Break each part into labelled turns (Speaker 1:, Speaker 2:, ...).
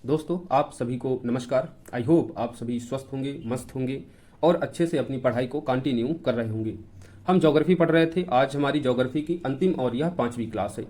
Speaker 1: दोस्तों, आप सभी को नमस्कार। आई होप आप सभी स्वस्थ होंगे, मस्त होंगे और अच्छे से अपनी पढ़ाई को कंटिन्यू कर रहे होंगे। हम ज्योग्राफी पढ़ रहे थे। आज हमारी ज्योग्राफी की अंतिम और यह 5वीं क्लास है।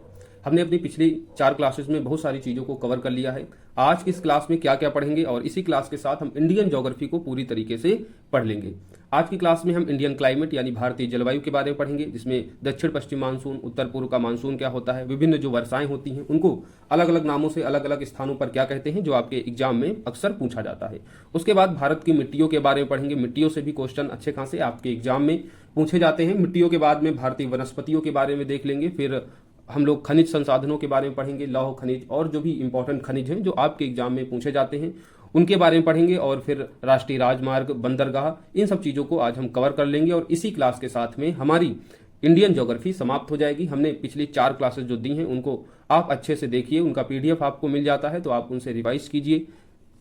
Speaker 1: हमने अपनी पिछली 4 क्लासेस में बहुत सारी चीज़ों को कवर कर लिया है। आज की इस क्लास में क्या क्या पढ़ेंगे और इसी क्लास के साथ हम इंडियन ज्योग्राफी को पूरी तरीके से पढ़ लेंगे। आज की क्लास में हम इंडियन क्लाइमेट यानी भारतीय जलवायु के बारे में पढ़ेंगे, जिसमें दक्षिण पश्चिम मानसून, उत्तर पूर्व का मानसून क्या होता है, विभिन्न जो वर्षाएं होती हैं उनको अलग अलग नामों से अलग अलग स्थानों पर क्या कहते हैं, जो आपके एग्जाम में अक्सर पूछा जाता है। उसके बाद भारत की मिट्टियों के बारे में पढ़ेंगे। मिट्टियों से भी क्वेश्चन अच्छे खासे आपके एग्जाम में पूछे जाते हैं। मिट्टियों के बाद में भारतीय वनस्पतियों के बारे में देख लेंगे। फिर हम लोग खनिज संसाधनों के बारे में पढ़ेंगे, लौह खनिज और जो भी इंपॉर्टेंट खनिज हैं जो आपके एग्जाम में पूछे जाते हैं उनके बारे में पढ़ेंगे। और फिर राष्ट्रीय राजमार्ग, बंदरगाह, इन सब चीज़ों को आज हम कवर कर लेंगे और इसी क्लास के साथ में हमारी इंडियन ज्योग्राफी समाप्त हो जाएगी। हमने पिछली 4 क्लासेस जो दी हैं उनको आप अच्छे से देखिए। उनका पीडीएफ आपको मिल जाता है, तो आप उनसे रिवाइज कीजिए।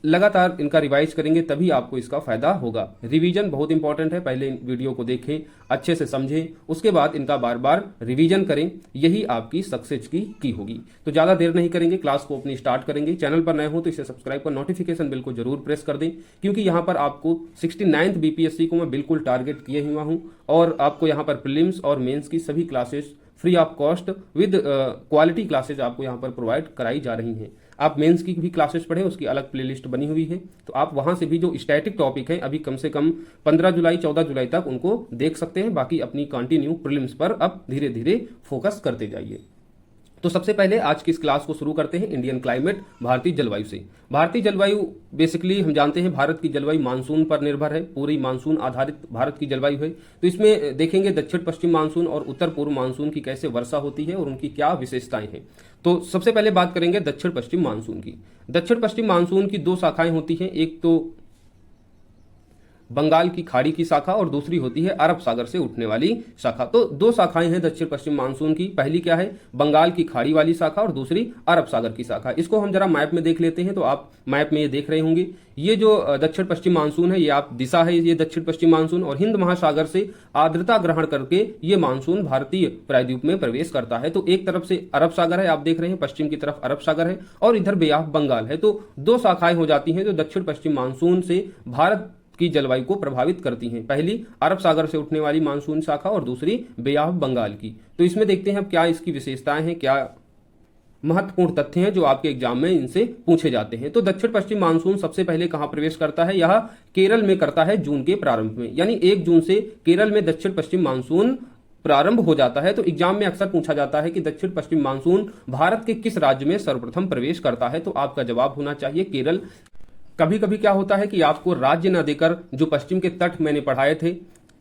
Speaker 1: लगातार इनका रिवाइज करेंगे तभी आपको इसका फायदा होगा। रिवीजन बहुत इंपॉर्टेंट है। पहले इन वीडियो को देखें, अच्छे से समझें, उसके बाद इनका बार बार रिवीजन करें। यही आपकी सक्सेस की होगी। तो ज़्यादा देर नहीं करेंगे, क्लास को अपनी स्टार्ट करेंगे। चैनल पर नए हो तो इसे सब्सक्राइब कर नोटिफिकेशन बिल को जरूर प्रेस कर दें, क्योंकि यहाँ पर आपको 69th बीपीएससी को मैं बिल्कुल टारगेट किए हुआ हूँ और आपको यहाँ पर प्रीलिम्स और मेंस की सभी classes free of cost with quality classes आपको यहाँ पर प्रोवाइड कराई जा रही हैं। आप मेंस की भी क्लासेस पढ़ें, उसकी अलग प्लेलिस्ट बनी हुई है, तो आप वहां से भी जो स्टैटिक टॉपिक हैं अभी कम से कम 15 जुलाई 14 जुलाई तक उनको देख सकते हैं। बाकी अपनी कंटिन्यू प्रीलिम्स पर अब धीरे धीरे फोकस करते जाइए। तो सबसे पहले आज की इस क्लास को शुरू करते हैं इंडियन क्लाइमेट, भारतीय जलवायु से। भारतीय जलवायु बेसिकली हम जानते हैं भारत की जलवायु मानसून पर निर्भर है। पूरी मानसून आधारित भारत की जलवायु है। तो इसमें देखेंगे दक्षिण पश्चिम मानसून और उत्तर पूर्व मानसून की कैसे वर्षा होती है और उनकी क्या विशेषताएं हैं। तो सबसे पहले बात करेंगे दक्षिण पश्चिम मानसून की। दक्षिण पश्चिम मानसून की 2 शाखाएं होती हैं, एक तो बंगाल की खाड़ी की शाखा और दूसरी होती है अरब सागर से उठने वाली शाखा। तो 2 शाखाएं हैं दक्षिण पश्चिम मानसून की। पहली क्या है, बंगाल की खाड़ी वाली शाखा और दूसरी अरब सागर की शाखा। इसको हम जरा मैप में देख लेते हैं। तो आप मैप में ये देख रहे होंगे, ये जो दक्षिण पश्चिम मानसून है, ये आप दिशा है, ये दक्षिण पश्चिम मानसून, और हिंद महासागर से आर्द्रता ग्रहण करके ये मानसून भारतीय प्रायद्वीप में प्रवेश करता है। तो एक तरफ से अरब सागर है, आप देख रहे हैं पश्चिम की तरफ अरब सागर है, और इधर बे ऑफ बंगाल है। तो 2 शाखाएं हो जाती हैं जो दक्षिण पश्चिम मानसून से भारत की जलवायु को प्रभावित करती हैं। पहली अरब सागर से उठने वाली मानसून शाखा और दूसरी बे ऑफ बंगाल की। तो इसमें देखते हैं अब क्या इसकी विशेषताएं हैं, क्या महत्वपूर्ण तथ्य हैं जो आपके एग्जाम में इनसे पूछे जाते हैं। तो दक्षिण पश्चिम मानसून सबसे पहले कहां प्रवेश करता है, यह केरल में करता है जून के प्रारंभ में, यानी 1 जून से केरल में दक्षिण पश्चिम मानसून प्रारंभ हो जाता है। तो एग्जाम में अक्सर पूछा जाता है कि दक्षिण पश्चिम मानसून भारत के किस राज्य में सर्वप्रथम प्रवेश करता है। तो आपका जवाब होना चाहिए केरल। कभी कभी क्या होता है कि आपको राज्य न देकर जो पश्चिम के तट मैंने पढ़ाए थे,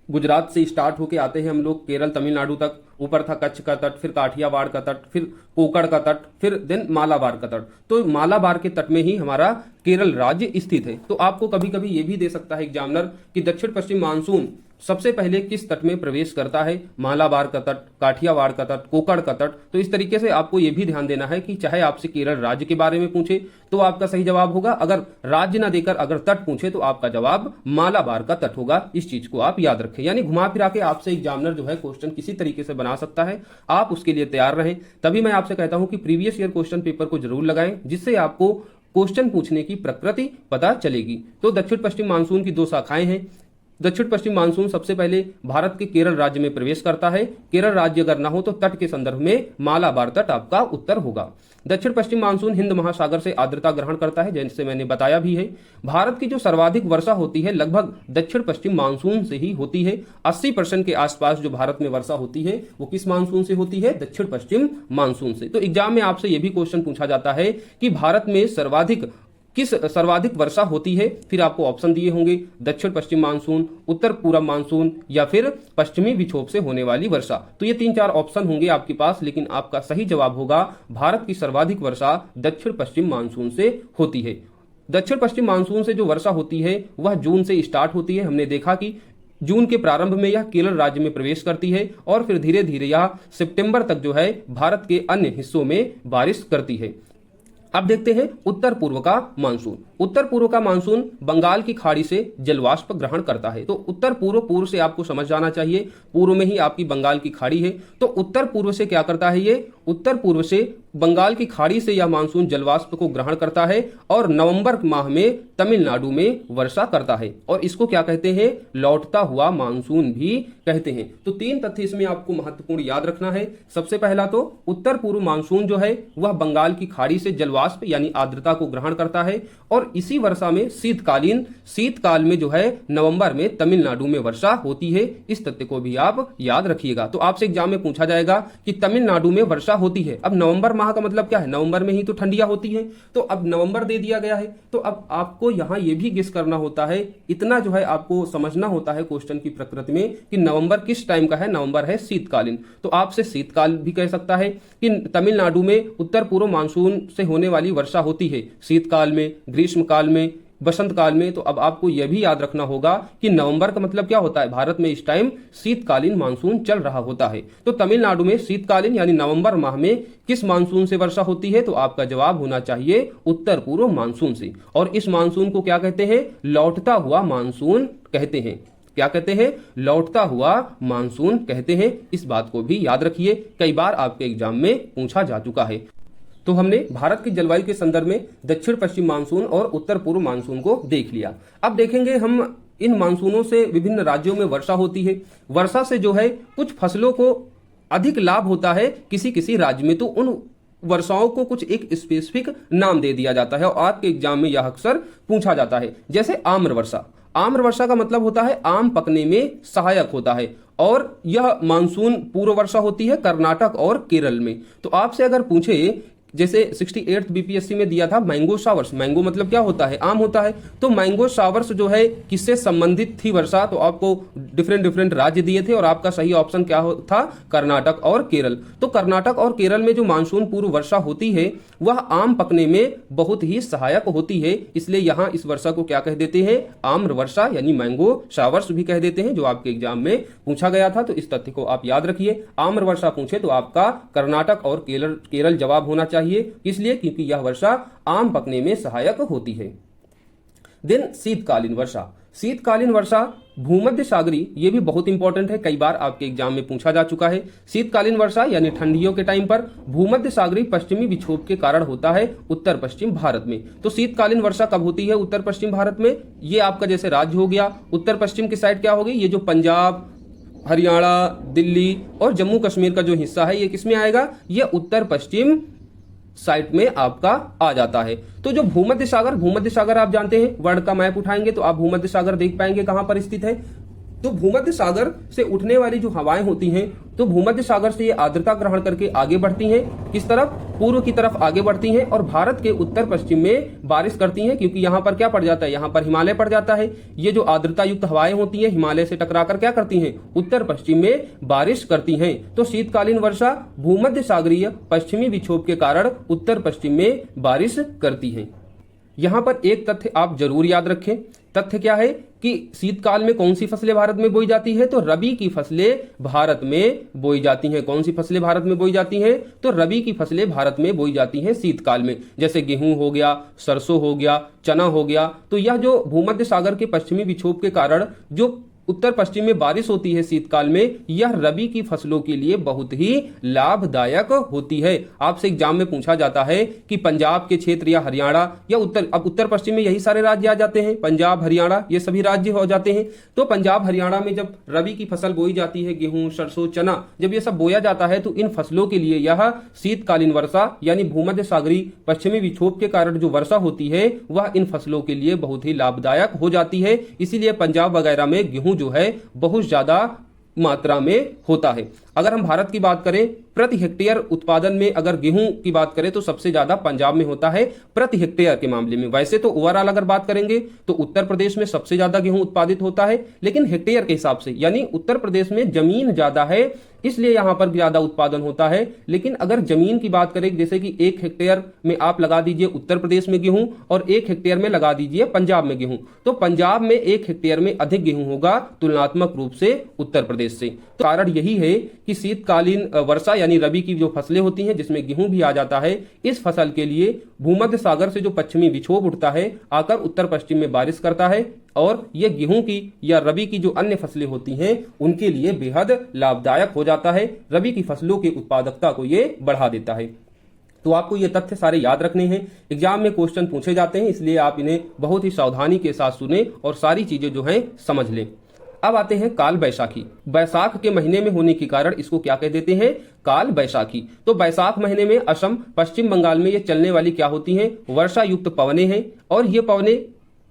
Speaker 1: गुजरात से स्टार्ट होके आते हैं हम लोग केरल तमिलनाडु तक, ऊपर था कच्छ का तट, फिर काठियावाड़ का तट, फिर कोकण का तट, फिर देन मालाबार का तट। तो मालाबार के तट में ही हमारा केरल राज्य स्थित है। तो आपको कभी कभी ये भी दे सकता है एग्जामिनर कि दक्षिण पश्चिम मानसून सबसे पहले किस तट में प्रवेश करता है, मालाबार का तट, काठियावाड़ का तट, कोकण का तट। तो इस तरीके से आपको यह भी ध्यान देना है कि चाहे आपसे केरल राज्य के बारे में पूछे तो आपका सही जवाब होगा, अगर राज्य ना देकर अगर तट पूछे तो आपका जवाब मालाबार का तट होगा। इस चीज को आप याद रखें। यानी घुमा फिरा के आपसे एग्जामिनर जो है क्वेश्चन किसी तरीके से बना सकता है, आप उसके लिए तैयार रहें। तभी मैं आपसे कहता हूं कि प्रीवियस ईयर क्वेश्चन पेपर को जरूर लगाएं, जिससे आपको क्वेश्चन पूछने की प्रकृति पता चलेगी। तो दक्षिण पश्चिम मानसून की 2 शाखाएं हैं। दक्षिण पश्चिम मानसून सबसे पहले भारत के केरल राज्य में प्रवेश करता है। केरल राज्य अगर ना हो तो तट के संदर्भ में मालाबार तट आपका उत्तर होगा। दक्षिण पश्चिम मानसून हिंद महासागर से आर्द्रता ग्रहण करता है, जैसे मैंने बताया भी है। भारत की जो सर्वाधिक वर्षा होती है लगभग दक्षिण पश्चिम मानसून से ही होती है। 80% के आसपास जो भारत में वर्षा होती है वो किस मानसून से होती है, दक्षिण पश्चिम मानसून से। तो एग्जाम में आपसे यह भी क्वेश्चन पूछा जाता है कि भारत में सर्वाधिक वर्षा होती है। फिर आपको ऑप्शन दिए होंगे दक्षिण पश्चिम मानसून, उत्तर पूर्व मानसून या फिर पश्चिमी विक्षोभ से होने वाली वर्षा। तो ये 3-4 ऑप्शन होंगे आपके पास, लेकिन आपका सही जवाब होगा भारत की सर्वाधिक वर्षा दक्षिण पश्चिम मानसून से होती है। दक्षिण पश्चिम मानसून से जो वर्षा होती है वह जून से स्टार्ट होती है। हमने देखा कि जून के प्रारंभ में यह केरल राज्य में प्रवेश करती है और फिर धीरे धीरे यह सितंबर तक जो है भारत के अन्य हिस्सों में बारिश करती है। अब देखते हैं उत्तर पूर्व का मानसून। उत्तर पूर्व का मानसून बंगाल की खाड़ी से जलवाष्प ग्रहण करता है। तो उत्तर पूर्व से आपको समझ जाना चाहिए, पूर्व में ही आपकी बंगाल की खाड़ी है। तो उत्तर पूर्व से क्या करता है, ये उत्तर पूर्व से बंगाल की खाड़ी से यह मानसून जलवाष्प को ग्रहण करता है और नवंबर माह में तमिलनाडु में वर्षा करता है, और इसको क्या कहते हैं? लौटता हुआ मानसून भी कहते हैं। तो 3 तथ्य इसमें आपको महत्वपूर्ण याद रखना है। सबसे पहला तो उत्तर पूर्व मानसून जो है वह बंगाल की खाड़ी से जलवाष्प यानी आर्द्रता को ग्रहण करता है, और इसी वर्षा में शीतकाल में जो है नवंबर में तमिलनाडु में वर्षा होती है। इस तथ्य को भी आप याद रखिएगा। तो आपसे एग्जाम में पूछा जाएगा कि तमिलनाडु में वर्षा होती है। अब नवंबर माह का मतलब क्या है? नवंबर में ही तो ठंडियां होती हैं, तो अब नवंबर दे दिया गया है, तो अब आपको यहां यह भी गेस करना होता है, इतना जो है आपको समझना होता है क्वेश्चन की प्रकृति में कि नवंबर किस टाइम का है। नवंबर है शीतकालीन, तो आपसे शीतकाल भी कह सकता है कि तमिलनाडु में उत्तर पूर्व मानसून से होने वाली वर्षा होती है शीतकाल में, ग्रीष्मकाल में, बसंत काल में। तो अब आपको यह भी याद रखना होगा कि नवंबर का मतलब क्या होता है? भारत में इस टाइम शीतकालीन मानसून चल रहा होता है। तो तमिलनाडु में शीतकालीन यानी नवंबर माह में किस मानसून से वर्षा होती है? तो आपका जवाब होना चाहिए उत्तर पूर्व मानसून से। और इस मानसून को क्या कहते हैं? लौटता हुआ मानसून कहते हैं। क्या कहते हैं? लौटता हुआ मानसून कहते हैं। इस बात को भी याद रखिए, कई बार आपके एग्जाम में पूछा जा चुका है। तो हमने भारत की जलवायु के संदर्भ में दक्षिण पश्चिम मानसून और उत्तर पूर्व मानसून को देख लिया। अब देखेंगे हम इन मानसूनों से विभिन्न राज्यों में वर्षा होती है। वर्षा से जो है कुछ फसलों को अधिक लाभ होता है किसी किसी राज्य में, तो उन वर्षाओं को कुछ एक स्पेसिफिक नाम दे दिया जाता है और आपके एग्जाम में यह अक्सर पूछा जाता है। जैसे आम्र वर्षा। आम्र वर्षा का मतलब होता है आम पकने में सहायक होता है, और यह मानसून पूर्व वर्षा होती है कर्नाटक और केरल में। तो आपसे अगर पूछे, जैसे 68th बीपीएससी में दिया था मैंगो शावर्स। मैंगो मतलब क्या होता है? आम होता है। तो मैंगो शावर्स जो है किससे संबंधित थी वर्षा? तो आपको डिफरेंट राज्य दिए थे और आपका सही ऑप्शन क्या था? कर्नाटक और केरल। तो कर्नाटक और केरल में जो मानसून पूर्व वर्षा होती है वह आम पकने में बहुत ही सहायक होती है, इसलिए यहां इस वर्षा को क्या कह देते हैं? आम्र वर्षा यानी मैंगो शावर्स भी कह देते हैं, जो आपके एग्जाम में पूछा गया था। तो इस तथ्य को आप याद रखिए। आम्र वर्षा पूछे तो आपका कर्नाटक और केरल जवाब होना चाहिए। इसलिए क्योंकि यह वर्षा आम पकने में सहायक होती है। दिन शीतकालीन वर्षा। शीतकालीन वर्षा भूमध्य सागरी, ये भी बहुत इंपॉर्टेंट है, कई बार आपके एग्जाम में पूछा जा चुका है। शीतकालीन वर्षा यानी ठंडियों के टाइम पर भूमध्य सागरी पश्चिमी विक्षोभ के कारण होता है उत्तर पश्चिम भारत में। तो शीतकालीन वर्षा कब होती है उत्तर पश्चिम भारत में? ये आपका जैसे राज्य हो गया, उत्तर पश्चिम की साइड क्या होगी? ये जो पंजाब, हरियाणा, दिल्ली और जम्मू कश्मीर का जो हिस्सा है ये किसमें आएगा? ये उत्तर पश्चिम साइट में आपका आ जाता है। तो जो भूमध्य सागर आप जानते हैं, वर्ल्ड का मैप उठाएंगे तो आप भूमध्य सागर देख पाएंगे कहां पर स्थित है। तो भूमध्य सागर से उठने वाली जो हवाएं होती हैं, तो भूमध्य सागर से ये आर्द्रता ग्रहण करके आगे बढ़ती हैं, किस तरफ? पूर्व की तरफ आगे बढ़ती हैं और भारत के उत्तर पश्चिम में बारिश करती हैं, क्योंकि यहां पर क्या पड़ जाता है? यहां पर हिमालय पड़ जाता है। ये जो आर्द्रता युक्त हवाएं होती हैं हिमालय से टकराकर क्या करती हैं? उत्तर पश्चिम में बारिश करती हैं। तो शीतकालीन वर्षा भूमध्य सागरीय पश्चिमी विक्षोभ के कारण उत्तर पश्चिम में बारिश करती है। यहां पर एक तथ्य आप जरूर याद रखें। तथ्य क्या है कि शीतकाल में कौन सी फसलें भारत में बोई जाती है? तो रबी की फसलें भारत में बोई जाती हैं। कौन सी फसलें भारत में बोई जाती हैं? तो रबी की फसलें भारत में बोई जाती हैं शीतकाल में। जैसे गेहूं हो गया, सरसों हो गया, चना हो गया। तो यह जो भूमध्य सागर के पश्चिमी विक्षोभ के कारण जो उत्तर पश्चिम में बारिश होती है शीतकाल में, यह रबी की फसलों के लिए बहुत ही लाभदायक होती है। आपसे एग्जाम में पूछा जाता है कि पंजाब के क्षेत्र या हरियाणा या उत्तर पश्चिम में यही सारे राज्य आ जाते हैं, पंजाब, हरियाणा ये सभी राज्य हो जाते हैं। तो पंजाब, हरियाणा में जब रबी की फसल बोई जाती है, गेहूं, सरसों, चना, जब ये सब बोया जाता है तो इन फसलों के लिए यह शीतकालीन वर्षा यानी भूमध्य सागरी पश्चिमी विक्षोभ के कारण जो वर्षा होती है वह इन फसलों के लिए बहुत ही लाभदायक हो जाती है। इसीलिए पंजाब वगैरह में गेहूं जो है बहुत ज्यादा मात्रा में होता है। अगर हम भारत की बात करें प्रति हेक्टेयर उत्पादन में, अगर गेहूं की बात करें तो सबसे ज्यादा पंजाब में होता है प्रति हेक्टेयर के मामले में। वैसे तो ओवरऑल अगर बात करेंगे तो उत्तर प्रदेश में सबसे ज्यादा गेहूं उत्पादित होता है, लेकिन हेक्टेयर के हिसाब से, यानी उत्तर प्रदेश में जमीन ज्यादा है इसलिए यहां पर ज्यादा उत्पादन होता है। लेकिन अगर जमीन की बात करें, जैसे कि 1 हेक्टेयर में आप लगा दीजिए उत्तर प्रदेश में गेहूं और 1 हेक्टेयर में लगा दीजिए पंजाब में गेहूं, तो पंजाब में 1 हेक्टेयर में अधिक गेहूं होगा तुलनात्मक रूप से उत्तर प्रदेश से। तो कारण यही है कि शीतकालीन वर्षा यानी रबी की जो फसलें होती हैं जिसमें गेहूं भी आ जाता है, इस फसल के लिए भूमध्य सागर से जो पश्चिमी विक्षोभ उठता है आकर उत्तर पश्चिम में बारिश करता है और ये गेहूं की या रबी की जो अन्य फसलें होती हैं उनके लिए बेहद लाभदायक हो जाता है। रबी की फसलों की उत्पादकता को ये बढ़ा देता है। तो आपको ये तथ्य सारे याद रखने हैं, एग्जाम में क्वेश्चन पूछे जाते हैं, इसलिए आप इन्हें बहुत ही सावधानी के साथ सुने और सारी चीजें जो हैं समझ लें। अब आते हैं काल बैसाखी। बैसाख के महीने में होने के कारण इसको क्या कह देते हैं? काल बैसाखी। तो बैसाख महीने में असम, पश्चिम बंगाल में ये चलने वाली क्या होती हैं? वर्षा युक्त पवनें हैं। और ये पवनें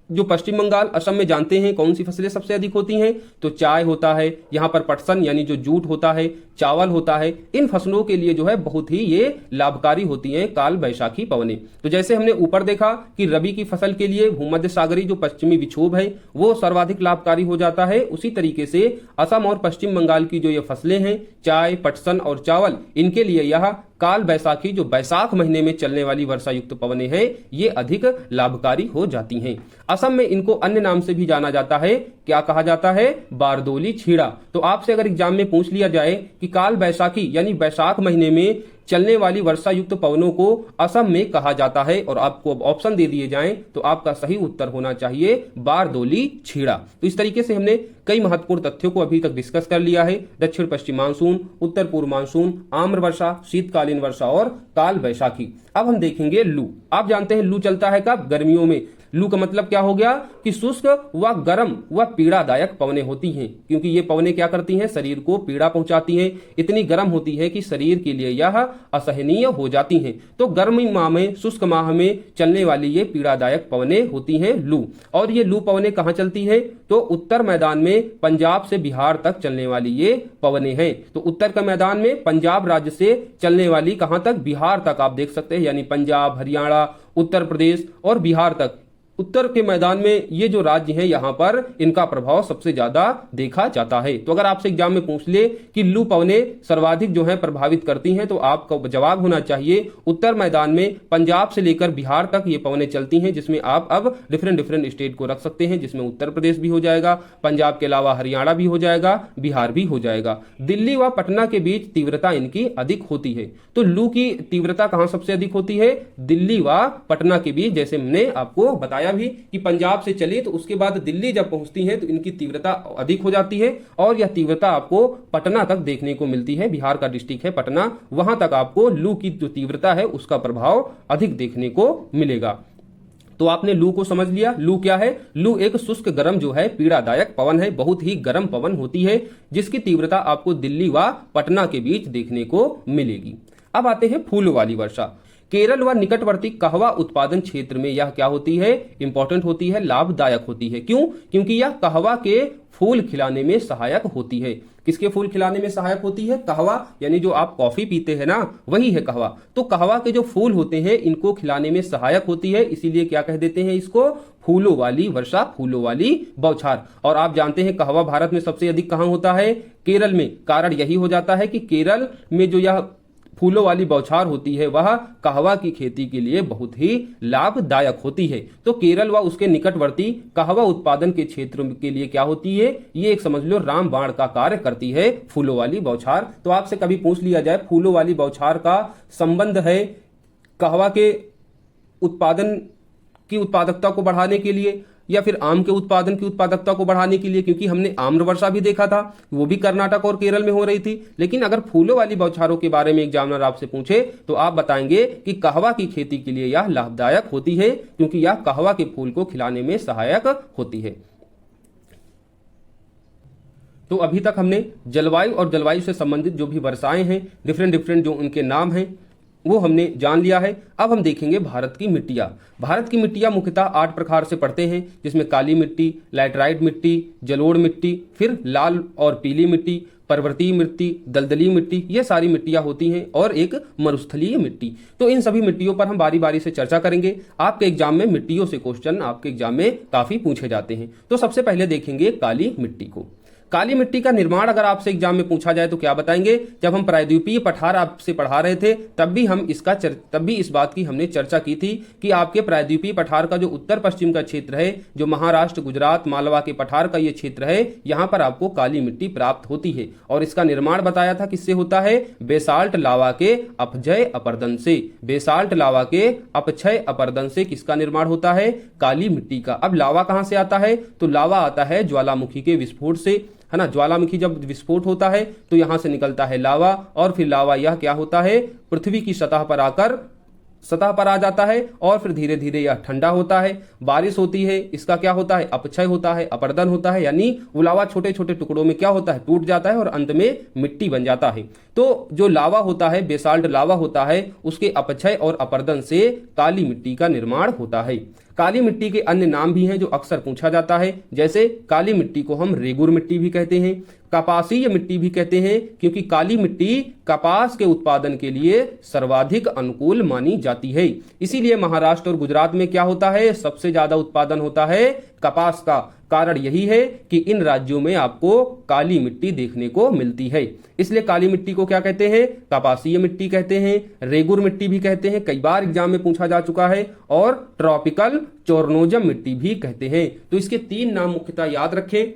Speaker 1: जो पश्चिम बंगाल, असम में जानते हैं कौन सी फसलें सबसे अधिक होती हैं? तो चाय होता है, यहाँ पर पटसन यानी जो जूट होता है, चावल होता है। इन फसलों के लिए जो है बहुत ही ये लाभकारी होती हैं काल बैसाखी पवनें। तो जैसे हमने ऊपर देखा कि रबी की फसल के लिए भूमध्य सागरीय जो पश्चिमी विक्षोभ है वो सर्वाधिक लाभकारी हो जाता है, उसी तरीके से असम और पश्चिम बंगाल की जो ये फसलें हैं, चाय, पटसन और चावल, इनके लिए यह काल बैसाखी जो बैसाख महीने में चलने वाली वर्षा युक्त पवनें हैं ये अधिक लाभकारी हो जाती हैं। असम में इनको अन्य नाम से भी जाना जाता है। क्या कहा जाता है? बारदोली छीड़ा। तो आपसे अगर एग्जाम में पूछ लिया जाए कि काल बैसाखी यानी बैसाख महीने में चलने वाली वर्षा युक्त पवनों को असम में कहा जाता है और आपको अब ऑप्शन दे दिए जाएं तो आपका सही उत्तर होना चाहिए बारदोली छीड़ा। तो इस तरीके से हमने कई महत्वपूर्ण तथ्यों को अभी तक डिस्कस कर लिया है। दक्षिण पश्चिम मानसून, उत्तर पूर्व मानसून, आम्र वर्षा, शीतकालीन वर्षा और काल बैसाखी। अब हम देखेंगे लू। आप जानते हैं लू चलता है कब? गर्मियों में। लू का मतलब क्या हो गया कि शुष्क व गर्म व पीड़ादायक पवनें होती हैं, क्योंकि ये पवनें क्या करती हैं? शरीर को पीड़ा पहुंचाती हैं। इतनी गर्म होती है कि शरीर के लिए यह असहनीय हो जाती हैं। तो गर्मी माह में, शुष्क माह में चलने वाली ये पीड़ादायक पवनें होती हैं लू। और ये लू पवनें कहाँ चलती है? तो उत्तर मैदान में पंजाब से बिहार तक चलने वाली ये पवनें हैं। तो उत्तर का मैदान में पंजाब राज्य से चलने वाली कहां तक? बिहार तक आप देख सकते हैं, यानी पंजाब, हरियाणा, उत्तर प्रदेश और बिहार तक। उत्तर के मैदान में ये जो राज्य हैं यहाँ पर इनका प्रभाव सबसे ज्यादा देखा जाता है। तो अगर आपसे एग्जाम में पूछ ले कि लू पवनें सर्वाधिक जो है प्रभावित करती हैं तो आपका जवाब होना चाहिए उत्तर मैदान में पंजाब से लेकर बिहार तक ये पवनें चलती हैं, जिसमें आप अब डिफरेंट स्टेट को रख सकते हैं, जिसमें उत्तर प्रदेश भी हो जाएगा, पंजाब के अलावा हरियाणा भी हो जाएगा, बिहार भी हो जाएगा। दिल्ली व पटना के बीच तीव्रता इनकी अधिक होती है। तो लू की तीव्रता कहां सबसे अधिक होती है? दिल्ली व पटना के बीच। जैसे हमने आपको बताया भी कि पंजाब से चली तो उसके बाद दिल्ली जब पहुंचती है तो इनकी तीव्रता अधिक हो जाती है और यह तीव्रता आपको पटना तक देखने को मिलती है। बिहार का डिस्ट्रिक्ट है पटना, वहां तक आपको लू की जो तीव्रता है उसका प्रभाव अधिक देखने को मिलेगा। तो आपने लू को समझ लिया। लू क्या है? लू एक शुष्क गर्म जो है पीड़ादायक पवन है, बहुत ही गर्म पवन होती है जिसकी तीव्रता आपको दिल्ली व पटना के बीच देखने को मिलेगी। अब आते हैं फूलों वाली वर्षा। केरल व निकटवर्ती कहवा उत्पादन क्षेत्र में यह क्या होती है? इंपॉर्टेंट होती है, लाभदायक होती है। क्यों? क्योंकि यह कहवा के फूल खिलाने में सहायक होती है। किसके फूल खिलाने में सहायक होती है? कहवा, यानी जो आप कॉफी पीते हैं ना, वही है कहवा। तो कहवा के जो फूल होते हैं इनको खिलाने में सहायक होती है, इसीलिए क्या कह देते हैं इसको? फूलों वाली वर्षा, फूलों वाली बौछार। और आप जानते हैं कहवा भारत में सबसे अधिक कहां होता है? केरल में। कारण यही हो जाता है कि केरल में जो यह फूलों वाली बौछार होती है वह कहवा की खेती के लिए बहुत ही लाभदायक होती है। तो केरल व उसके निकटवर्ती कहवा उत्पादन के क्षेत्र के लिए क्या होती है? ये एक समझ लो रामबाण का कार्य करती है फूलों वाली बौछार। तो आपसे कभी पूछ लिया जाए फूलों वाली बौछार का संबंध है कहवा के उत्पादन की उत्पादकता को बढ़ाने के लिए या फिर आम के उत्पादन की उत्पादकता को बढ़ाने के लिए, क्योंकि हमने आम्र वर्षा भी देखा था, वो भी कर्नाटक और केरल में हो रही थी। लेकिन अगर फूलों वाली बौछारों के बारे में एग्जामिनर आपसे पूछे तो आप बताएंगे कि कहवा की खेती के लिए यह लाभदायक होती है, क्योंकि यह कहवा के फूल को खिलाने में सहायक होती है। तो अभी तक हमने जलवायु और जलवायु से संबंधित जो भी वर्षाएं हैं, डिफरेंट जो उनके नाम हैं, वो हमने जान लिया है। अब हम देखेंगे भारत की मिट्टियाँ। भारत की मिट्टियाँ मुख्यतः 8 प्रकार से पड़ते हैं, जिसमें काली मिट्टी, लैटराइट मिट्टी, जलोढ़ मिट्टी, फिर लाल और पीली मिट्टी, पर्वतीय मिट्टी, दलदली मिट्टी, ये सारी मिट्टियाँ होती हैं, और एक मरुस्थलीय मिट्टी। तो इन सभी मिट्टियों पर हम बारी बारी से चर्चा करेंगे। आपके एग्जाम में मिट्टियों से क्वेश्चन आपके एग्जाम में काफी पूछे जाते हैं। तो सबसे पहले देखेंगे काली मिट्टी को। काली मिट्टी का निर्माण अगर आपसे एग्जाम में पूछा जाए तो क्या बताएंगे? जब हम प्रायद्वीपीय पठार आपसे पढ़ा रहे थे तब भी इस बात की हमने चर्चा की थी कि आपके प्रायद्वीपीय पठार का जो उत्तर पश्चिम का क्षेत्र है, जो महाराष्ट्र, गुजरात, मालवा के पठार का ये क्षेत्र है, यहां पर आपको काली मिट्टी प्राप्त होती है। और इसका निर्माण बताया था किससे होता है? बेसाल्ट लावा के अपक्षय अपरदन से। बेसाल्ट लावा के अपक्षय अपरदन से किसका निर्माण होता है? काली मिट्टी का। अब लावा कहां से आता है? तो लावा आता है ज्वालामुखी के विस्फोट से, है ना। ज्वालामुखी जब विस्फोट होता है तो यहां से निकलता है लावा, और फिर लावा यह क्या होता है? पृथ्वी की सतह पर आ जाता है, और फिर धीरे धीरे यह ठंडा होता है, बारिश होती है, इसका क्या होता है? अपक्षय होता है, अपरदन होता है, यानी वो लावा छोटे छोटे टुकड़ों में क्या होता है? टूट जाता है और अंत में मिट्टी बन जाता है। तो जो लावा होता है, बेसाल्ट लावा होता है, उसके अपक्षय और अपरदन से काली मिट्टी का निर्माण होता है। काली मिट्टी के अन्य नाम भी हैं जो अक्सर पूछा जाता है, जैसे काली मिट्टी को हम रेगुर मिट्टी भी कहते हैं, कपासीय मिट्टी भी कहते हैं, क्योंकि काली मिट्टी कपास के उत्पादन के लिए सर्वाधिक अनुकूल मानी जाती है। इसीलिए महाराष्ट्र और गुजरात में क्या होता है? सबसे ज्यादा उत्पादन होता है कपास का। कारण यही है कि इन राज्यों में आपको काली मिट्टी देखने को मिलती है। इसलिए काली मिट्टी को क्या कहते हैं? कपासीय मिट्टी कहते हैं, रेगुर मिट्टी भी कहते हैं, कई बार एग्जाम में पूछा जा चुका है, और ट्रॉपिकल चोरनोजम मिट्टी भी कहते हैं। तो इसके 3 नाम मुख्यतः याद रखें।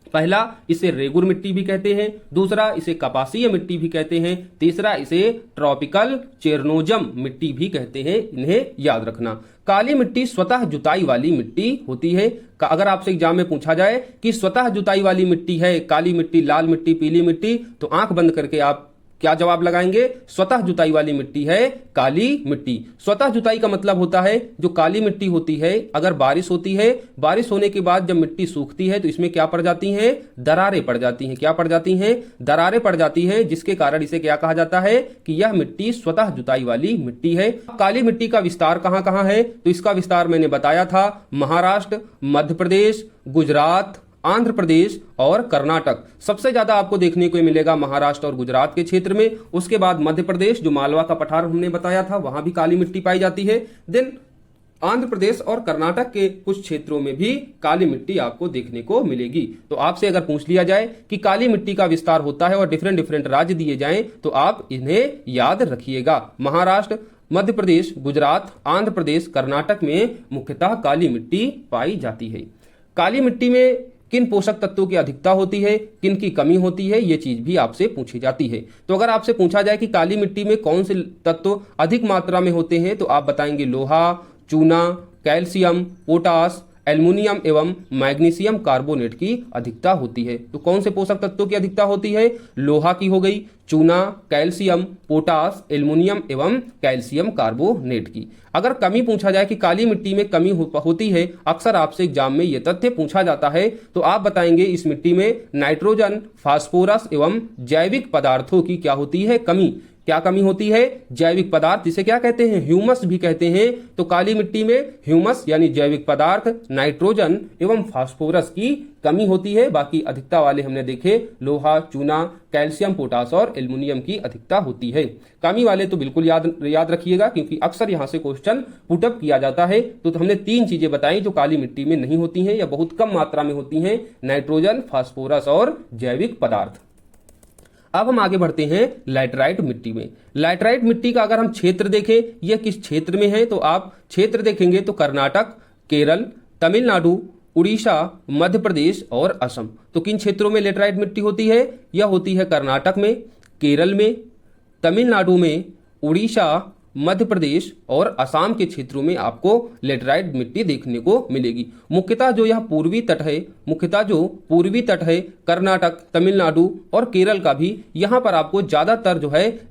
Speaker 1: पहला, इसे रेगुर मिट्टी भी कहते हैं, दूसरा इसे कपासीय मिट्टी भी कहते हैं, तीसरा इसे ट्रॉपिकल चेरनोजम मिट्टी भी कहते हैं। इन्हें याद रखना। काली मिट्टी स्वतः जुताई वाली मिट्टी होती है। अगर आपसे एग्जाम में पूछा जाए कि स्वतः जुताई वाली मिट्टी है काली मिट्टी, लाल मिट्टी, पीली मिट्टी, तो आंख बंद करके आप क्या जवाब लगाएंगे? स्वतः जुताई वाली मिट्टी है काली मिट्टी। स्वतः जुताई का मतलब होता है जो काली मिट्टी होती है, अगर बारिश होती है, बारिश होने के बाद जब मिट्टी सूखती है तो इसमें क्या पड़ जाती हैं? दरारें पड़ जाती हैं। क्या पड़ जाती हैं? दरारें पड़ जाती हैं, जिसके कारण इसे क्या कहा जाता है? कि यह मिट्टी स्वतः जुताई वाली मिट्टी है। काली मिट्टी का विस्तार कहां कहां है? तो इसका विस्तार मैंने बताया था, महाराष्ट्र, मध्य प्रदेश, गुजरात, आंध्र प्रदेश और कर्नाटक। सबसे ज्यादा आपको देखने को मिलेगा महाराष्ट्र और गुजरात के क्षेत्र में। उसके बाद मध्य प्रदेश, जो मालवा का पठार हमने बताया था, वहां भी काली मिट्टी पाई जाती है। देन आंध्र प्रदेश और कर्नाटक के कुछ क्षेत्रों में भी काली मिट्टी आपको देखने को मिलेगी। तो आपसे अगर पूछ लिया जाए कि काली मिट्टी का विस्तार होता है और डिफरेंट राज्य दिए जाएं, तो आप इन्हें याद रखिएगा। महाराष्ट्र, मध्य प्रदेश, गुजरात, आंध्र प्रदेश, कर्नाटक में मुख्यतः काली मिट्टी पाई जाती है। काली मिट्टी में किन पोषक तत्वों की अधिकता होती है, किन की कमी होती है, ये चीज भी आपसे पूछी जाती है। तो अगर आपसे पूछा जाए कि काली मिट्टी में कौन से तत्व अधिक मात्रा में होते हैं, तो आप बताएंगे लोहा, चूना, कैल्शियम, पोटास, एल्युमिनियम एवं मैग्नीशियम कार्बोनेट की अधिकता होती है। तो कौन से पोषक तत्वों की अधिकता होती है? लोहा की हो गई, चूना, कैल्शियम, पोटास, एल्युमिनियम एवं कैल्शियम कार्बोनेट की। अगर कमी पूछा जाए कि काली मिट्टी में कमी होती है, अक्सर आपसे एग्जाम में यह तथ्य पूछा जाता है, तो आप बताएंगे इस मिट्टी में नाइट्रोजन, फास्फोरस एवं जैविक पदार्थों की क्या होती है? कमी। क्या कमी होती है? जैविक पदार्थ, जिसे क्या कहते हैं? ह्यूमस भी कहते हैं। तो काली मिट्टी में ह्यूमस यानी जैविक पदार्थ, नाइट्रोजन एवं फास्फोरस की कमी होती है। बाकी अधिकता वाले हमने देखे लोहा, चूना, कैल्शियम, पोटास और एल्युमिनियम की अधिकता होती है। कमी वाले तो बिल्कुल याद रखिएगा, क्योंकि अक्सर यहां से क्वेश्चन पुटअप किया जाता है। तो हमने 3 चीजें बताई जो काली मिट्टी में नहीं होती हैं या बहुत कम मात्रा में होती हैं: नाइट्रोजन, फास्फोरस और जैविक पदार्थ। अब हम आगे बढ़ते हैं लैटराइट मिट्टी में। लैटराइट मिट्टी का अगर हम क्षेत्र देखें, यह किस क्षेत्र में है, तो आप क्षेत्र देखेंगे तो कर्नाटक, केरल, तमिलनाडु, उड़ीसा, मध्य प्रदेश और असम। तो किन क्षेत्रों में लैटराइट मिट्टी होती है? यह होती है कर्नाटक में, केरल में, तमिलनाडु में, उड़ीसा, मध्य प्रदेश और असम के क्षेत्रों में आपको लैटराइट मिट्टी देखने को मिलेगी। मुख्यतः जो पूर्वी तट है कर्नाटक, तमिलनाडु और केरल का भी, यहां पर आपको ज्यादातर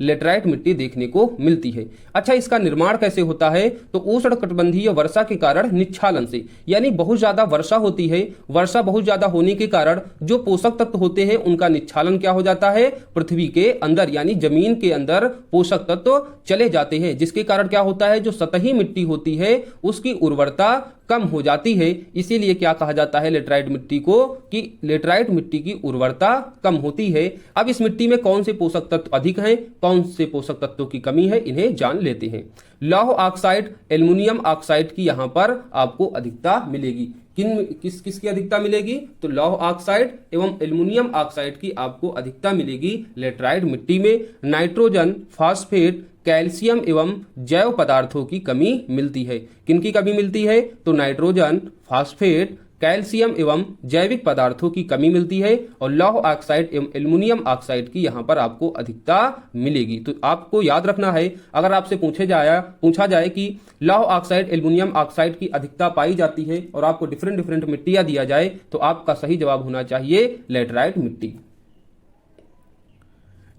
Speaker 1: लैटराइट मिट्टी देखने को मिलती है। अच्छा, इसका निर्माण कैसे होता है? तो उष्णकटिबंधीय वर्षा के कारण निच्छालन से, यानी बहुत ज्यादा वर्षा होती है, वर्षा बहुत ज्यादा होने के कारण जो पोषक तत्व होते हैं उनका निच्छालन क्या हो जाता है? पृथ्वी के अंदर यानी जमीन के अंदर पोषक तत्व चले जाते हैं, जिसके कारण क्या होता है? जो सतही मिट्टी होती है उसकी उर्वरता कम हो जाती है। इसीलिए क्या कहा जाता है लैटराइट मिट्टी को? कि लैटराइट मिट्टी की उर्वरता कम होती है। अब इस मिट्टी में कौन से पोषक तत्व अधिक हैं, कौन से पोषक तत्वों की कमी है, इन्हें जान लेते हैं। लौह ऑक्साइड, एल्युमिनियम ऑक्साइड की यहां पर आपको अधिकता मिलेगी। किसकी अधिकता मिलेगी? तो लौह ऑक्साइड एवं एल्युमिनियम ऑक्साइड की आपको अधिकता मिलेगी लेटराइट मिट्टी में। नाइट्रोजन, फास्फेट, कैल्शियम एवं जैव पदार्थों की कमी मिलती है। किनकी कमी मिलती है? तो नाइट्रोजन, फास्फेट, कैल्शियम एवं जैविक पदार्थों की कमी मिलती है और लौह ऑक्साइड एवं एल्युमिनियम ऑक्साइड की यहां पर आपको अधिकता मिलेगी। तो आपको याद रखना है, अगर आपसे पूछा जाए कि लौह ऑक्साइड एल्युमिनियम ऑक्साइड की अधिकता पाई जाती है और आपको डिफरेंट मिट्टियां दिया जाए तो आपका सही जवाब होना चाहिए लेटराइट मिट्टी।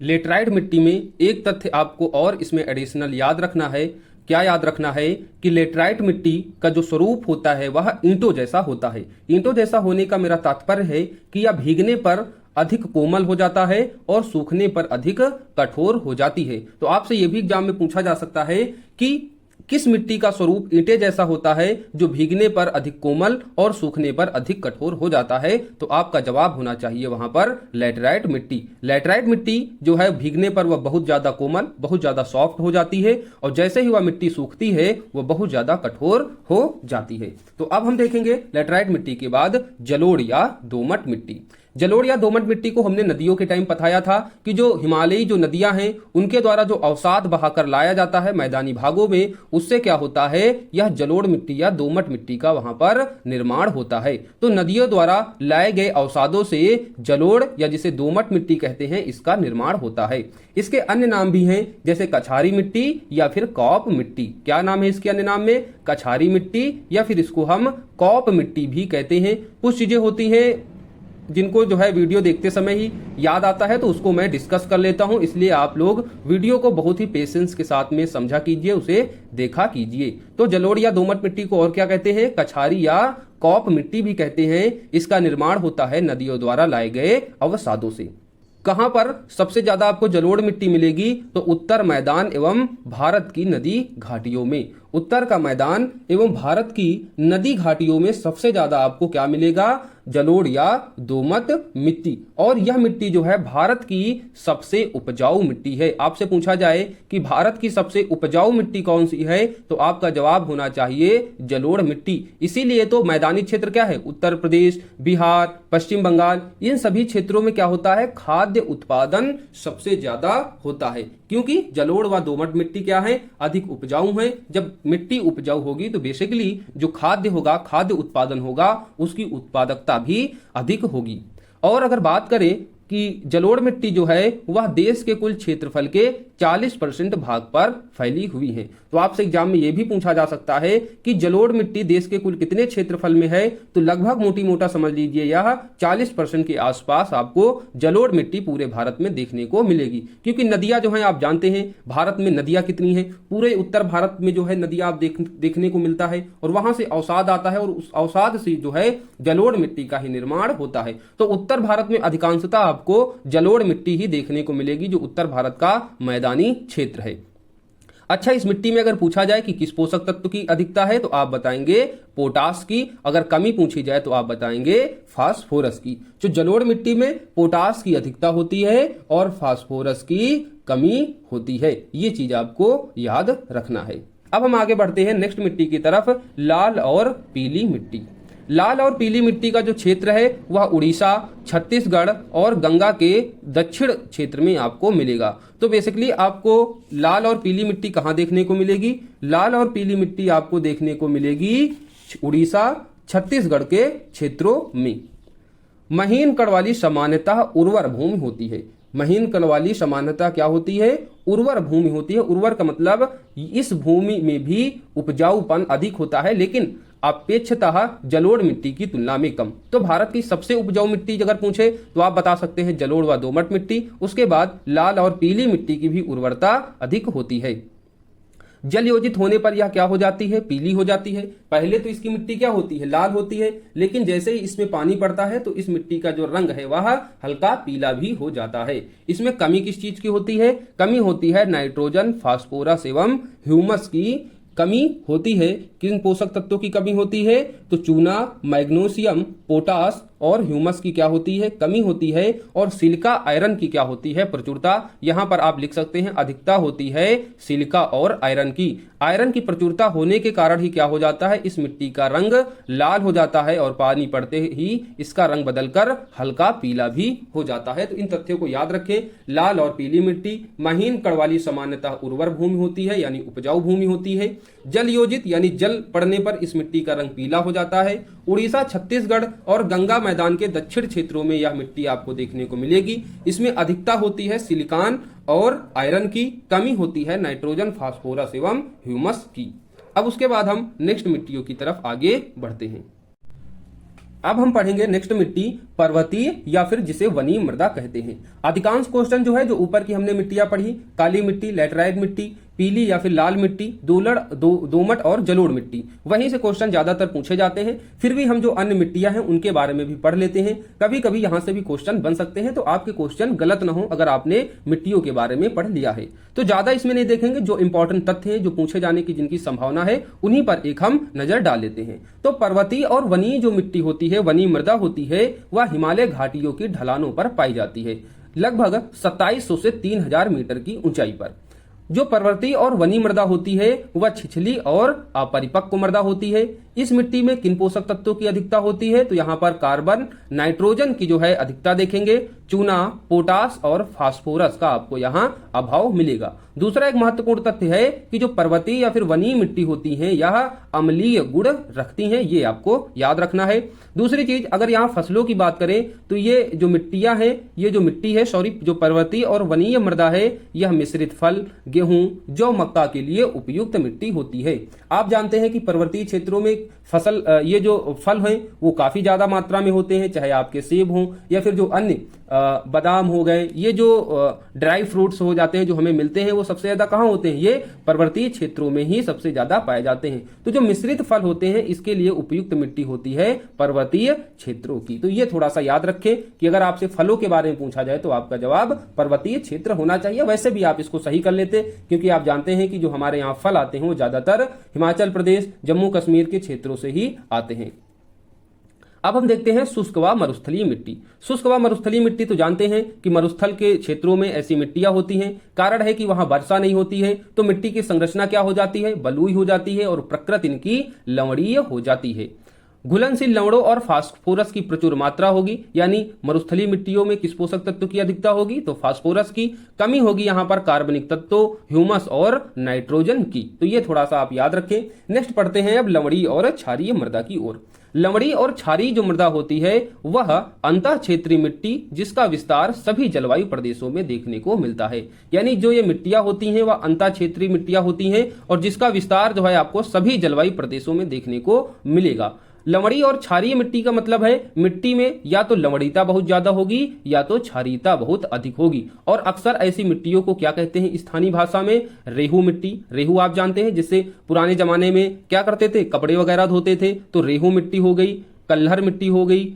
Speaker 1: लेटराइट मिट्टी में एक तथ्य आपको और इसमें एडिशनल याद रखना है। क्या याद रखना है? कि लेटराइट मिट्टी का जो स्वरूप होता है वह ईंटों जैसा होता है। ईंटों जैसा होने का मेरा तात्पर्य है कि यह भीगने पर अधिक कोमल हो जाता है और सूखने पर अधिक कठोर हो जाती है। तो आपसे यह भी एग्जाम में पूछा जा सकता है कि किस मिट्टी का स्वरूप ईंटे जैसा होता है जो भीगने पर अधिक कोमल और सूखने पर अधिक कठोर हो जाता है? तो आपका जवाब होना चाहिए वहां पर लेटराइट मिट्टी। लेटराइट मिट्टी जो है भीगने पर वह बहुत ज्यादा कोमल, बहुत ज्यादा सॉफ्ट हो जाती है और जैसे ही वह मिट्टी सूखती है वह बहुत ज्यादा कठोर हो जाती है। तो अब हम देखेंगे लेटराइट मिट्टी के बाद जलोढ़ या दोमट मिट्टी। जलोढ़ या दोमट मिट्टी को हमने नदियों के टाइम बताया था कि जो हिमालयी जो नदियां हैं उनके द्वारा जो अवसाद बहाकर लाया जाता है मैदानी भागों में, उससे क्या होता है, यह जलोढ़ मिट्टी या दोमट मिट्टी का वहां पर निर्माण होता है। तो नदियों द्वारा लाए गए अवसादों से जलोढ़ या जिसे दोमट मिट्टी कहते हैं इसका निर्माण होता है। इसके अन्य नाम भी हैं जैसे कछारी मिट्टी या फिर कौप मिट्टी। क्या नाम है इसके अन्य नाम में? कछारी मिट्टी या फिर इसको हम कौप मिट्टी भी कहते हैं। कुछ चीजें होती हैं जिनको जो है वीडियो देखते समय ही याद आता है तो उसको मैं डिस्कस कर लेता हूं, इसलिए आप लोग वीडियो को बहुत ही पेशेंस के साथ में समझा कीजिए, उसे देखा कीजिए। तो जलोढ़ या दोमट मिट्टी को और क्या कहते हैं? कछारी या कौप मिट्टी भी कहते हैं। इसका निर्माण होता है नदियों द्वारा लाए गए अवसादों से। कहां पर सबसे ज्यादा आपको जलोढ़ मिट्टी मिलेगी? तो उत्तर मैदान एवं भारत की नदी घाटियों में। उत्तर का मैदान एवं भारत की नदी घाटियों में सबसे ज्यादा आपको क्या मिलेगा? जलोढ़ या दोमट मिट्टी। और यह मिट्टी जो है भारत की सबसे उपजाऊ मिट्टी है। आपसे पूछा जाए कि भारत की सबसे उपजाऊ मिट्टी कौन सी है तो आपका जवाब होना चाहिए जलोढ़ मिट्टी। इसीलिए तो मैदानी क्षेत्र क्या है? उत्तर प्रदेश, बिहार, पश्चिम बंगाल, इन सभी क्षेत्रों में क्या होता है? खाद्य उत्पादन सबसे ज्यादा होता है, क्योंकि जलोढ़ व दोमट मिट्टी क्या है? अधिक उपजाऊ है। जब मिट्टी उपजाऊ होगी तो बेसिकली जो खाद्य होगा, खाद्य उत्पादन होगा, उसकी उत्पादकता भी अधिक होगी। और अगर बात करें कि जलोढ़ मिट्टी जो है वह देश के कुल क्षेत्रफल के 40% भाग पर फैली हुई है। तो आपसे एग्जाम में यह भी पूछा जा सकता है कि जलोढ़ मिट्टी देश के कुल कितने क्षेत्रफल में है? तो लगभग मोटी मोटा समझ लीजिए यह 40% के आसपास आपको जलोढ़ मिट्टी पूरे भारत में देखने को मिलेगी। क्योंकि नदियां जो है आप जानते हैं भारत में नदियां कितनी है, पूरे उत्तर भारत में जो है नदियां आप देखने को मिलता है और वहां से अवसाद आता है और उस अवसाद से जो है जलोढ़ मिट्टी का ही निर्माण होता है। तो उत्तर भारत में अधिकांशतः आपको जलोढ़ मिट्टी ही देखने को मिलेगी जो उत्तर भारत का मैदानी क्षेत्र है। अच्छा, इस मिट्टी में अगर पूछा जाए कि किस पोषक तत्व की अधिकता है तो आप बताएंगे पोटास की। अगर कमी पूछी जाए तो आप बताएंगे फास्फोरस की। जो जलोढ़ मिट्टी में पोटास की अधिकता होती है और फास्फोरस की कमी होती है, ये चीज आपको याद रखना है। अब हम आगे बढ़ते हैं नेक्स्ट मिट्टी की तरफ, लाल और पीली मिट्टी। लाल और पीली मिट्टी का जो क्षेत्र है वह उड़ीसा, छत्तीसगढ़ और गंगा के दक्षिण क्षेत्र में आपको मिलेगा। तो बेसिकली आपको लाल और पीली मिट्टी कहाँ देखने को मिलेगी? लाल और पीली मिट्टी आपको देखने को मिलेगी उड़ीसा, छत्तीसगढ़ के क्षेत्रों में। महीन कण वाली सामान्यतः उर्वर भूमि होती है। महीन कण वाली सामान्यतः क्या होती है? उर्वर भूमि होती है। उर्वर का मतलब इस भूमि में भी उपजाऊपन अधिक होता है, लेकिन अपेक्षतः जलोढ़ मिट्टी की तुलना में कम। तो भारत की सबसे उपजाऊ मिट्टी अगर पूछे तो आप बता सकते हैं जलोढ़ व दोमट मिट्टी। उसके बाद लाल और पीली मिट्टी की भी उर्वरता अधिक होती है। जल योजित होने पर यह क्या हो जाती है? पीली हो जाती है। पहले तो इसकी मिट्टी क्या होती है? लाल होती है, लेकिन जैसे ही इसमें पानी पड़ता है तो इस मिट्टी का जो रंग है वह हल्का पीला भी हो जाता है। इसमें कमी किस चीज की होती है? कमी होती है नाइट्रोजन, फास्फोरस एवं ह्यूमस की कमी होती है। किन पोषक तत्वों की कमी होती है? तो चूना, मैग्नीशियम, पोटास और ह्यूमस की क्या होती है, कमी होती है, और सिलिका आयरन की क्या होती है, प्रचुरता। यहां पर आप लिख सकते हैं अधिकता होती है सिलिका और आयरन की। आयरन की प्रचुरता होने के कारण ही क्या हो जाता है, इस मिट्टी का रंग लाल हो जाता है और पानी पड़ते ही इसका रंग बदलकर हल्का पीला भी हो जाता है। तो इन तथ्यों को याद रखें। लाल और पीली मिट्टी, महीन कण वाली सामान्यतः उर्वर भूमि होती है यानी उपजाऊ भूमि होती है। जल योजित यानी जल पड़ने पर इस मिट्टी का रंग पीला हो जाता है। उड़ीसा, छत्तीसगढ़ और गंगा मैदान के दक्षिण क्षेत्रों में यह मिट्टी आपको देखने को मिलेगी। इसमें अधिकता होती है सिलिकॉन और आयरन की, कमी होती है नाइट्रोजन, फास्फोरस एवं ह्यूमस की। अब उसके बाद हम नेक्स्ट मिट्टियों की तरफ आगे बढ़ते हैं। अब हम पढ़ेंगे नेक्स्ट मिट्टी पर्वतीय या फिर जिसे वनीय मृदा कहते हैं। अधिकांश क्वेश्चन जो है, जो ऊपर की हमने मिट्टियां पढ़ी, काली मिट्टी, लैटराइट मिट्टी, पीली या फिर लाल मिट्टी, दोमट और जलोढ़ मिट्टी, वहीं से क्वेश्चन ज्यादातर पूछे जाते हैं। फिर भी हम जो अन्य मिट्टियां हैं उनके बारे में भी पढ़ लेते हैं। कभी कभी यहां से भी क्वेश्चन बन सकते हैं, तो आपके क्वेश्चन गलत ना हो अगर आपने मिट्टियों के बारे में पढ़ लिया है। तो ज्यादा इसमें नहीं देखेंगे, जो इंपॉर्टेंट तथ्य हैं, जो पूछे जाने की जिनकी संभावना है, उन्हीं पर एक हम नजर डाल लेते हैं। तो पर्वतीय और वनीय जो मिट्टी होती है, वनीय मृदा होती है, वह हिमालय घाटियों की ढलानों पर पाई जाती है, लगभग 2700 से 3000 मीटर की ऊंचाई पर। जो पर्वतीय और वनीय मृदा होती है वह छिछली और अपरिपक्व मृदा होती है। इस मिट्टी में किन पोषक तत्वों की अधिकता होती है, तो यहाँ पर कार्बन, नाइट्रोजन की जो है अधिकता देखेंगे, चूना, पोटास और फास्फोरस का आपको यहाँ अभाव मिलेगा। दूसरा एक महत्वपूर्ण तथ्य है कि जो पर्वतीय या फिर वनीय मिट्टी होती है यह अम्लीय गुण रखती हैं, ये आपको याद रखना है। दूसरी चीज, अगर यहाँ फसलों की बात करें तो ये जो मिट्टियां हैं, ये जो मिट्टी है जो पर्वतीय और वनीय मृदा है, यह मिश्रित फल, गेहूं, जौ, मक्का के लिए उपयुक्त मिट्टी होती है। आप जानते हैं कि पर्वतीय क्षेत्रों में फसल, ये जो फल हैं वो काफी ज्यादा मात्रा में होते हैं, चाहे आपके सेब हों या फिर जो अन्य बादाम हो गए, ये जो ड्राई फ्रूट्स हो जाते हैं जो हमें मिलते हैं, वो सबसे ज्यादा कहाँ होते हैं, ये पर्वतीय क्षेत्रों में ही सबसे ज्यादा पाए जाते हैं। तो जो मिश्रित फल होते हैं इसके लिए उपयुक्त मिट्टी होती है पर्वतीय क्षेत्रों की। तो ये थोड़ा सा याद रखें कि अगर आपसे फलों के बारे में पूछा जाए तो आपका जवाब पर्वतीय क्षेत्र होना चाहिए। वैसे भी आप इसको सही कर लेते, क्योंकि आप जानते हैं कि जो हमारे यहाँ फल आते हैं वो ज्यादातर हिमाचल प्रदेश, जम्मू कश्मीर के क्षेत्रों से ही आते हैं। अब हम देखते हैं शुष्क व मरुस्थलीय मिट्टी। शुष्क व मरुस्थलीय मिट्टी तो जानते हैं कि मरुस्थल के क्षेत्रों में ऐसी मिट्टियां होती हैं। कारण है कि वहां वर्षा नहीं होती है, तो मिट्टी की संरचना क्या हो जाती है, बलुई हो जाती है और प्रकृति इनकी लवणीय हो जाती है। घुलनशील लवणों और फास्फोरस की प्रचुर मात्रा होगी, यानी मरुस्थलीय मिट्टियों में किस पोषक तत्व की अधिकता होगी, तो फास्फोरस की। कमी होगी यहाँ पर कार्बनिक तत्वों, ह्यूमस और नाइट्रोजन की। तो ये थोड़ा सा आप याद रखें। नेक्स्ट पढ़ते हैं अब लवणीय और क्षारीय मृदा की ओर। लवणीय और क्षारीय जो मृदा होती है वह अंतः क्षेत्रीय मिट्टी जिसका विस्तार सभी जलवायु प्रदेशों में देखने को मिलता है। यानी जो ये मिट्टियां होती हैं वह अंतः क्षेत्रीय मिट्टियां होती हैं और जिसका विस्तार जो है आपको सभी जलवायु प्रदेशों में देखने को मिलेगा। लवणीय और क्षारीय मिट्टी का मतलब है मिट्टी में या तो लवणीयता बहुत ज्यादा होगी या तो क्षारीयता बहुत अधिक होगी। और अक्सर ऐसी मिट्टियों को क्या कहते हैं स्थानीय भाषा में, रेहू मिट्टी। रेहू आप जानते हैं, जिससे पुराने जमाने में क्या करते थे, कपड़े वगैरह धोते थे। तो रेहू मिट्टी हो गई, कल्हर मिट्टी हो गई,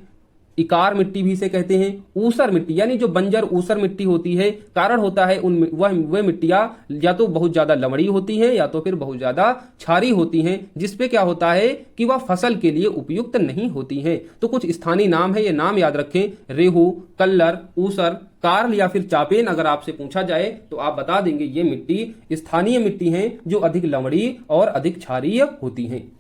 Speaker 1: इकार मिट्टी भी इसे कहते हैं। ऊसर मिट्टी यानी जो बंजर ऊसर मिट्टी होती है, कारण होता है वह मिट्टियां या तो बहुत ज्यादा लवणीय होती हैं या तो फिर बहुत ज्यादा क्षारीय होती हैं, जिसपे क्या होता है कि वह फसल के लिए उपयुक्त नहीं होती हैं। तो कुछ स्थानीय नाम है, ये नाम याद रखें, रेहू, कल्लर, ऊसर, कार्ल या फिर चापेन। अगर आपसे पूछा जाए तो आप बता देंगे ये मिट्टी स्थानीय मिट्टी है जो अधिक लवणीय और अधिक क्षारीय होती हैं।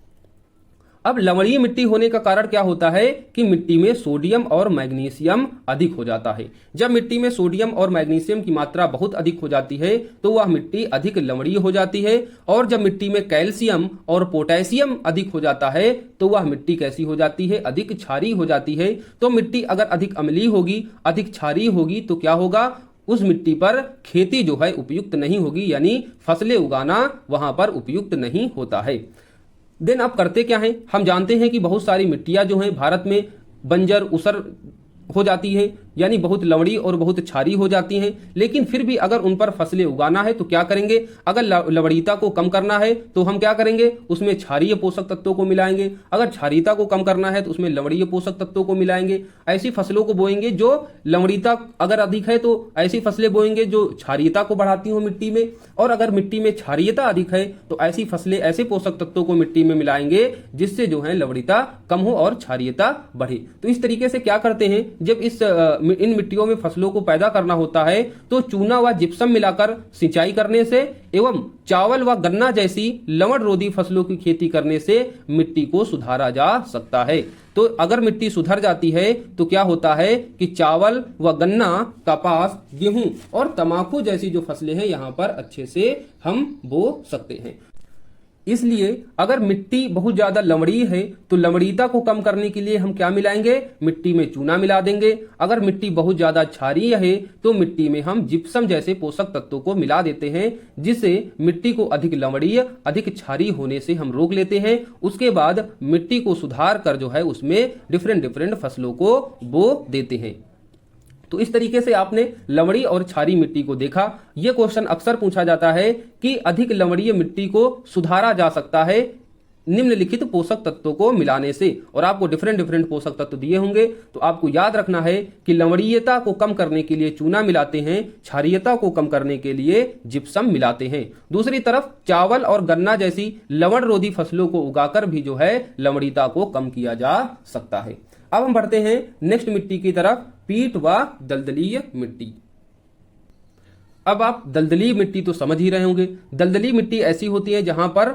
Speaker 1: अब लवणीय मिट्टी होने का कारण क्या होता है कि मिट्टी में सोडियम और मैग्नीशियम अधिक हो जाता है। जब मिट्टी में सोडियम और मैग्नीशियम की मात्रा बहुत अधिक हो जाती है तो वह मिट्टी अधिक लवणीय हो जाती है। और जब मिट्टी में कैल्शियम और पोटेशियम अधिक हो जाता है तो वह मिट्टी कैसी हो जाती है, अधिक क्षारीय हो जाती है। तो मिट्टी अगर अधिक अम्लीय होगी, अधिक क्षारीय होगी तो क्या होगा, उस मिट्टी पर खेती जो है उपयुक्त नहीं होगी, यानी फसलें उगाना वहां पर उपयुक्त नहीं होता है। देन अब करते क्या हैं, हम जानते हैं कि बहुत सारी मिट्टियां जो हैं भारत में बंजर ऊसर हो जाती है। यानी बहुत लवड़ी और बहुत क्षारी हो जाती हैं। लेकिन फिर भी अगर उन पर फसलें उगाना है तो क्या करेंगे, अगर लवड़ीता को कम करना है तो हम क्या करेंगे, उसमें क्षारीय पोषक तत्वों को मिलाएंगे। अगर क्षारीयता को कम करना है तो उसमें लवणीय पोषक तत्वों को मिलाएंगे। ऐसी फसलों को बोएंगे जो लवणीता अगर अधिक है तो ऐसी फसलें बोएंगे जो क्षारीयता को बढ़ाती हो मिट्टी में, और अगर मिट्टी में क्षारीयता अधिक है तो ऐसी फसलें ऐसे पोषक तत्वों को मिट्टी में मिलाएंगे जिससे जो है लवणीता कम हो और क्षारीयता बढ़े। तो इस तरीके से क्या करते हैं, जब इन मिट्टियों में फसलों को पैदा करना होता है तो चूना व जिप्सम मिलाकर सिंचाई करने से एवं चावल व गन्ना जैसी लवण रोधी फसलों की खेती करने से मिट्टी को सुधारा जा सकता है। तो अगर मिट्टी सुधर जाती है तो क्या होता है कि चावल व गन्ना, कपास, गेहूं और तंबाकू जैसी जो फसलें हैं यहां पर अच्छे से हम बो सकते हैं। इसलिए अगर मिट्टी बहुत ज्यादा लवणीय है तो लवणीयता को कम करने के लिए हम क्या मिलाएंगे, मिट्टी में चूना मिला देंगे। अगर मिट्टी बहुत ज्यादा क्षारीय है तो मिट्टी में हम जिप्सम जैसे पोषक तत्वों को मिला देते हैं, जिससे मिट्टी को अधिक लवणीय, अधिक क्षारीय होने से हम रोक लेते हैं। उसके बाद मिट्टी को सुधार कर जो है उसमें डिफरेंट फसलों को बो देते हैं। तो इस तरीके से आपने लवणी और क्षारीय मिट्टी को देखा। यह क्वेश्चन अक्सर पूछा जाता है कि अधिक लवणीय मिट्टी को सुधारा जा सकता है निम्नलिखित पोषक तत्वों को मिलाने से, और आपको डिफरेंट पोषक तत्व दिए होंगे। तो आपको याद रखना है कि लवणीयता को कम करने के लिए चूना मिलाते हैं, क्षारीयता को कम करने के लिए जिप्सम मिलाते हैं। दूसरी तरफ चावल और गन्ना जैसी लवण रोधी फसलों को उगाकर भी जो है लवणीयता को कम किया जा सकता है। अब हम बढ़ते हैं नेक्स्ट मिट्टी की तरफ, पीट व दलदलीय मिट्टी। अब आप दलदली मिट्टी तो समझ ही रहे होंगे। दलदली मिट्टी ऐसी होती है जहां पर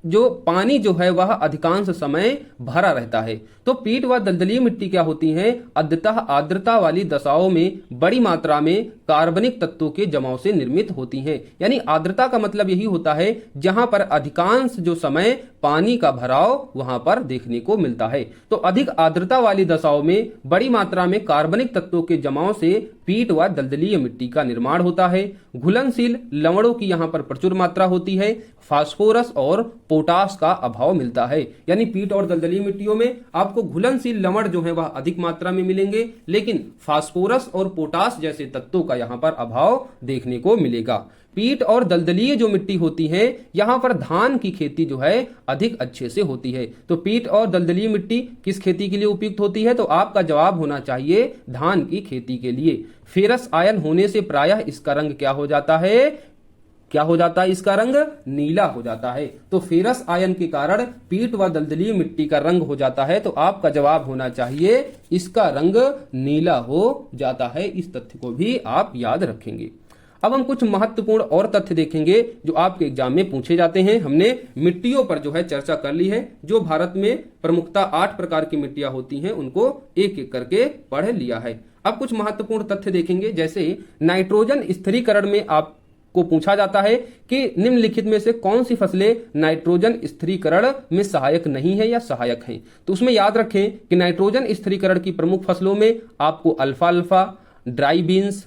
Speaker 1: जो पानी जो है वह अधिकांश समय भरा रहता है। तो पीट व दलदली मिट्टी क्या होती है, अंततः आर्द्रता वाली दशाओं में बड़ी मात्रा में कार्बनिक तत्वों के जमाव से निर्मित होती हैं। यानी आर्द्रता का मतलब यही होता है जहां पर अधिकांश जो समय पानी का भराव वहां पर देखने को मिलता है। तो अधिक आर्द्रता वाली दशाओं में बड़ी मात्रा में कार्बनिक तत्वों के जमाव से पीट व दलदलीय मिट्टी का निर्माण होता है। घुलनशील लवणों की यहाँ पर प्रचुर मात्रा होती है। फास्फोरस और पोटास का अभाव मिलता है। यानी पीट और दलदली मिट्टियों में आपको घुलनशील लवण जो है वह अधिक मात्रा में मिलेंगे, लेकिन फास्फोरस और पोटास जैसे तत्वों का यहाँ पर अभाव देखने को मिलेगा। पीट और दलदलीय जो मिट्टी होती है यहाँ पर धान की खेती जो है अधिक अच्छे से होती है। तो पीट और दलदलीय मिट्टी किस खेती के लिए उपयुक्त होती है, तो आपका जवाब होना चाहिए धान की खेती के लिए। फेरस आयन होने से प्रायः इसका रंग क्या हो जाता है, क्या हो जाता है, इसका रंग नीला हो जाता है। तो फेरस आयन के कारण पीट व दलदलीय मिट्टी का रंग हो जाता है। तो आपका जवाब होना चाहिए इसका रंग नीला हो जाता है। इस तथ्य को भी आप याद रखेंगे। अब हम कुछ महत्वपूर्ण और तथ्य देखेंगे जो आपके एग्जाम में पूछे जाते हैं। हमने मिट्टियों पर जो है चर्चा कर ली है। जो भारत में प्रमुखता 8 प्रकार की मिट्टियां होती हैं उनको एक एक करके पढ़ लिया है। अब कुछ महत्वपूर्ण तथ्य देखेंगे, जैसे नाइट्रोजन स्थिरीकरण में आपको पूछा जाता है कि निम्नलिखित में से कौन सी फसलें नाइट्रोजन स्थिरीकरण में सहायक नहीं है या सहायक हैं। तो उसमें याद रखें कि नाइट्रोजन स्थिरीकरण की प्रमुख फसलों में आपको अल्फाल्फा, ड्राई बीन्स,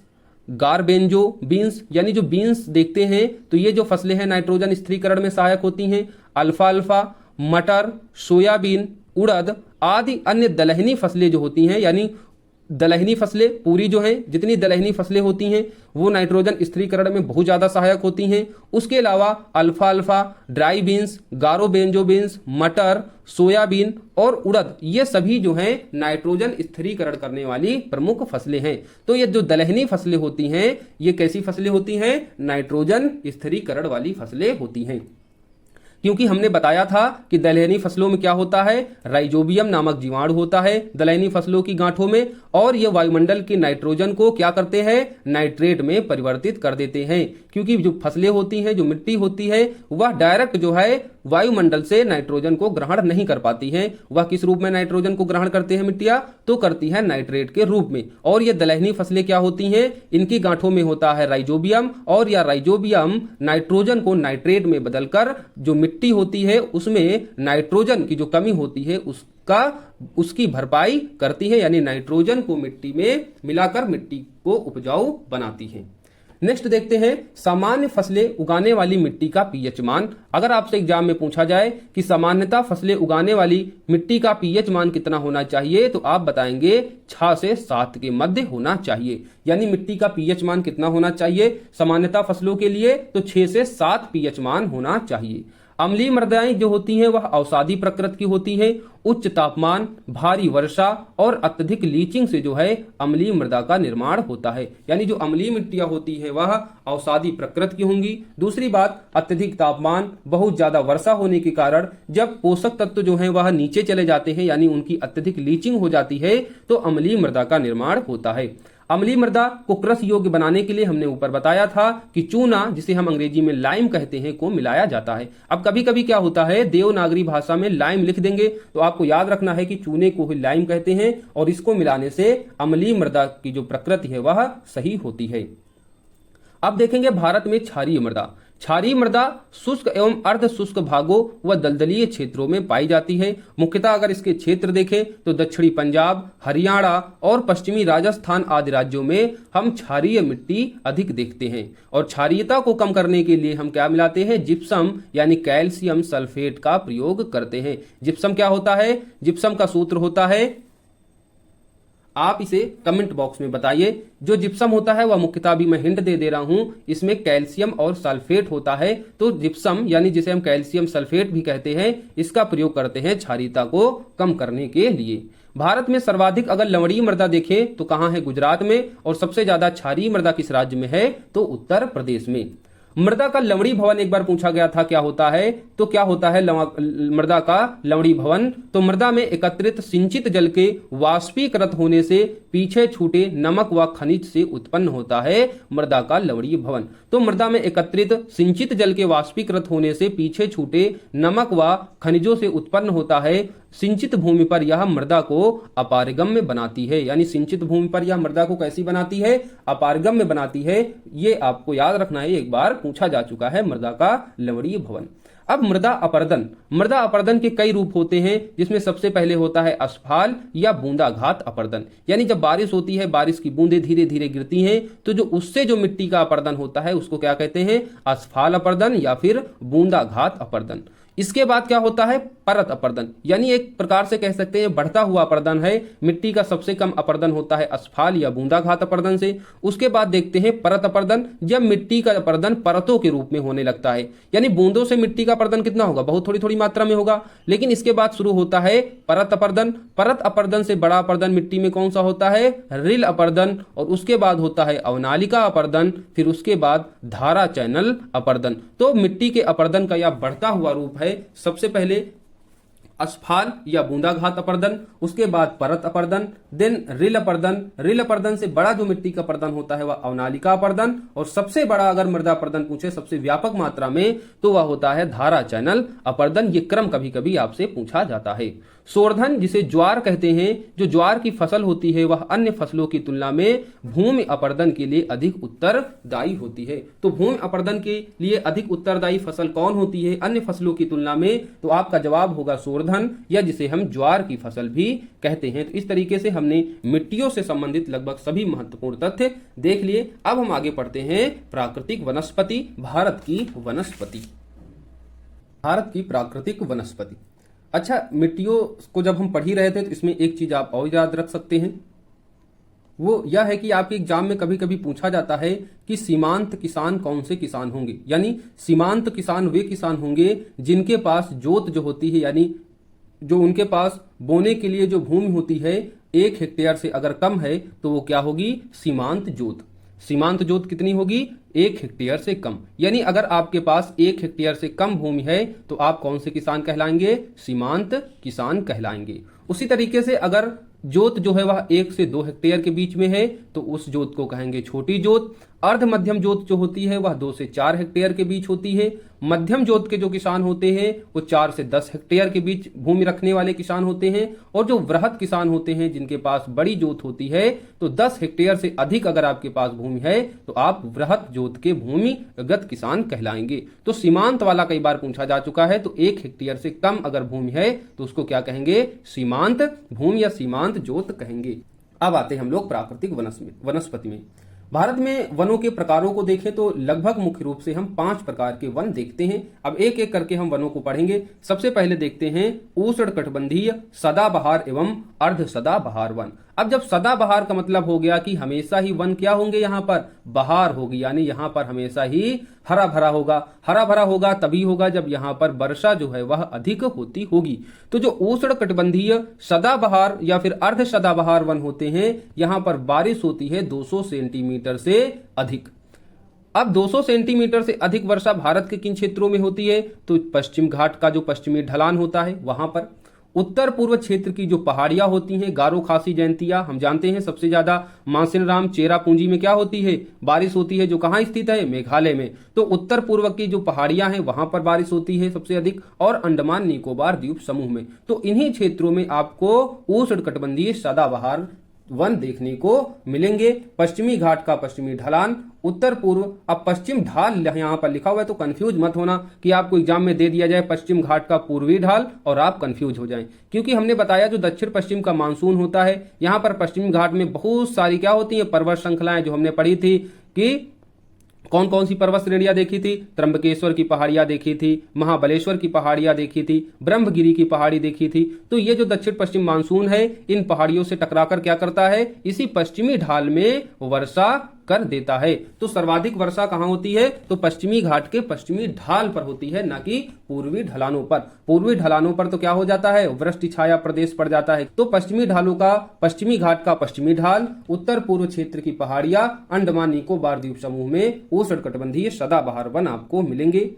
Speaker 1: गारबेंजो बीन्स, यानी जो बीन्स देखते हैं तो ये जो फसलें हैं नाइट्रोजन स्थिरीकरण में सहायक होती हैं। अल्फाल्फा, मटर, सोयाबीन, उड़द आदि अन्य दलहनी फसलें जो होती हैं, यानी दलहनी फसलें पूरी जो हैं, जितनी दलहनी फसलें होती हैं वो नाइट्रोजन स्थिरीकरण में बहुत ज्यादा सहायक होती हैं। उसके अलावा अल्फाल्फा, ड्राई बीन्स, गारोबेंजो बीन्स, मटर, सोयाबीन और उड़द ये सभी जो हैं नाइट्रोजन स्थिरीकरण करने वाली प्रमुख फसलें हैं। तो ये जो दलहनी फसलें होती हैं ये कैसी फसलें होती हैं, नाइट्रोजन स्थिरीकरण वाली फसलें होती हैं। क्योंकि हमने बताया था कि दलहनी फसलों में क्या होता है, राइजोबियम नामक जीवाणु होता है दलहनी फसलों की गांठों में, और ये वायुमंडल की नाइट्रोजन को क्या करते हैं, नाइट्रेट में परिवर्तित कर देते हैं। क्योंकि जो फसलें होती हैं, जो मिट्टी होती है वह डायरेक्ट जो है वायुमंडल से नाइट्रोजन को ग्रहण नहीं कर पाती हैं। वह किस रूप में नाइट्रोजन को ग्रहण करते हैं मिट्टियां, तो करती है नाइट्रेट के रूप में। और ये दलहनी फसलें क्या होती हैं, इनकी गांठों में होता है राइजोबियम, और यह राइजोबियम नाइट्रोजन को नाइट्रेट में बदलकर जो मिट्टी होती है उसमें नाइट्रोजन की जो कमी होती है उसकी भरपाई करती है, यानी नाइट्रोजन को मिट्टी में मिलाकर मिट्टी को उपजाऊ बनाती है। नेक्स्ट देखते हैं सामान्य फसलें उगाने वाली मिट्टी का पीएच मान। अगर आपसे एग्जाम में पूछा जाए कि सामान्यतः फसलें उगाने वाली मिट्टी का पीएच मान कितना होना चाहिए, तो आप बताएंगे 6 से 7 के मध्य होना चाहिए। यानी मिट्टी का पीएच मान कितना होना चाहिए सामान्यतः फसलों के लिए, तो 6 से 7 पीएच मान होना चाहिए। अम्लीय मृदाएं जो होती हैं वह अवसादी प्रकृति की होती हैं। उच्च तापमान, भारी वर्षा और अत्यधिक लीचिंग से जो है अम्लीय मृदा का निर्माण होता है। यानी जो अम्लीय मिट्टियां होती है वह अवसादी प्रकृति की होंगी। दूसरी बात, अत्यधिक तापमान, बहुत ज्यादा वर्षा होने के कारण जब पोषक तत्व जो है वह नीचे चले जाते हैं, यानी उनकी अत्यधिक लीचिंग हो जाती है, तो अम्लीय मृदा का निर्माण होता है। अम्लीय मृदा को कृषि योग्य बनाने के लिए हमने ऊपर बताया था कि चूना, जिसे हम अंग्रेजी में लाइम कहते हैं, को मिलाया जाता है। अब कभी कभी क्या होता है, देवनागरी भाषा में लाइम लिख देंगे, तो आपको याद रखना है कि चूने को ही लाइम कहते हैं और इसको मिलाने से अम्लीय मृदा की जो प्रकृति है वह सही होती है। अब देखेंगे भारत में क्षारीय मृदा। क्षारीय मृदा शुष्क एवं अर्ध शुष्क भागों व दलदलीय क्षेत्रों में पाई जाती है। मुख्यतः अगर इसके क्षेत्र देखें तो दक्षिणी पंजाब, हरियाणा और पश्चिमी राजस्थान आदि राज्यों में हम क्षारीय मिट्टी अधिक देखते हैं। और क्षारीयता को कम करने के लिए हम क्या मिलाते हैं, जिप्सम यानी कैल्शियम सल्फेट का प्रयोग करते हैं। जिप्सम क्या होता है, जिप्सम का सूत्र होता है, आप इसे कमेंट बॉक्स में बताइए। जो जिप्सम होता है वह मुख्यतः अभी मैं हिंट दे रहा हूं, इसमें कैल्शियम और सल्फेट होता है। तो जिप्सम यानी जिसे हम कैल्शियम सल्फेट भी कहते हैं, इसका प्रयोग करते हैं क्षारीयता को कम करने के लिए। भारत में सर्वाधिक अगर लवणीय मृदा देखें तो कहां है, गुजरात में। और सबसे ज्यादा क्षारीय मृदा किस राज्य में है, तो उत्तर प्रदेश में। मृदा का लवणीय भवन एक बार पूछा गया था, क्या होता है, तो क्या होता है मृदा का लवणीय भवन, तो मृदा में एकत्रित सिंचित जल के वाष्पीकृत होने से पीछे छूटे नमक व खनिज से उत्पन्न होता है मृदा का लवणीय भवन। तो मृदा में एकत्रित सिंचित जल के वाष्पीकृत होने से पीछे छूटे नमक व खनिजों से उत्पन्न होता है। सिंचित भूमि पर यह मृदा को अपारगम्य बनाती है। यानी सिंचित भूमि पर यह मृदा को कैसी बनाती है, अपारगम्य बनाती है। ये आपको याद रखना है, एक बार पूछा जा चुका है मृदा का लवणीय भवन। अब मृदा अपरदन। मृदा अपरदन के कई रूप होते हैं, जिसमें सबसे पहले होता है अस्फाल या बूंदाघात अपरदन। यानी जब बारिश होती है, बारिश की बूंदें धीरे धीरे गिरती हैं, तो जो उससे जो मिट्टी का अपरदन होता है उसको क्या कहते हैं, अस्फाल अपरदन या फिर बूंदाघात अपरदन। इसके बाद क्या होता है, परत अपरदन। यानी एक प्रकार से कह सकते हैं बढ़ता हुआ अपरदन है। मिट्टी का सबसे कम अपरदन होता है अस्फाल या बूंदाघात अपरदन से। उसके बाद देखते हैं परत अपरदन, जब मिट्टी का अपरदन परतों के रूप में होने लगता है। यानी बूंदों से मिट्टी का अपरदन कितना होगा, बहुत थोड़ी थोड़ी मात्रा में होगा। लेकिन इसके बाद शुरू होता है परत अपरदन। परत अपरदन से बड़ा अपरदन मिट्टी में कौन सा होता है, रिल अपरदन। और उसके बाद होता है अवनालिका अपरदन, फिर उसके बाद धारा चैनल अपरदन। तो मिट्टी के अपरदन का यह बढ़ता हुआ रूप है। सबसे पहले अस्फाल या बूंदाघात अपरदन, उसके बाद परत अपरदन, देन रिल अपरदन। रिल अपरदन से बड़ा जो मिट्टी का अपरदन होता है वह अवनालिका अपरदन, और सबसे बड़ा अगर मृदा अपरदन पूछे सबसे व्यापक मात्रा में तो वह होता है धारा चैनल अपरदन। ये क्रम कभी कभी आपसे पूछा जाता है। शोरधन, जिसे ज्वार कहते हैं, जो ज्वार की फसल होती है वह अन्य फसलों की तुलना में भूमि अपरदन के लिए अधिक उत्तरदायी होती है। तो भूमि अपरदन के लिए अधिक उत्तरदायी फसल कौन होती है अन्य फसलों की तुलना में, तो आपका जवाब होगा शोरधन, या जिसे हम ज्वार की फसल भी कहते हैं। तो इस तरीके से हमने मिट्टियों से संबंधित लगभग सभी महत्वपूर्ण तथ्य देख लिए। अब हम आगे पढ़ते हैं प्राकृतिक वनस्पति, भारत की वनस्पति, भारत की प्राकृतिक वनस्पति। अच्छा, मिट्टियों को जब हम पढ़ ही रहे थे तो इसमें एक चीज आप और याद रख सकते हैं, वो यह है कि आपके एग्जाम में कभी कभी पूछा जाता है कि सीमांत किसान कौन से किसान होंगे। यानी सीमांत किसान वे किसान होंगे जिनके पास जोत जो होती है, यानी जो उनके पास बोने के लिए जो भूमि होती है 1 हेक्टेयर से अगर कम है तो वो क्या होगी, सीमांत जोत। सीमांत जोत कितनी होगी, 1 हेक्टेयर से कम। यानी अगर आपके पास 1 हेक्टेयर से कम भूमि है तो आप कौन से किसान कहलाएंगे, सीमांत किसान कहलाएंगे। उसी तरीके से अगर जोत जो है वह 1 से 2 हेक्टेयर के बीच में है तो उस जोत को कहेंगे छोटी जोत। अर्ध मध्यम जोत जो होती है वह 2 से 4 हेक्टेयर के बीच होती है। मध्यम जोत के जो किसान होते हैं वो 4 से 10 हेक्टेयर के बीच भूमि रखने वाले किसान होते हैं। और जो वृहद किसान होते हैं जिनके पास बड़ी जोत होती है, तो 10 हेक्टेयर से अधिक अगर आपके पास भूमि है तो आप वृहद जोत के भूमिगत किसान कहलाएंगे। तो सीमांत वाला कई बार पूछा जा चुका है, तो 1 हेक्टेयर से कम अगर भूमि है तो उसको क्या कहेंगे, सीमांत भूमि या सीमांत जोत कहेंगे। अब आते हैं हम लोग प्राकृतिक वनस्पति में। भारत में वनों के प्रकारों को देखें तो लगभग मुख्य रूप से हम 5 प्रकार के वन देखते हैं। अब एक एक करके हम वनों को पढ़ेंगे। सबसे पहले देखते हैं उष्णकटिबंधीय सदाबहार एवं अर्ध सदाबहार वन। अब जब सदाबहार का मतलब हो गया कि हमेशा ही वन क्या होंगे, यहाँ पर बहार होगी, यानी यहाँ पर हमेशा ही हरा भरा होगा। हरा भरा होगा तभी होगा जब यहाँ पर वर्षा जो है वह अधिक होती होगी। तो जो उष्णकटिबंधीय सदाबहार या फिर अर्ध सदाबहार वन होते हैं, यहाँ पर बारिश होती है 200 सेंटीमीटर से अधिक। अब 200 सेंटीमीटर से अधिक वर्षा भारत के किन क्षेत्रों में होती है, तो पश्चिम घाट का जो पश्चिमी ढलान होता है वहां पर, उत्तर पूर्व क्षेत्र की जो पहाड़ियां होती हैं, गारो खासी जयंतिया, हम जानते हैं सबसे ज्यादा मासिनराम चेरापूंजी में क्या होती है, बारिश होती है, जो कहाँ स्थित है, मेघालय में। तो उत्तर पूर्व की जो पहाड़ियां हैं वहां पर बारिश होती है सबसे अधिक, और अंडमान निकोबार द्वीप समूह में। तो इन्हीं क्षेत्रों में आपको उष्णकटिबंधीय सदाबहार वन देखने को मिलेंगे। पश्चिमी घाट का पश्चिमी ढलान, उत्तर पूर्व। अब पश्चिम ढाल यहाँ पर लिखा हुआ है तो कंफ्यूज मत होना कि आपको एग्जाम में दे दिया जाए पश्चिम घाट का पूर्वी ढाल और आप कंफ्यूज हो जाएं, क्योंकि हमने बताया जो दक्षिण पश्चिम का मानसून होता है, यहाँ पर पश्चिमी घाट में बहुत सारी क्या होती है, पर्वत श्रृंखलाएं, जो हमने पढ़ी थी कि कौन कौन सी पर्वत श्रेणियां देखी थी, त्र्यंबकेश्वर की पहाड़ियां देखी थी, महाबलेश्वर की पहाड़ियां देखी थी, ब्रह्मगिरी की पहाड़ी देखी थी। तो ये जो दक्षिण पश्चिम मानसून है इन पहाड़ियों से टकराकर क्या करता है, इसी पश्चिमी ढाल में वर्षा कर देता है। तो सर्वाधिक वर्षा कहां होती है, तो पश्चिमी घाट के पश्चिमी ढाल पर होती है, ना कि पूर्वी ढलानों पर। पूर्वी ढलानों पर तो क्या हो जाता है, वृष्टि छाया प्रदेश पड़ जाता है। तो पश्चिमी ढालों का, पश्चिमी घाट का पश्चिमी ढाल, उत्तर पूर्व क्षेत्र की पहाड़ियां, अंडमान निकोबार द्वीप समूह में उष्णकटिबंधीय सदाबहार वन आपको मिलेंगे।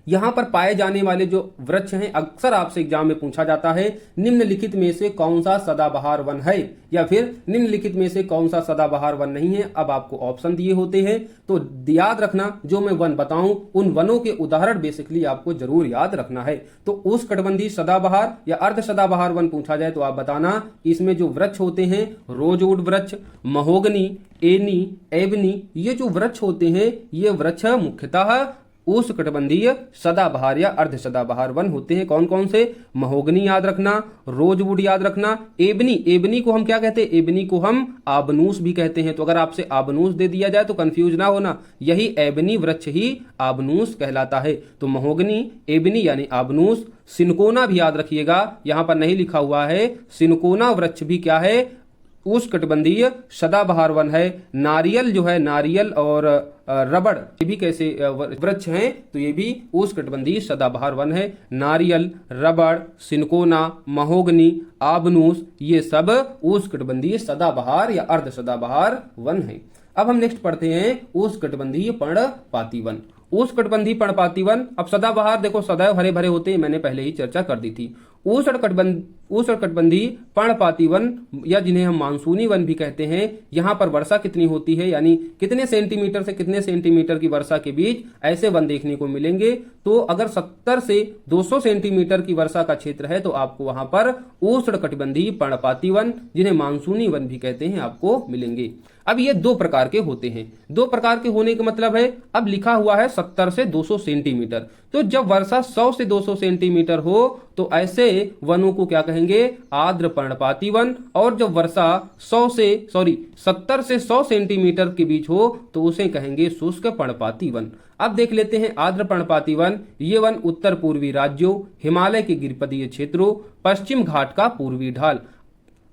Speaker 1: यहां पर पाए जाने वाले जो वृक्ष हैं, अक्सर आपसे एग्जाम में पूछा जाता है निम्नलिखित में से कौन सा सदाबहार वन है, या फिर निम्नलिखित में से कौन सा सदाबहार वन नहीं है। अब आपको ऑप्शन दिए होते हैं, तो याद रखना जो मैं वन बताऊं उन वनों के उदाहरण बेसिकली आपको जरूर याद रखना है। तो उष्णकटिबंधीय सदाबहार या अर्ध सदाबहार वन पूछा जाए तो आप बताना इसमें जो वृक्ष होते हैं, रोजवुड वृक्ष, महोगनी, एनी, एबनी, ये जो वृक्ष होते हैं ये वृक्ष मुख्यतः उष्णकटिबंधीय सदाबहार या अर्ध सदाबहार वन होते हैं। कौन कौन से, महोगनी याद रखना, रोजवुड याद रखना, एबनी, एबनी को हम क्या कहते हैं, एबनी को हम आबनूस भी कहते हैं। तो अगर आपसे आबनूस दे दिया जाए तो कंफ्यूज ना होना, यही एबनी वृक्ष ही आबनूस कहलाता है। तो महोगनी, एबनी यानी आबनूस। सिनकोना भी याद रखिएगा, यहां पर नहीं लिखा हुआ है, सिनकोना वृक्ष भी क्या है, उष्णकटिबंधीय सदाबहार वन है। नारियल जो है, नारियल और रबड़, ये भी कैसे वृक्ष हैं, तो ये भी उष्णकटिबंधीय सदाबहार वन है। नारियल, रबड़, सिनकोना, महोगनी, आबनूस, ये सब उष्णकटिबंधीय सदाबहार या अर्ध सदाबहार वन है। अब हम नेक्स्ट पढ़ते हैं उष्णकटिबंधीय पर्णपाती वन। उष्णकटिबंधीय पर्णपाती वन, अब सदाबहार देखो सदैव हरे भरे होते हैं, मैंने पहले ही चर्चा कर दी थी। उष्णकटिबंधीय पर्णपाती वन या जिन्हें हम मानसूनी वन भी कहते हैं, यहाँ पर वर्षा कितनी होती है, यानी कितने सेंटीमीटर से कितने सेंटीमीटर की वर्षा के बीच ऐसे वन देखने को मिलेंगे। तो अगर 70 से 200 सेंटीमीटर की वर्षा का क्षेत्र है तो आपको वहां पर उष्णकटिबंधीय पर्णपाती वन, जिन्हें मानसूनी वन भी कहते हैं, आपको मिलेंगे। अब ये 2 प्रकार के होते हैं। 2 प्रकार के होने का मतलब है, अब लिखा हुआ है 70 से 200 सेंटीमीटर, तो जब वर्षा 100 से 200 सेंटीमीटर हो तो ऐसे वनों को क्या कहेंगे, आर्द्र पर्णपाती वन। और जब वर्षा 70 से 100 सेंटीमीटर के बीच हो तो उसे कहेंगे शुष्क पर्णपाती वन। अब देख लेते हैं आर्द्र पर्णपाती वन। ये वन उत्तर पूर्वी राज्यों, हिमालय के गिरिपदीय क्षेत्रों, पश्चिम घाट का पूर्वी ढाल।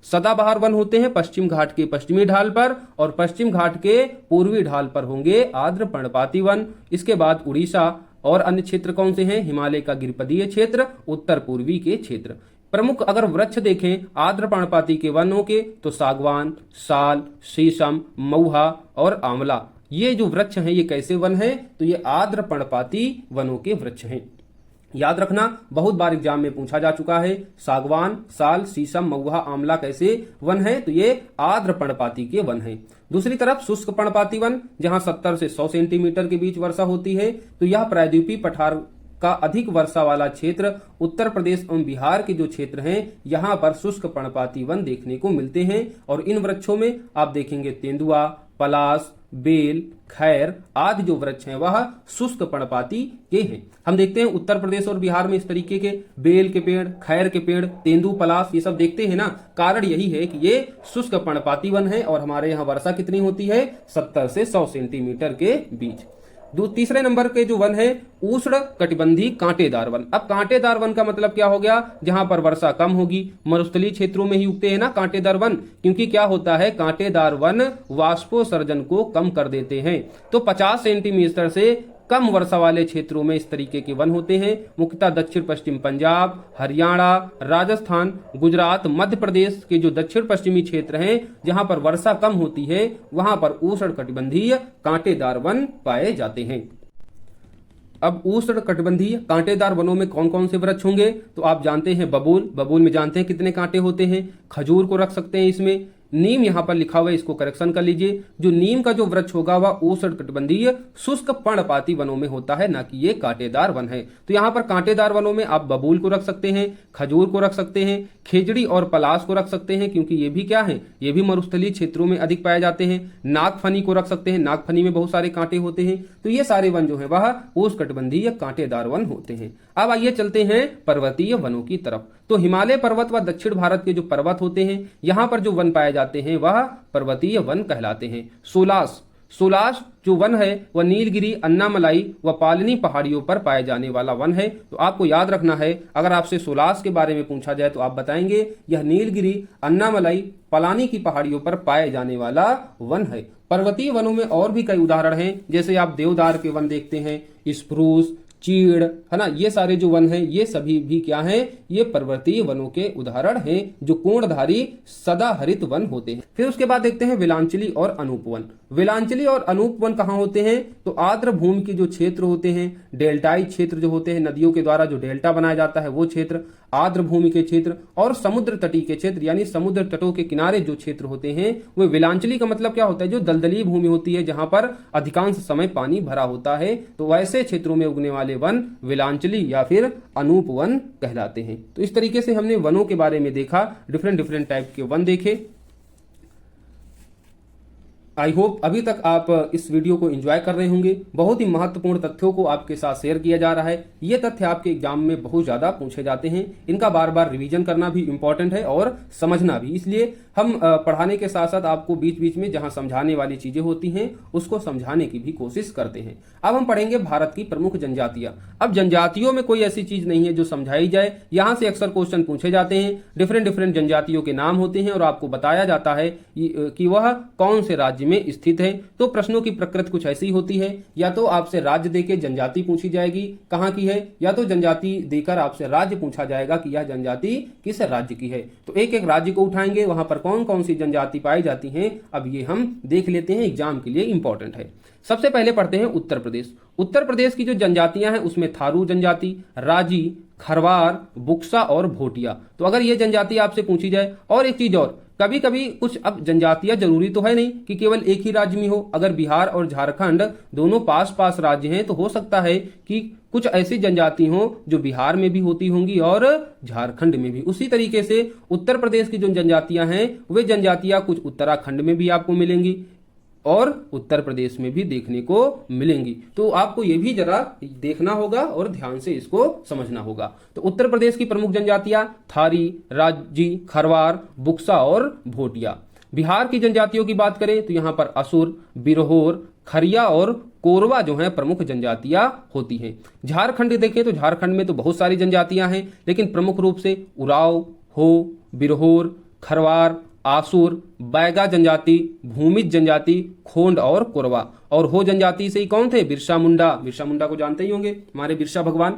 Speaker 1: सदाबहार वन होते हैं पश्चिम घाट के पश्चिमी ढाल पर, और पश्चिम घाट के पूर्वी ढाल पर होंगे आर्द्र पर्णपाती वन। इसके बाद उड़ीसा और अन्य क्षेत्र कौन से हैं, हिमालय का गिरिपदीय क्षेत्र, उत्तर पूर्वी के क्षेत्र। प्रमुख अगर वृक्ष देखें आर्द्र पर्णपाती के वनों के, तो सागवान, साल, शीशम, महुआ और आंवला, ये जो वृक्ष हैं ये कैसे वन हैं, तो ये आर्द्र पर्णपाती वनों के वृक्ष हैं। याद रखना, बहुत बार एग्जाम में पूछा जा चुका है, सागवान, साल, शीशम, महुआ, आंवला कैसे वन है, तो ये आर्द्र पर्णपाती के वन हैं। दूसरी तरफ शुष्क पर्णपाती वन, जहां 70 से 100 सेंटीमीटर के बीच वर्षा होती है, तो यह प्रायद्वीपीय पठार का अधिक वर्षा वाला क्षेत्र, उत्तर प्रदेश एवं बिहार के जो क्षेत्र हैं, यहाँ पर शुष्क पर्णपाती वन देखने को मिलते हैं। और इन वृक्षों में आप देखेंगे तेंदुआ, पलाश, बेल, खैर आदि जो वृक्ष हैं वह शुष्क पर्णपाती के हैं। हम देखते हैं उत्तर प्रदेश और बिहार में इस तरीके के बेल के पेड़, खैर के पेड़, तेंदू, पलाश ये सब देखते हैं ना। कारण यही है कि ये शुष्क पर्णपाती वन है और हमारे यहाँ वर्षा कितनी होती है 70 से 100 सेंटीमीटर के बीच। तीसरे नंबर के जो वन है उष्ण कटिबंधी कांटेदार वन। अब कांटेदार वन का मतलब क्या हो गया, जहां पर वर्षा कम होगी, मरुस्थलीय क्षेत्रों में ही उगते हैं ना कांटेदार वन, क्योंकि क्या होता है कांटेदार वन वाष्पोत्सर्जन को कम कर देते हैं। तो 50 सेंटीमीटर से कम वर्षा वाले क्षेत्रों में इस तरीके के वन होते हैं। मुख्यतः दक्षिण पश्चिम पंजाब, हरियाणा, राजस्थान, गुजरात, मध्य प्रदेश के जो दक्षिण पश्चिमी क्षेत्र हैं जहां पर वर्षा कम होती है वहां पर उष्ण कटिबंधीय कांटेदार वन पाए जाते हैं। अब उष्ण कटिबंधीय कांटेदार वनों में कौन कौन से वृक्ष होंगे, तो आप जानते हैं बबूल। बबूल में जानते हैं कितने कांटे होते हैं। खजूर को रख सकते हैं इसमें। नीम यहां पर लिखा हुआ है, इसको करेक्शन कर लीजिए। जो नीम का जो वृक्ष होगा वह उष्ण कटिबंधीय शुष्क पर्णपाती वनों में होता है, ना कि ये कांटेदार वन है। तो यहां पर कांटेदार वनों में आप बबूल को रख सकते हैं, खजूर को रख सकते हैं, खेजड़ी और पलाश को रख सकते हैं, क्योंकि ये भी क्या है, ये भी मरुस्थलीय क्षेत्रों में अधिक पाए जाते हैं। नागफनी को रख सकते हैं, नागफनी में बहुत सारे कांटे होते हैं। तो ये सारे वन जो है वह उष्ण कटिबंधीय कांटेदार वन होते हैं। अब आइए चलते हैं पर्वतीय वनों की तरफ। तो हिमालय पर्वत व दक्षिण भारत के जो पर्वत होते हैं यहां पर जो वन पाए जाते हैं वह पर्वतीय वन कहलाते हैं। सोलास जो वन है वह नीलगिरी, अन्नामलाई व पालनी पहाड़ियों पर पाए जाने वाला वन है। तो आपको याद रखना है, अगर आपसे सोलास के बारे में पूछा जाए तो आप बताएंगे यह नीलगिरी, अन्नामलाई, पलानी की पहाड़ियों पर पाए जाने वाला वन है। पर्वतीय वनों में और भी कई उदाहरण हैं, जैसे आप देवदार के वन देखते हैं, स्प्रूस, चीड़, है ना, ये सारे जो वन हैं ये सभी भी क्या हैं, ये पर्वतीय वनों के उदाहरण हैं जो कोणधारी सदाहरित वन होते हैं। फिर उसके बाद देखते हैं विलांचली और अनूप वन। विलांचली और अनूप वन कहाँ होते हैं, तो आर्द्र भूमि के जो क्षेत्र होते हैं, डेल्टाई क्षेत्र जो होते हैं, नदियों के द्वारा जो डेल्टा बनाया जाता है वो क्षेत्र, आर्द्र भूमि के क्षेत्र और समुद्र तटीय के क्षेत्र यानी समुद्र तटों के किनारे जो क्षेत्र होते हैं वो विलांचली का मतलब क्या होता है, जो दलदली भूमि होती है जहां पर अधिकांश समय पानी भरा होता है। तो वैसे क्षेत्रों में उगने वाले वन विलांचली या फिर अनूप वन कहलाते हैं। तो इस तरीके से हमने वनों के बारे में देखा, डिफरेंट टाइप के वन देखे। आई होप अभी तक आप इस वीडियो को एंजॉय कर रहे होंगे। बहुत ही महत्वपूर्ण तथ्यों को आपके साथ शेयर किया जा रहा है। ये तथ्य आपके एग्जाम में बहुत ज्यादा पूछे जाते हैं, इनका बार बार रिवीजन करना भी इंपॉर्टेंट है और समझना भी। इसलिए हम पढ़ाने के साथ साथ आपको बीच बीच में जहां समझाने वाली चीजें होती हैं उसको समझाने की भी कोशिश करते हैं। अब हम पढ़ेंगे भारत की प्रमुख जनजातियां। अब जनजातियों में कोई ऐसी चीज नहीं है जो समझाई जाए, यहां से अक्सर क्वेश्चन पूछे जाते हैं। डिफरेंट जनजातियों के नाम होते हैं और आपको बताया जाता है कि वह कौन से राज्य में स्थित है। तो प्रश्नों की प्रकृति कुछ ऐसी होती है, या तो आपसे राज्य देके जनजाति पूछी जाएगी कहां की है, या तो जनजाति देकर आपसे राज्य पूछा जाएगा कि यह जनजाति किस राज्य की है। तो एक एक राज्य को उठाएंगे, वहां पर कौन कौन सी जनजाति पाई जाती हैं अब ये हम देख लेते हैं, एग्जाम के लिए इंपॉर्टेंट है। सबसे पहले पढ़ते हैं उत्तर प्रदेश। उत्तर प्रदेश की जो जनजातियां हैं उसमें थारू जनजाति, राजी, खरवार, बुक्सा और भोटिया। तो अगर ये जनजाति आपसे पूछी जाए, और एक चीज और, कभी कभी कुछ, अब जनजातियां जरूरी तो है नहीं कि केवल एक ही राज्य में हो। अगर बिहार और झारखंड दोनों पास पास राज्य हैं तो हो सकता है कि कुछ ऐसी जनजाति हो जो बिहार में भी होती होंगी और झारखंड में भी। उसी तरीके से उत्तर प्रदेश की जो जनजातियां हैं वे जनजातियां कुछ उत्तराखंड में भी आपको मिलेंगी और उत्तर प्रदेश में भी देखने को मिलेंगी। तो आपको ये भी जरा देखना होगा और ध्यान से इसको समझना होगा। तो उत्तर प्रदेश की प्रमुख जनजातियां थारी, राजी, खरवार, बुक्सा और भोटिया। बिहार की जनजातियों की बात करें तो यहाँ पर असुर, बिरहोर, खरिया और कोरवा जो है प्रमुख जनजातियां होती हैं। झारखंड देखें तो झारखंड में तो बहुत सारी जनजातियां हैं, लेकिन प्रमुख रूप से उराव, हो, बिरहोर, खरवार, आसुर, बैगा जनजाति, भूमिज जनजाति, खोंड और कोरवा। और हो जनजाति से ही कौन थे, बिरसा मुंडा। बिरसा मुंडा को जानते ही होंगे, हमारे बिरसा भगवान।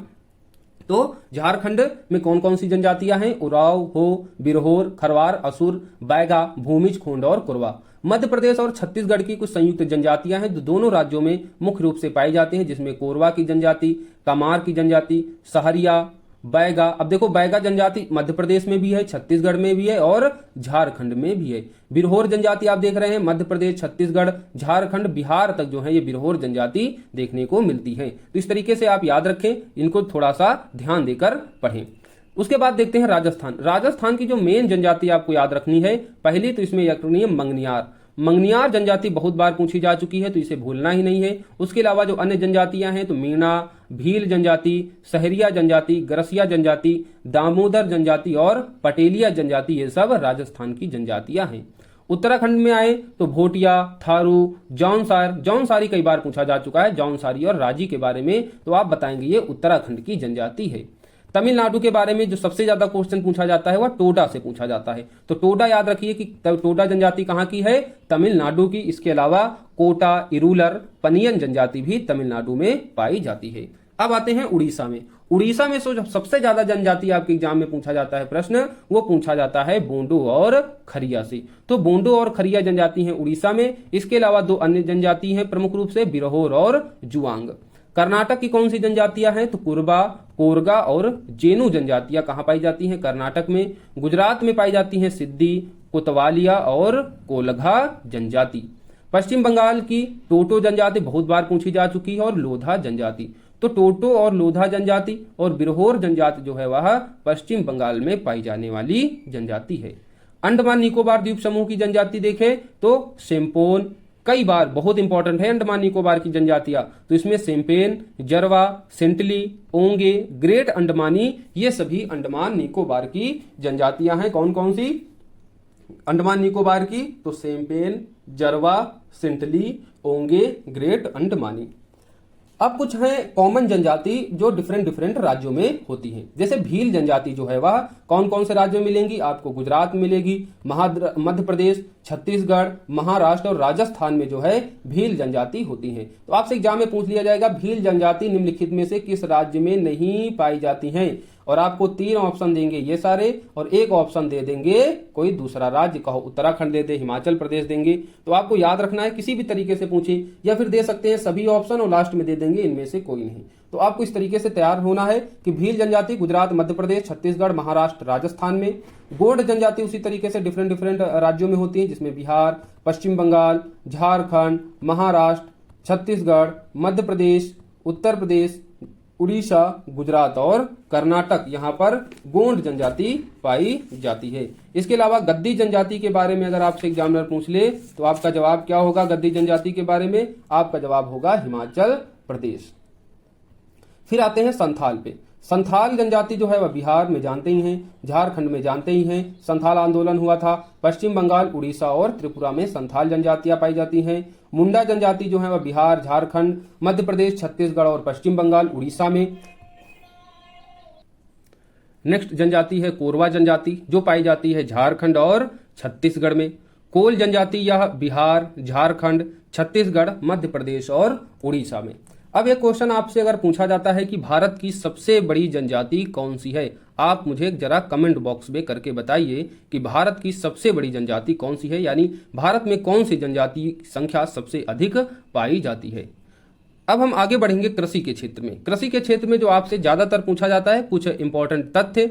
Speaker 1: तो झारखंड में कौन कौन सी जनजातियां हैं, उराव, हो, बिरहोर, खरवार, असुर, बैगा, भूमिज, खोंड और कोरवा। मध्य प्रदेश और छत्तीसगढ़ की कुछ संयुक्त जनजातियां हैं जो दोनों राज्यों में मुख्य रूप से पाई जाती हैं, जिसमें कोरवा की जनजाति, कमार की जनजाति, सहरिया, बैगा। अब देखो बैगा जनजाति मध्य प्रदेश में भी है, छत्तीसगढ़ में भी है और झारखंड में भी है। बिरहोर जनजाति आप देख रहे हैं मध्य प्रदेश, छत्तीसगढ़, झारखंड, बिहार तक जो है ये बिरहोर जनजाति देखने को मिलती है। तो इस तरीके से आप याद रखें, इनको थोड़ा सा ध्यान देकर पढ़ें। उसके बाद देखते हैं राजस्थान। राजस्थान की जो मेन जनजाति आपको याद रखनी है, पहली तो इसमें यह मंगनियार। मंगनियार जनजाति बहुत बार पूछी जा चुकी है, तो इसे भूलना ही नहीं है। उसके अलावा जो अन्य जनजातियां हैं तो मीणा, भील जनजाति, सहरिया जनजाति, गरसिया जनजाति, दामोदर जनजाति और पटेलिया जनजाति, ये सब राजस्थान की जनजातियां हैं। उत्तराखंड में आए तो भोटिया, थारू, जौनसारी कई बार पूछा जा चुका है, जौनसारी और राजी के बारे में, तो आप बताएंगे ये उत्तराखंड की जनजाति है। तमिलनाडु के बारे में जो सबसे ज्यादा क्वेश्चन पूछा जाता है वह टोडा से पूछा जाता है, तो टोडा याद रखिए कि टोडा जनजाति कहाँ की है, तमिलनाडु की। इसके अलावा कोटा, इरूलर, पनियन जनजाति भी तमिलनाडु में पाई जाती है। अब आते हैं उड़ीसा में। उड़ीसा में सबसे ज्यादा जनजाति आपके एग्जाम में पूछा जाता है प्रश्न, वो पूछा जाता है बोंडो और खरिया से। तो बोंडो और खरिया जनजाति हैं उड़ीसा में। इसके अलावा दो अन्य जनजाति हैं प्रमुख रूप से, बिरहोर और जुआंग। कर्नाटक की कौन सी जनजातियां हैं, तो कुरबा, कोरगा और जेनु जनजातियां कहां पाई जाती हैं, कर्नाटक में। गुजरात में पाई जाती हैं सिद्दी, कोतवालिया और कोलघा जनजाति। पश्चिम बंगाल की टोटो जनजाति बहुत बार पूछी जा चुकी है, और लोधा जनजाति। तो टोटो और लोधा जनजाति और बिरहोर जनजाति जो है वह पश्चिम बंगाल में पाई जाने वाली जनजाति है। अंडमान निकोबार द्वीप समूह की जनजाति देखें तो सेम्पोन, कई बार बहुत इंपॉर्टेंट है अंडमान निकोबार की जनजातियां, तो इसमें सेम्पेन, जरवा, सेंटली, ओंगे, ग्रेट अंडमानी, ये सभी अंडमान निकोबार की जनजातियां हैं। कौन कौन सी अंडमान निकोबार की, तो सेम्पेन, जरवा, सेंटली, ओंगे, ग्रेट अंडमानी। अब कुछ है कॉमन जनजाति जो डिफरेंट राज्यों में होती हैं। जैसे भील जनजाति जो है वह कौन कौन से राज्यों में मिलेंगी, आपको गुजरात में मिलेगी, मध्य प्रदेश, छत्तीसगढ़, महाराष्ट्र और राजस्थान में जो है भील जनजाति होती है। तो आपसे एग्जाम में पूछ लिया जाएगा भील जनजाति निम्नलिखित में से किस राज्य में नहीं पाई जाती हैं, और आपको 3 ऑप्शन देंगे ये सारे, और 1 ऑप्शन दे देंगे कोई दूसरा राज्य, कहो उत्तराखंड दे दे, हिमाचल प्रदेश देंगे। तो आपको याद रखना है, किसी भी तरीके से पूछे, या फिर दे सकते हैं सभी ऑप्शन और लास्ट में दे देंगे इनमें से कोई नहीं। तो आपको इस तरीके से तैयार होना है कि भील जनजाति गुजरात, मध्य प्रदेश, छत्तीसगढ़, महाराष्ट्र, राजस्थान में। गोंड जनजाति उसी तरीके से डिफरेंट राज्यों में होती है, जिसमें बिहार, पश्चिम बंगाल, झारखंड, महाराष्ट्र, छत्तीसगढ़, मध्य प्रदेश, उत्तर प्रदेश, उड़ीसा, गुजरात और कर्नाटक, यहाँ पर गोंड जनजाति पाई जाती है। इसके अलावा गद्दी जनजाति के बारे में अगर आपसे एग्जामिनर पूछ ले तो आपका जवाब क्या होगा, गद्दी जनजाति के बारे में आपका जवाब होगा हिमाचल प्रदेश। फिर आते हैं संथाल पे। संथाल जनजाति जो है वह बिहार में जानते ही हैं, झारखंड में जानते ही हैं। संथाल आंदोलन हुआ था, पश्चिम बंगाल, उड़ीसा और त्रिपुरा में संथाल जनजातियां पाई जाती हैं। मुंडा जनजाति जो है वह बिहार, झारखंड, मध्य प्रदेश, छत्तीसगढ़ और पश्चिम बंगाल, उड़ीसा में। नेक्स्ट जनजाति है कोरवा जनजाति, जो पाई जाती है झारखंड और छत्तीसगढ़ में। कोल जनजाति यह बिहार, झारखंड, छत्तीसगढ़, मध्य प्रदेश और उड़ीसा में। अब एक क्वेश्चन आपसे अगर पूछा जाता है कि भारत की सबसे बड़ी जनजाति कौन सी है, आप मुझे जरा कमेंट बॉक्स में करके बताइए कि भारत की सबसे बड़ी जनजाति कौन सी है, यानी भारत में कौन सी जनजाति की संख्या सबसे अधिक पाई जाती है। अब हम आगे बढ़ेंगे कृषि के क्षेत्र में। कृषि के क्षेत्र में जो आपसे ज्यादातर पूछा जाता है कुछ इंपॉर्टेंट तथ्य,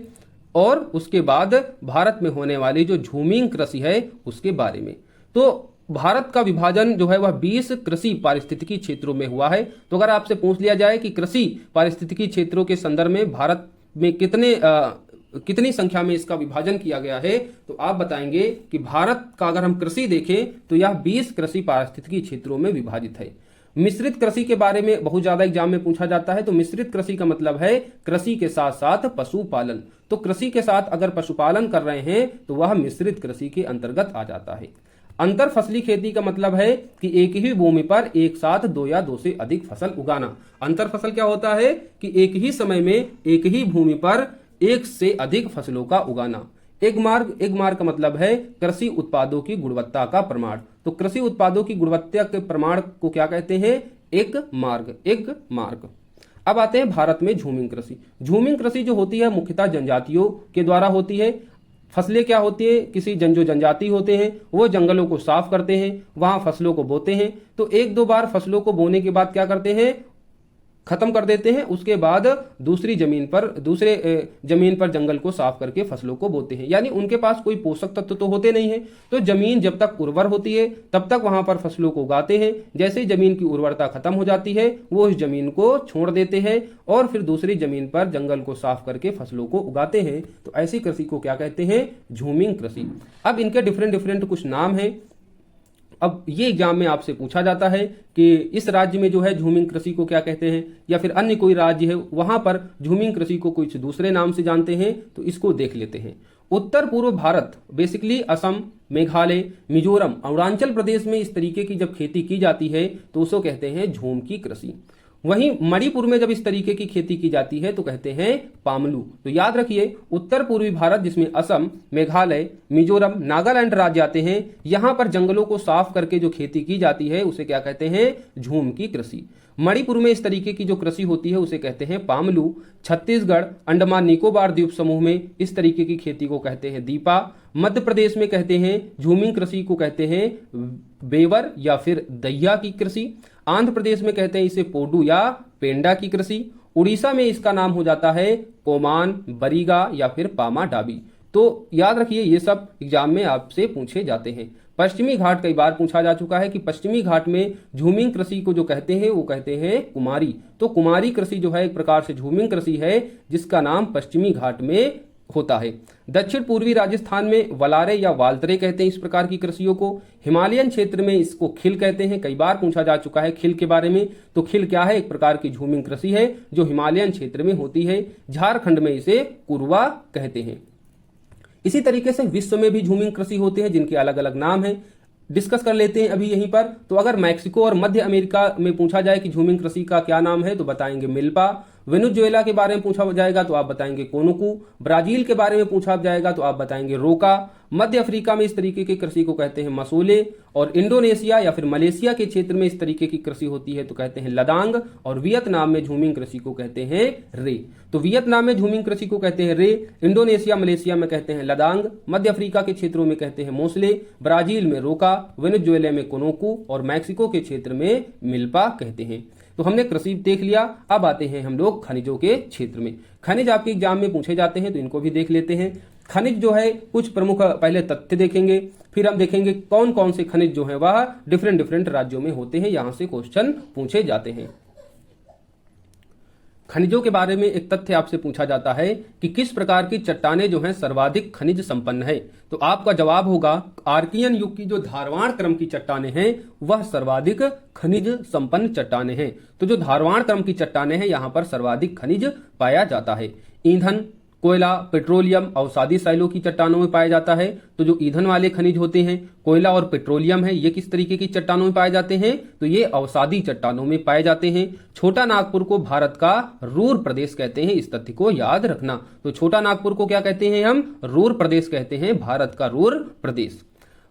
Speaker 1: और उसके बाद भारत में होने वाली जो झूमिंग कृषि है उसके बारे में। तो भारत का विभाजन जो है वह 20 कृषि पारिस्थितिकी क्षेत्रों में हुआ है। तो अगर आपसे पूछ लिया जाए कि कृषि पारिस्थितिकी क्षेत्रों के संदर्भ में भारत में कितनी संख्या में इसका विभाजन किया गया है, तो आप बताएंगे कि भारत का अगर हम कृषि देखें तो यह 20 कृषि पारिस्थितिकी क्षेत्रों में विभाजित है। मिश्रित कृषि के बारे में बहुत ज्यादा एग्जाम में पूछा जाता है। तो मिश्रित कृषि का मतलब है कृषि के साथ साथ पशुपालन। तो कृषि के साथ अगर पशुपालन कर रहे हैं तो वह मिश्रित कृषि के अंतर्गत आ जाता है। अंतर फसली खेती का मतलब है कि एक ही भूमि पर एक साथ 2 या 2 से अधिक फसल उगाना। अंतर फसल क्या होता है कि एक ही समय में एक ही भूमि पर 1 से अधिक फसलों का उगाना। एक मार्ग का मतलब है कृषि उत्पादों की गुणवत्ता का प्रमाण। तो कृषि उत्पादों की गुणवत्ता के प्रमाण को क्या कहते हैं, एक मार्ग। अब आते हैं भारत में झूमिंग कृषि। झूमिंग कृषि जो होती है मुख्यतः जनजातियों के द्वारा होती है। फसलें क्या होती है, किसी जो जनजाति होते हैं वो जंगलों को साफ करते हैं, वहां फसलों को बोते हैं। तो 1-2 बार फसलों को बोने के बाद क्या करते हैं, खत्म कर देते हैं। उसके बाद दूसरे जमीन पर जंगल को साफ करके फसलों को बोते हैं। यानी उनके पास कोई पोषक तत्व तो होते नहीं है। तो जमीन जब तक उर्वर होती है तब तक वहां पर फसलों को उगाते हैं। जैसे ही जमीन की उर्वरता खत्म हो जाती है वो इस जमीन को छोड़ देते हैं और फिर दूसरी जमीन पर जंगल को साफ करके फसलों को उगाते हैं। तो ऐसी कृषि को क्या कहते हैं, झूमिंग कृषि। अब इनके डिफरेंट कुछ नाम है। अब ये एग्जाम में आपसे पूछा जाता है कि इस राज्य में जो है झूमिंग कृषि को क्या कहते हैं, या फिर अन्य कोई राज्य है वहां पर झूमिंग कृषि को कुछ दूसरे नाम से जानते हैं, तो इसको देख लेते हैं। उत्तर पूर्व भारत बेसिकली असम, मेघालय, मिजोरम, अरुणाचल प्रदेश में इस तरीके की जब खेती की जाती है तो उसको कहते हैं झूम की कृषि। वहीं मणिपुर में जब इस तरीके की खेती की जाती है तो कहते हैं पामलू। तो याद रखिए, उत्तर पूर्वी भारत जिसमें असम, मेघालय, मिजोरम, नागालैंड राज्य आते हैं, यहां पर जंगलों को साफ करके जो खेती की जाती है उसे क्या कहते हैं, झूम की कृषि। मणिपुर में इस तरीके की जो कृषि होती है उसे कहते हैं पामलू। छत्तीसगढ़, अंडमान निकोबार द्वीप समूह में इस तरीके की खेती को कहते हैं दीपा। मध्य प्रदेश में कहते हैं झूमिंग कृषि को कहते हैं बेवर या फिर दैया की कृषि। आंध्र प्रदेश में कहते हैं इसे पोडू या पेंडा की कृषि। उड़ीसा में इसका नाम हो जाता है कोमान, बरीगा या फिर पामा डाबी। तो याद रखिए, ये सब एग्जाम में आपसे पूछे जाते हैं। पश्चिमी घाट कई बार पूछा जा चुका है कि पश्चिमी घाट में झूमिंग कृषि को जो कहते हैं वो कहते हैं कुमारी। तो कुमारी कृषि जो है एक प्रकार से झूमिंग कृषि है जिसका नाम पश्चिमी घाट में होता है। दक्षिण पूर्वी राजस्थान में वलारे या वालतरे कहते हैं इस प्रकार की कृषियों को। हिमालयन क्षेत्र में इसको खिल कहते हैं, कई बार पूछा जा चुका है खिल के बारे में। तो खिल क्या है, एक प्रकार की झूमिंग कृषि है जो हिमालयन क्षेत्र में होती है। झारखंड में इसे कुरवा कहते हैं। इसी तरीके से विश्व में भी झूमिंग कृषि होते हैं जिनके अलग अलग नाम हैं, डिस्कस कर लेते हैं अभी यहीं पर। तो अगर मैक्सिको और मध्य अमेरिका में पूछा जाए कि झूमिंग कृषि का क्या नाम है तो बताएंगे मिल्पा। वेनेजुएला के बारे में पूछा जाएगा तो आप बताएंगे कोनुकू। ब्राजील के बारे में पूछा जाएगा तो आप बताएंगे रोका। मध्य अफ्रीका में इस तरीके की कृषि को कहते हैं मसूले। और इंडोनेशिया या फिर मलेशिया के क्षेत्र में इस तरीके की कृषि होती है तो कहते हैं लदांग। और वियतनाम में झूमिंग कृषि को कहते हैं रे। तो वियतनाम में झूमिंग कृषि को कहते हैं रे, इंडोनेशिया, मलेशिया में कहते हैं लदांग, मध्य अफ्रीका के क्षेत्रों में कहते हैं मोसले, ब्राजील में रोका, वेनेजुएला में कोनोकू और मैक्सिको के क्षेत्र में मिल्पा कहते हैं। तो हमने कृषि देख लिया। अब आते हैं हम लोग खनिजों के क्षेत्र में। खनिज आपके एग्जाम में पूछे जाते हैं तो इनको भी देख लेते हैं। खनिज जो है कुछ प्रमुख पहले तथ्य देखेंगे, फिर हम देखेंगे कौन कौन से खनिज जो है वह डिफरेंट राज्यों में होते हैं, यहां से क्वेश्चन पूछे जाते हैं। खनिजों के बारे में एक तथ्य आपसे पूछा जाता है कि किस प्रकार की चट्टानें जो हैं सर्वाधिक खनिज संपन्न है। तो आपका जवाब होगा आर्कियन युग की जो धारवाण क्रम की चट्टानें हैं वह सर्वाधिक खनिज संपन्न चट्टानें हैं। तो जो धारवाण क्रम की चट्टानें हैं यहां पर सर्वाधिक खनिज पाया जाता है। ईंधन, कोयला, पेट्रोलियम, अवसादी शैलों की चट्टानों में पाया जाता है। तो जो ईंधन वाले खनिज होते हैं कोयला और पेट्रोलियम है, ये किस तरीके की चट्टानों में पाए जाते हैं, तो ये अवसादी चट्टानों में पाए जाते हैं। छोटा नागपुर को भारत का रूर प्रदेश कहते हैं, इस तथ्य को याद रखना। तो छोटा नागपुर को क्या कहते हैं हम, रूर प्रदेश कहते हैं, भारत का रूर प्रदेश।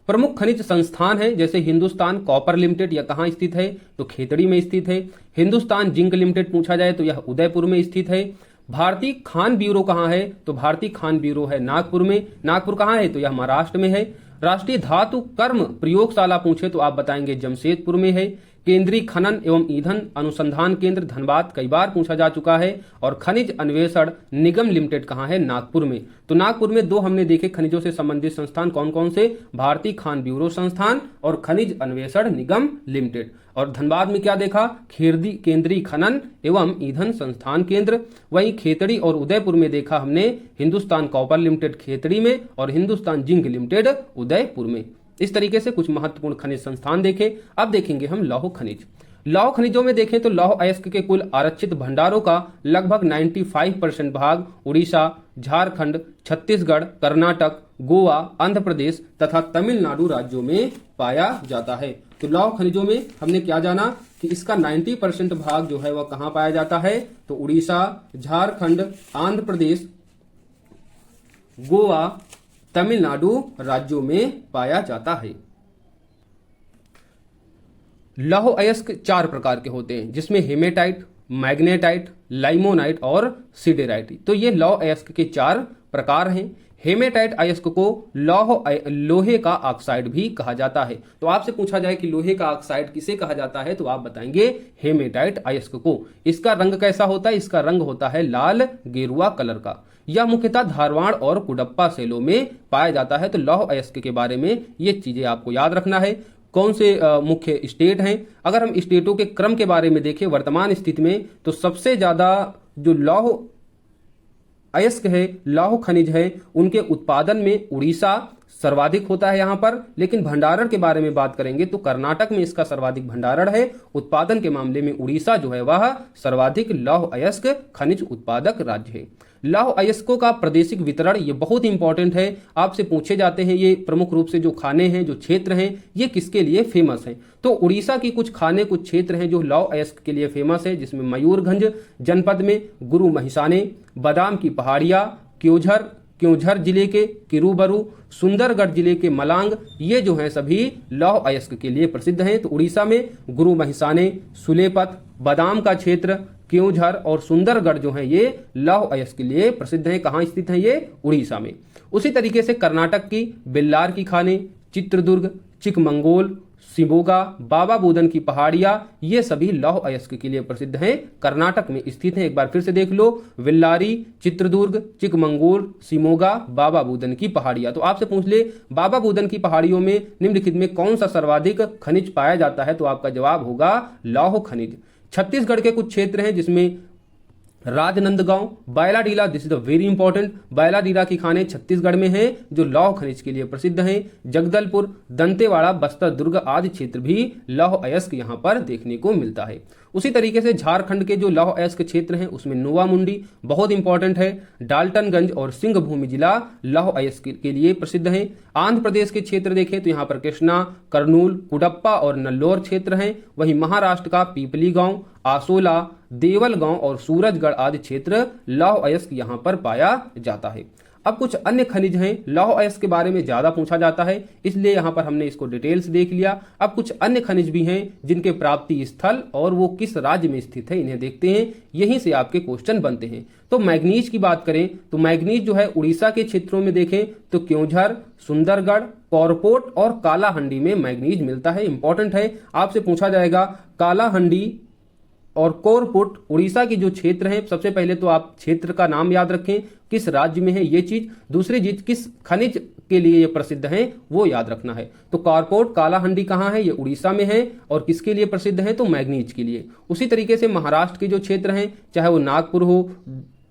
Speaker 1: प्रमुख खनिज संस्थान है जैसे हिंदुस्तान कॉपर लिमिटेड, यह कहां स्थित है, तो खेतड़ी में स्थित है। हिंदुस्तान जिंक लिमिटेड पूछा जाए तो यह उदयपुर में स्थित है। भारतीय खान ब्यूरो कहां है, तो भारतीय खान ब्यूरो है नागपुर में। नागपुर कहां है, तो यह महाराष्ट्र में है। राष्ट्रीय धातु कर्म प्रयोगशाला पूछे तो आप बताएंगे जमशेदपुर में है। केंद्रीय खनन एवं ईंधन अनुसंधान केंद्र धनबाद कई बार पूछा जा चुका है। और खनिज अन्वेषण निगम लिमिटेड कहां है, नागपुर में। तो नागपुर में दो हमने देखे खनिजों से संबंधित संस्थान कौन कौन से, भारतीय खान ब्यूरो संस्थान और खनिज अन्वेषण निगम लिमिटेड। और धनबाद में क्या देखा, केंद्रीय खनन एवं ईंधन संस्थान केंद्र। वहीं खेतड़ी और उदयपुर में देखा हमने हिंदुस्तान कॉपर लिमिटेड खेतड़ी में और हिंदुस्तान जिंक लिमिटेड उदयपुर में। इस तरीके से कुछ महत्वपूर्ण खनिज संस्थान देखे। अब देखेंगे हम लौह खनिज। लौह खनिजों में देखें तो लौह अयस्क के कुल आरक्षित भंडारों का लगभग 95% भाग उड़ीसा, झारखंड, छत्तीसगढ़, कर्नाटक, गोवा, आंध्र प्रदेश तथा तमिलनाडु राज्यों में पाया जाता है। तो लौह खनिजों में हमने क्या जाना कि इसका 90% भाग जो है वह कहां पाया जाता है, तो उड़ीसा, झारखंड, आंध्र प्रदेश, गोवा, तमिलनाडु राज्यों में पाया जाता है। लौह अयस्क 4 प्रकार के होते हैं जिसमें हेमेटाइट, मैग्नेटाइट, लाइमोनाइट और सिडेराइट। तो ये लौह अयस्क के 4 प्रकार हैं। हेमेटाइट अयस्क को लोहे का ऑक्साइड भी कहा जाता है। तो आपसे पूछा जाए कि लोहे का ऑक्साइड किसे कहा जाता है, तो आप बताएंगे हेमेटाइट अयस्क को। इसका रंग कैसा होता है, इसका रंग होता है लाल गेरुआ कलर का। यह मुख्यतः धारवाड़ और कुडप्पा सेलों में पाया जाता है। तो लौह अयस्क के बारे में ये चीजें आपको याद रखना है। कौन से मुख्य स्टेट हैं, अगर हम स्टेटों के क्रम के बारे में देखें वर्तमान स्थिति में, तो सबसे ज्यादा जो लौह अयस्क है, लौह खनिज है, उनके उत्पादन में उड़ीसा, सर्वाधिक होता है यहाँ पर। लेकिन भंडारण के बारे में बात करेंगे तो कर्नाटक में इसका सर्वाधिक भंडारण है। उत्पादन के मामले में उड़ीसा जो है वह सर्वाधिक लौह अयस्क खनिज उत्पादक राज्य है। लौह अयस्कों का प्रादेशिक वितरण ये बहुत इंपॉर्टेंट है, आपसे पूछे जाते हैं ये प्रमुख रूप से जो खाने हैं, जो क्षेत्र हैं, ये किसके लिए फेमस हैं। तो उड़ीसा की कुछ खाने, कुछ क्षेत्र हैं जो लौह अयस्क के लिए फेमस है, जिसमें मयूरभंज जनपद में गुरु महिसाने, बादाम की पहाड़ियाँ, क्योंझर जिले के किरूबरू, सुंदरगढ़ जिले के मलांग, ये जो हैं सभी लौह अयस्क के लिए प्रसिद्ध हैं। तो उड़ीसा में गुरु महिसाने, सुलेपत, बादाम का क्षेत्र, क्योंझर और सुंदरगढ़ जो है ये लौह अयस्क के लिए प्रसिद्ध हैं। कहाँ स्थित हैं ये? उड़ीसा में। उसी तरीके से कर्नाटक की बेल्लार की खाने, चित्रदुर्ग, चिकमंगोल, शिमोगा, बाबा बूदन की पहाड़ियां, ये सभी लौह अयस्क के लिए प्रसिद्ध हैं, कर्नाटक में स्थित हैं। एक बार फिर से देख लो, वेल्लारी, चित्रदुर्ग, चिकमंगोल, शिमोगा, बाबा बूदन की पहाड़ियां। तो आपसे पूछ ले बाबा बूदन की पहाड़ियों में निम्नलिखित में कौन सा सर्वाधिक खनिज पाया जाता है, तो आपका जवाब होगा लौह खनिज। छत्तीसगढ़ के कुछ क्षेत्र हैं जिसमें Rajnandgaon, Bailadila, this is the very important, Bailadila की खाने छत्तीसगढ़ में हैं जो लौह खनिज के लिए प्रसिद्ध हैं। जगदलपुर, दंतेवाड़ा, बस्तर, दुर्ग आदि क्षेत्र भी लौह अयस्क यहाँ पर देखने को मिलता है। उसी तरीके से झारखंड के जो लौह अयस्क क्षेत्र हैं उसमें नोवा मुंडी बहुत इंपॉर्टेंट है, डाल्टनगंज और सिंहभूमि जिला लौह अयस्क के लिए प्रसिद्ध हैं। आंध्र प्रदेश के क्षेत्र देखें तो यहाँ पर कृष्णा, कर्नूल, कुडप्पा और नल्लोर क्षेत्र हैं। वहीं महाराष्ट्र का पीपली गांव, आसोला, देवलगांव और सूरजगढ़ आदि क्षेत्र लौह अयस्क यहाँ पर पाया जाता है। अब कुछ अन्य खनिज हैं, लौह अयस्क के बारे में ज्यादा पूछा जाता है, इसलिए यहाँ पर हमने इसको डिटेल्स देख लिया। अब कुछ अन्य खनिज भी हैं जिनके प्राप्ति स्थल और वो किस राज्य में स्थित है, इन्हें देखते हैं, यहीं से आपके क्वेश्चन बनते हैं। तो मैग्नीज की बात करें तो मैग्नीज जो है उड़ीसा के क्षेत्रों में देखें तो क्योंझर, सुंदरगढ़, कॉरपोट और कालाहंडी में मैग्नीज मिलता है। इंपॉर्टेंट है, आपसे पूछा जाएगा कालाहंडी और कोरपुट उड़ीसा की जो क्षेत्र हैं, सबसे पहले तो आप क्षेत्र का नाम याद रखें, किस राज्य में है ये चीज, दूसरी चीज किस खनिज के लिए ये प्रसिद्ध हैं वो याद रखना है। तो कारकोट, कालाहंडी कहाँ है? ये उड़ीसा में है और किसके लिए प्रसिद्ध है? तो मैग्नीज के लिए। उसी तरीके से महाराष्ट्र के जो क्षेत्र हैं, चाहे वो नागपुर हो,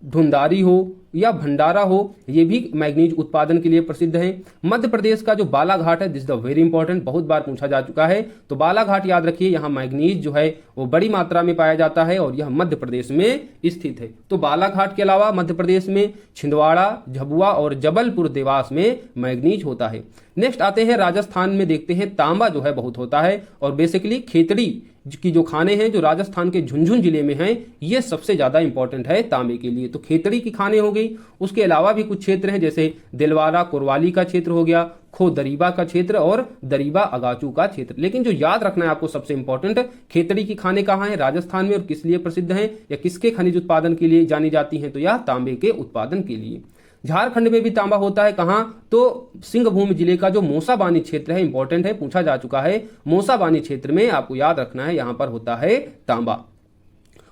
Speaker 1: ढूंढारी हो या भंडारा हो, ये भी मैग्नीज उत्पादन के लिए प्रसिद्ध है। मध्य प्रदेश का जो बालाघाट है, this is the very important, बहुत बार पूछा जा चुका है, तो बालाघाट याद रखिए, यहाँ मैग्नीज जो है वो बड़ी मात्रा में पाया जाता है और यह मध्य प्रदेश में स्थित है। तो बालाघाट के अलावा मध्य प्रदेश में छिंदवाड़ा, झबुआ और जबलपुर, देवास में मैग्नीज होता है। नेक्स्ट आते हैं राजस्थान में, देखते हैं तांबा जो है बहुत होता है और बेसिकली खेतड़ी की जो खाने हैं जो राजस्थान के झुंझुनू जिले में हैं, ये सबसे ज्यादा इंपॉर्टेंट है तांबे के लिए। तो खेतड़ी की खाने हो गई। उसके अलावा भी कुछ क्षेत्र हैं जैसे दिलवारा, कोरवाली का क्षेत्र हो गया, खो दरीबा का क्षेत्र और दरीबा अगाचू का क्षेत्र। लेकिन जो याद रखना है आपको सबसे इंपॉर्टेंट, खेतड़ी की खाने कहाँ है? राजस्थान में। और किस लिए प्रसिद्ध हैं या किसके खनिज उत्पादन के लिए जानी जाती हैं? तो यह तांबे के उत्पादन के लिए। झारखंड में भी तांबा होता है, कहां? तो सिंहभूम जिले का जो मोसाबानी क्षेत्र है, इंपॉर्टेंट है, पूछा जा चुका है। मोसाबानी क्षेत्र में आपको याद रखना है, यहां पर होता है तांबा।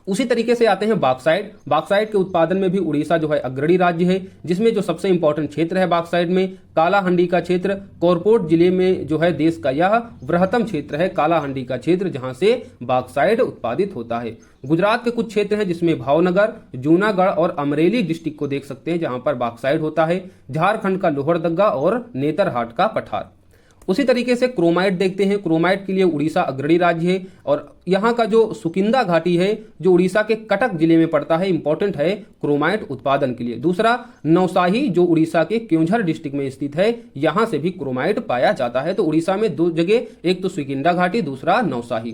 Speaker 1: उसी तरीके से आते हैं बॉक्साइट। बॉक्साइट के उत्पादन में भी उड़ीसा जो है अग्रणी राज्य है, जिसमें जो सबसे इंपॉर्टेंट क्षेत्र है बॉक्साइट में कालाहंडी का क्षेत्र। कोरपोट जिले में जो है देश का यह बृहत्तम क्षेत्र है कालाहंडी का क्षेत्र, जहां से बॉक्साइट उत्पादित होता है। गुजरात के कुछ क्षेत्र हैं जिसमें भावनगर, जूनागढ़ और अमरेली डिस्ट्रिक्ट को देख सकते हैं, जहां पर बॉक्साइट होता है। झारखंड का लोहरदग्गा और नेतरहाट का पठार। उसी तरीके से क्रोमाइट देखते हैं। क्रोमाइट के लिए उड़ीसा अग्रणी राज्य है और यहाँ का जो सुकिंदा घाटी है जो उड़ीसा के कटक जिले में पड़ता है, इंपॉर्टेंट है क्रोमाइट उत्पादन के लिए। दूसरा नौसाही जो उड़ीसा के क्योंझर डिस्ट्रिक्ट में स्थित है, यहाँ से भी क्रोमाइट पाया जाता है। तो उड़ीसा में दो जगह, एक तो सुकिंदा घाटी, दूसरा नौसाही।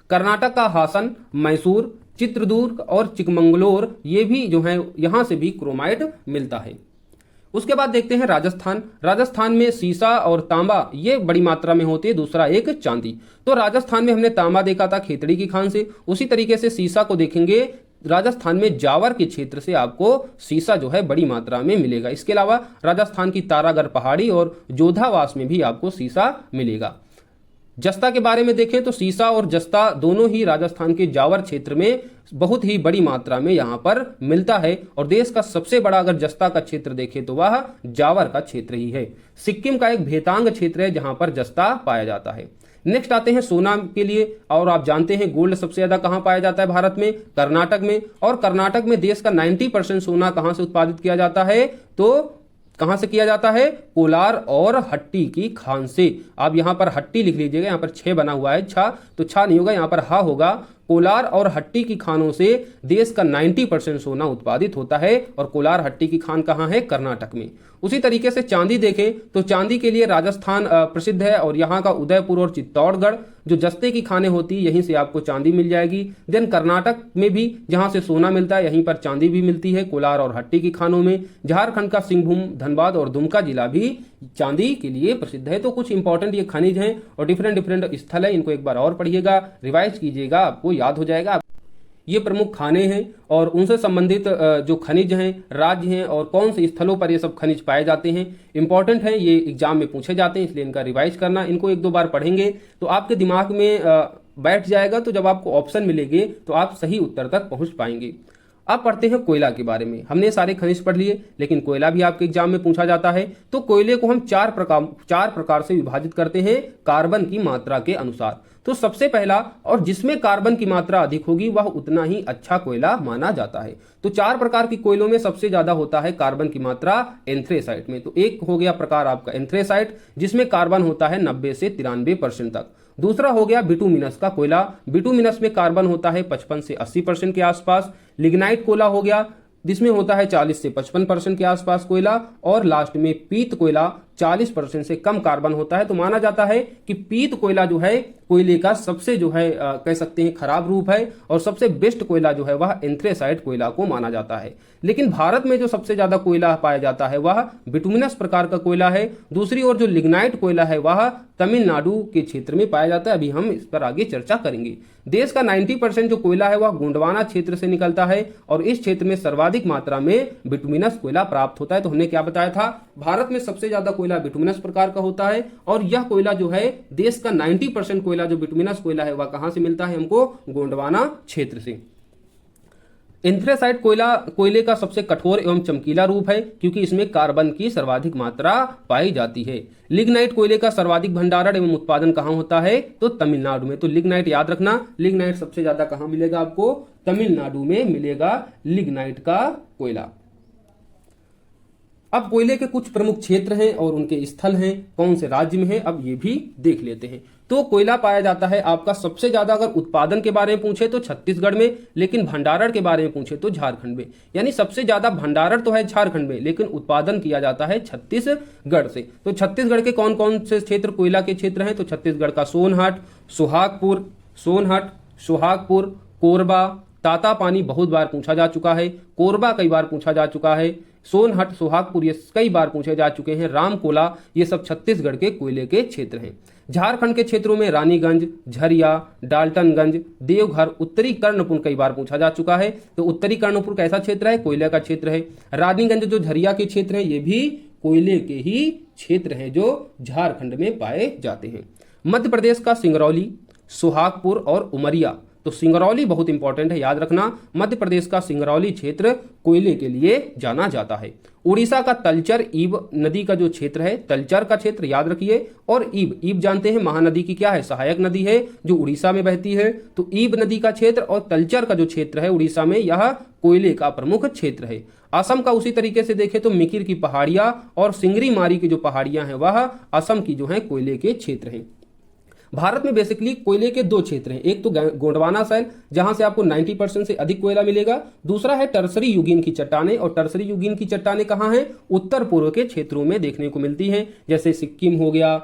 Speaker 1: कर्नाटक का हासन, मैसूर, चित्रदुर्ग और चिकमंगलोर, ये भी जो है यहाँ से भी क्रोमाइट मिलता है। उसके बाद देखते हैं राजस्थान। राजस्थान में सीसा और तांबा ये बड़ी मात्रा में होते हैं, दूसरा एक चांदी। तो राजस्थान में हमने तांबा देखा था खेतड़ी की खान से, उसी तरीके से सीसा को देखेंगे राजस्थान में जावर के क्षेत्र से आपको सीसा जो है बड़ी मात्रा में मिलेगा। इसके अलावा राजस्थान की तारागढ़ पहाड़ी और जोधावास में भी आपको सीसा मिलेगा। जस्ता के बारे में देखें तो सीसा और जस्ता दोनों ही राजस्थान के जावर क्षेत्र में बहुत ही बड़ी मात्रा में यहाँ पर मिलता है और देश का सबसे बड़ा अगर जस्ता का क्षेत्र देखें तो वह जावर का क्षेत्र ही है। सिक्किम का एक भेतांग क्षेत्र है जहां पर जस्ता पाया जाता है। नेक्स्ट आते हैं सोना के लिए, और आप जानते हैं गोल्ड सबसे ज्यादा कहां पाया जाता है भारत में? कर्नाटक में। और कर्नाटक में देश का 90% सोना कहां से उत्पादित किया जाता है? तो कहां से किया जाता है? कोलार और हट्टी की खान से। आप यहां पर हट्टी लिख लीजिएगा, यहां पर छह बना हुआ है, छा तो छा नहीं होगा, यहां पर हा होगा। कोलार और हट्टी की खानों से देश का 90% सोना उत्पादित होता है और कोलार हट्टी की खान कहां है? कर्नाटक में। उसी तरीके से चांदी देखें तो चांदी के लिए राजस्थान प्रसिद्ध है और यहाँ का उदयपुर और चित्तौड़गढ़ जो जस्ते की खानें होती है यहीं से आपको चांदी मिल जाएगी। देन कर्नाटक में भी जहां से सोना मिलता है यहीं पर चांदी भी मिलती है कोलार और हट्टी की खानों में। झारखंड का सिंहभूम, धनबाद और दुमका जिला भी चांदी के लिए प्रसिद्ध है। तो कुछ इंपॉर्टेंट ये खनिज हैं और डिफरेंट डिफरेंट स्थल है, इनको एक बार और पढ़िएगा, रिवाइज कीजिएगा, आपको याद हो जाएगा। ये प्रमुख खाने हैं और उनसे संबंधित जो खनिज हैं, राज्य हैं और कौन से स्थलों पर ये सब खनिज पाए जाते हैं, इंपॉर्टेंट हैं, ये एग्जाम में पूछे जाते हैं, इसलिए इनका रिवाइज करना। इनको एक दो बार पढ़ेंगे तो आपके दिमाग में बैठ जाएगा, तो जब आपको ऑप्शन मिलेंगे तो आप सही उत्तर तक पहुंच पाएंगे। अब पढ़ते हैं कोयला के बारे में। हमने सारे खनिज पढ़ लिए, लेकिन कोयला भी आपके एग्जाम में पूछा जाता है। तो कोयले को हम चार प्रकार से विभाजित करते हैं कार्बन की मात्रा के अनुसार। तो सबसे पहला, और जिसमें कार्बन की मात्रा अधिक होगी वह उतना ही अच्छा कोयला माना जाता है। तो चार प्रकार की कोयलों में सबसे ज्यादा होता है कार्बन की मात्रा एंथ्रेसाइट में। तो एक हो गया प्रकार आपका एंथ्रेसाइट, जिसमें कार्बन होता है 90 से 93% तक। दूसरा हो गया बिटुमिनस का कोयला। बिटुमिनस में कार्बन होता है 55 से 80% के आसपास। लिग्नाइट कोयला हो गया, जिसमें होता है 40 से 55% के आसपास कोयला। और लास्ट में पीत कोयला, 40% से कम कार्बन होता है। तो माना जाता है कि पीत कोयला जो है कोयले का सबसे जो है कह सकते हैं खराब रूप है और सबसे बेस्ट कोयला जो है वह एंथ्रेसाइट कोयला को माना जाता है। लेकिन भारत में जो सबसे ज्यादा कोयला पाया जाता है वह बिटुमिनस प्रकार का कोयला है। दूसरी ओर जो लिग्नाइट कोयला है वह तमिलनाडु के क्षेत्र में पाया जाता है। अभी हम इस पर आगे चर्चा करेंगे। देश का 90% जो कोयला है वह गोंडवाना क्षेत्र से निकलता है और इस क्षेत्र में सर्वाधिक मात्रा में बिटुमिनस कोयला प्राप्त होता है। तो हमने क्या बताया था, भारत में सबसे ज्यादा कोयला बिटुमिनस प्रकार का होता है और यह कोयला जो है देश का 90% कोयला जो बिटुमिनस कोयला है वह कहां से मिलता है हमको? गोंडवाना क्षेत्र से। एंथ्रेसाइट कोयला कोयले का सबसे कठोर एवं चमकीला रूप है क्योंकि इसमें कार्बन की सर्वाधिक मात्रा पाई जाती है। लिग्नाइट कोयले का सर्वाधिक भंडारण एवं उत्पादन कहां होता है? तो तमिलनाडु में। तो लिग्नाइट याद रखना, लिग्नाइट सबसे ज्यादा कहां मिलेगा आपको? तमिलनाडु में मिलेगा लिग्नाइट का कोयला। अब कोयले के कुछ प्रमुख क्षेत्र हैं और उनके स्थल हैं, कौन से राज्य में है, अब ये भी देख लेते हैं। तो कोयला पाया जाता है आपका सबसे ज्यादा, अगर उत्पादन के बारे में पूछे तो छत्तीसगढ़ में, लेकिन भंडारण के बारे में पूछे तो झारखंड में। यानी सबसे ज्यादा भंडारण तो है झारखंड में, लेकिन उत्पादन किया जाता है छत्तीसगढ़ से। तो छत्तीसगढ़ के कौन कौन से क्षेत्र कोयला के क्षेत्र हैं? तो छत्तीसगढ़ का सोहागपुर, कोरबा, तातापानी बहुत बार पूछा जा चुका है, कोरबा कई बार पूछा जा चुका है, सोनहट, सोहागपुर ये कई बार पूछे जा चुके हैं, रामकोला, ये सब छत्तीसगढ़ के कोयले के क्षेत्र हैं। झारखंड के क्षेत्रों में रानीगंज, झरिया, डाल्टनगंज, देवघर, उत्तरी कर्णपुर कई बार पूछा जा चुका है। तो उत्तरी कर्णपुर कैसा क्षेत्र है? कोयले का क्षेत्र है। रानीगंज जो झरिया के क्षेत्र है ये भी कोयले के ही क्षेत्र हैं जो झारखंड में पाए जाते हैं। मध्य प्रदेश का सिंगरौली, सोहागपुर और उमरिया। तो सिंगरौली बहुत इंपॉर्टेंट है, याद रखना। मध्य प्रदेश का सिंगरौली क्षेत्र कोयले के लिए जाना जाता है। उड़ीसा का तलचर ईब नदी का जो क्षेत्र है, तलचर का क्षेत्र याद रखिए। और ईब जानते हैं महानदी की क्या है? सहायक नदी है जो उड़ीसा में बहती है। तो ईब नदी का क्षेत्र और तलचर का जो क्षेत्र है उड़ीसा में, यह कोयले का प्रमुख क्षेत्र है। असम का उसी तरीके से देखें तो मिकिर की पहाड़ियां और सिंगरी मारी की जो पहाड़ियां हैं वह असम की जो है कोयले के क्षेत्र हैं। भारत में बेसिकली कोयले के दो क्षेत्र हैं, एक तो गोंडवाना शैल जहां से आपको 90% से अधिक कोयला मिलेगा, दूसरा है टर्सरी युगीन की चट्टानें। और टर्सरी युगीन की चट्टानें कहां हैं? उत्तर पूर्व के क्षेत्रों में देखने को मिलती हैं, जैसे सिक्किम हो गया,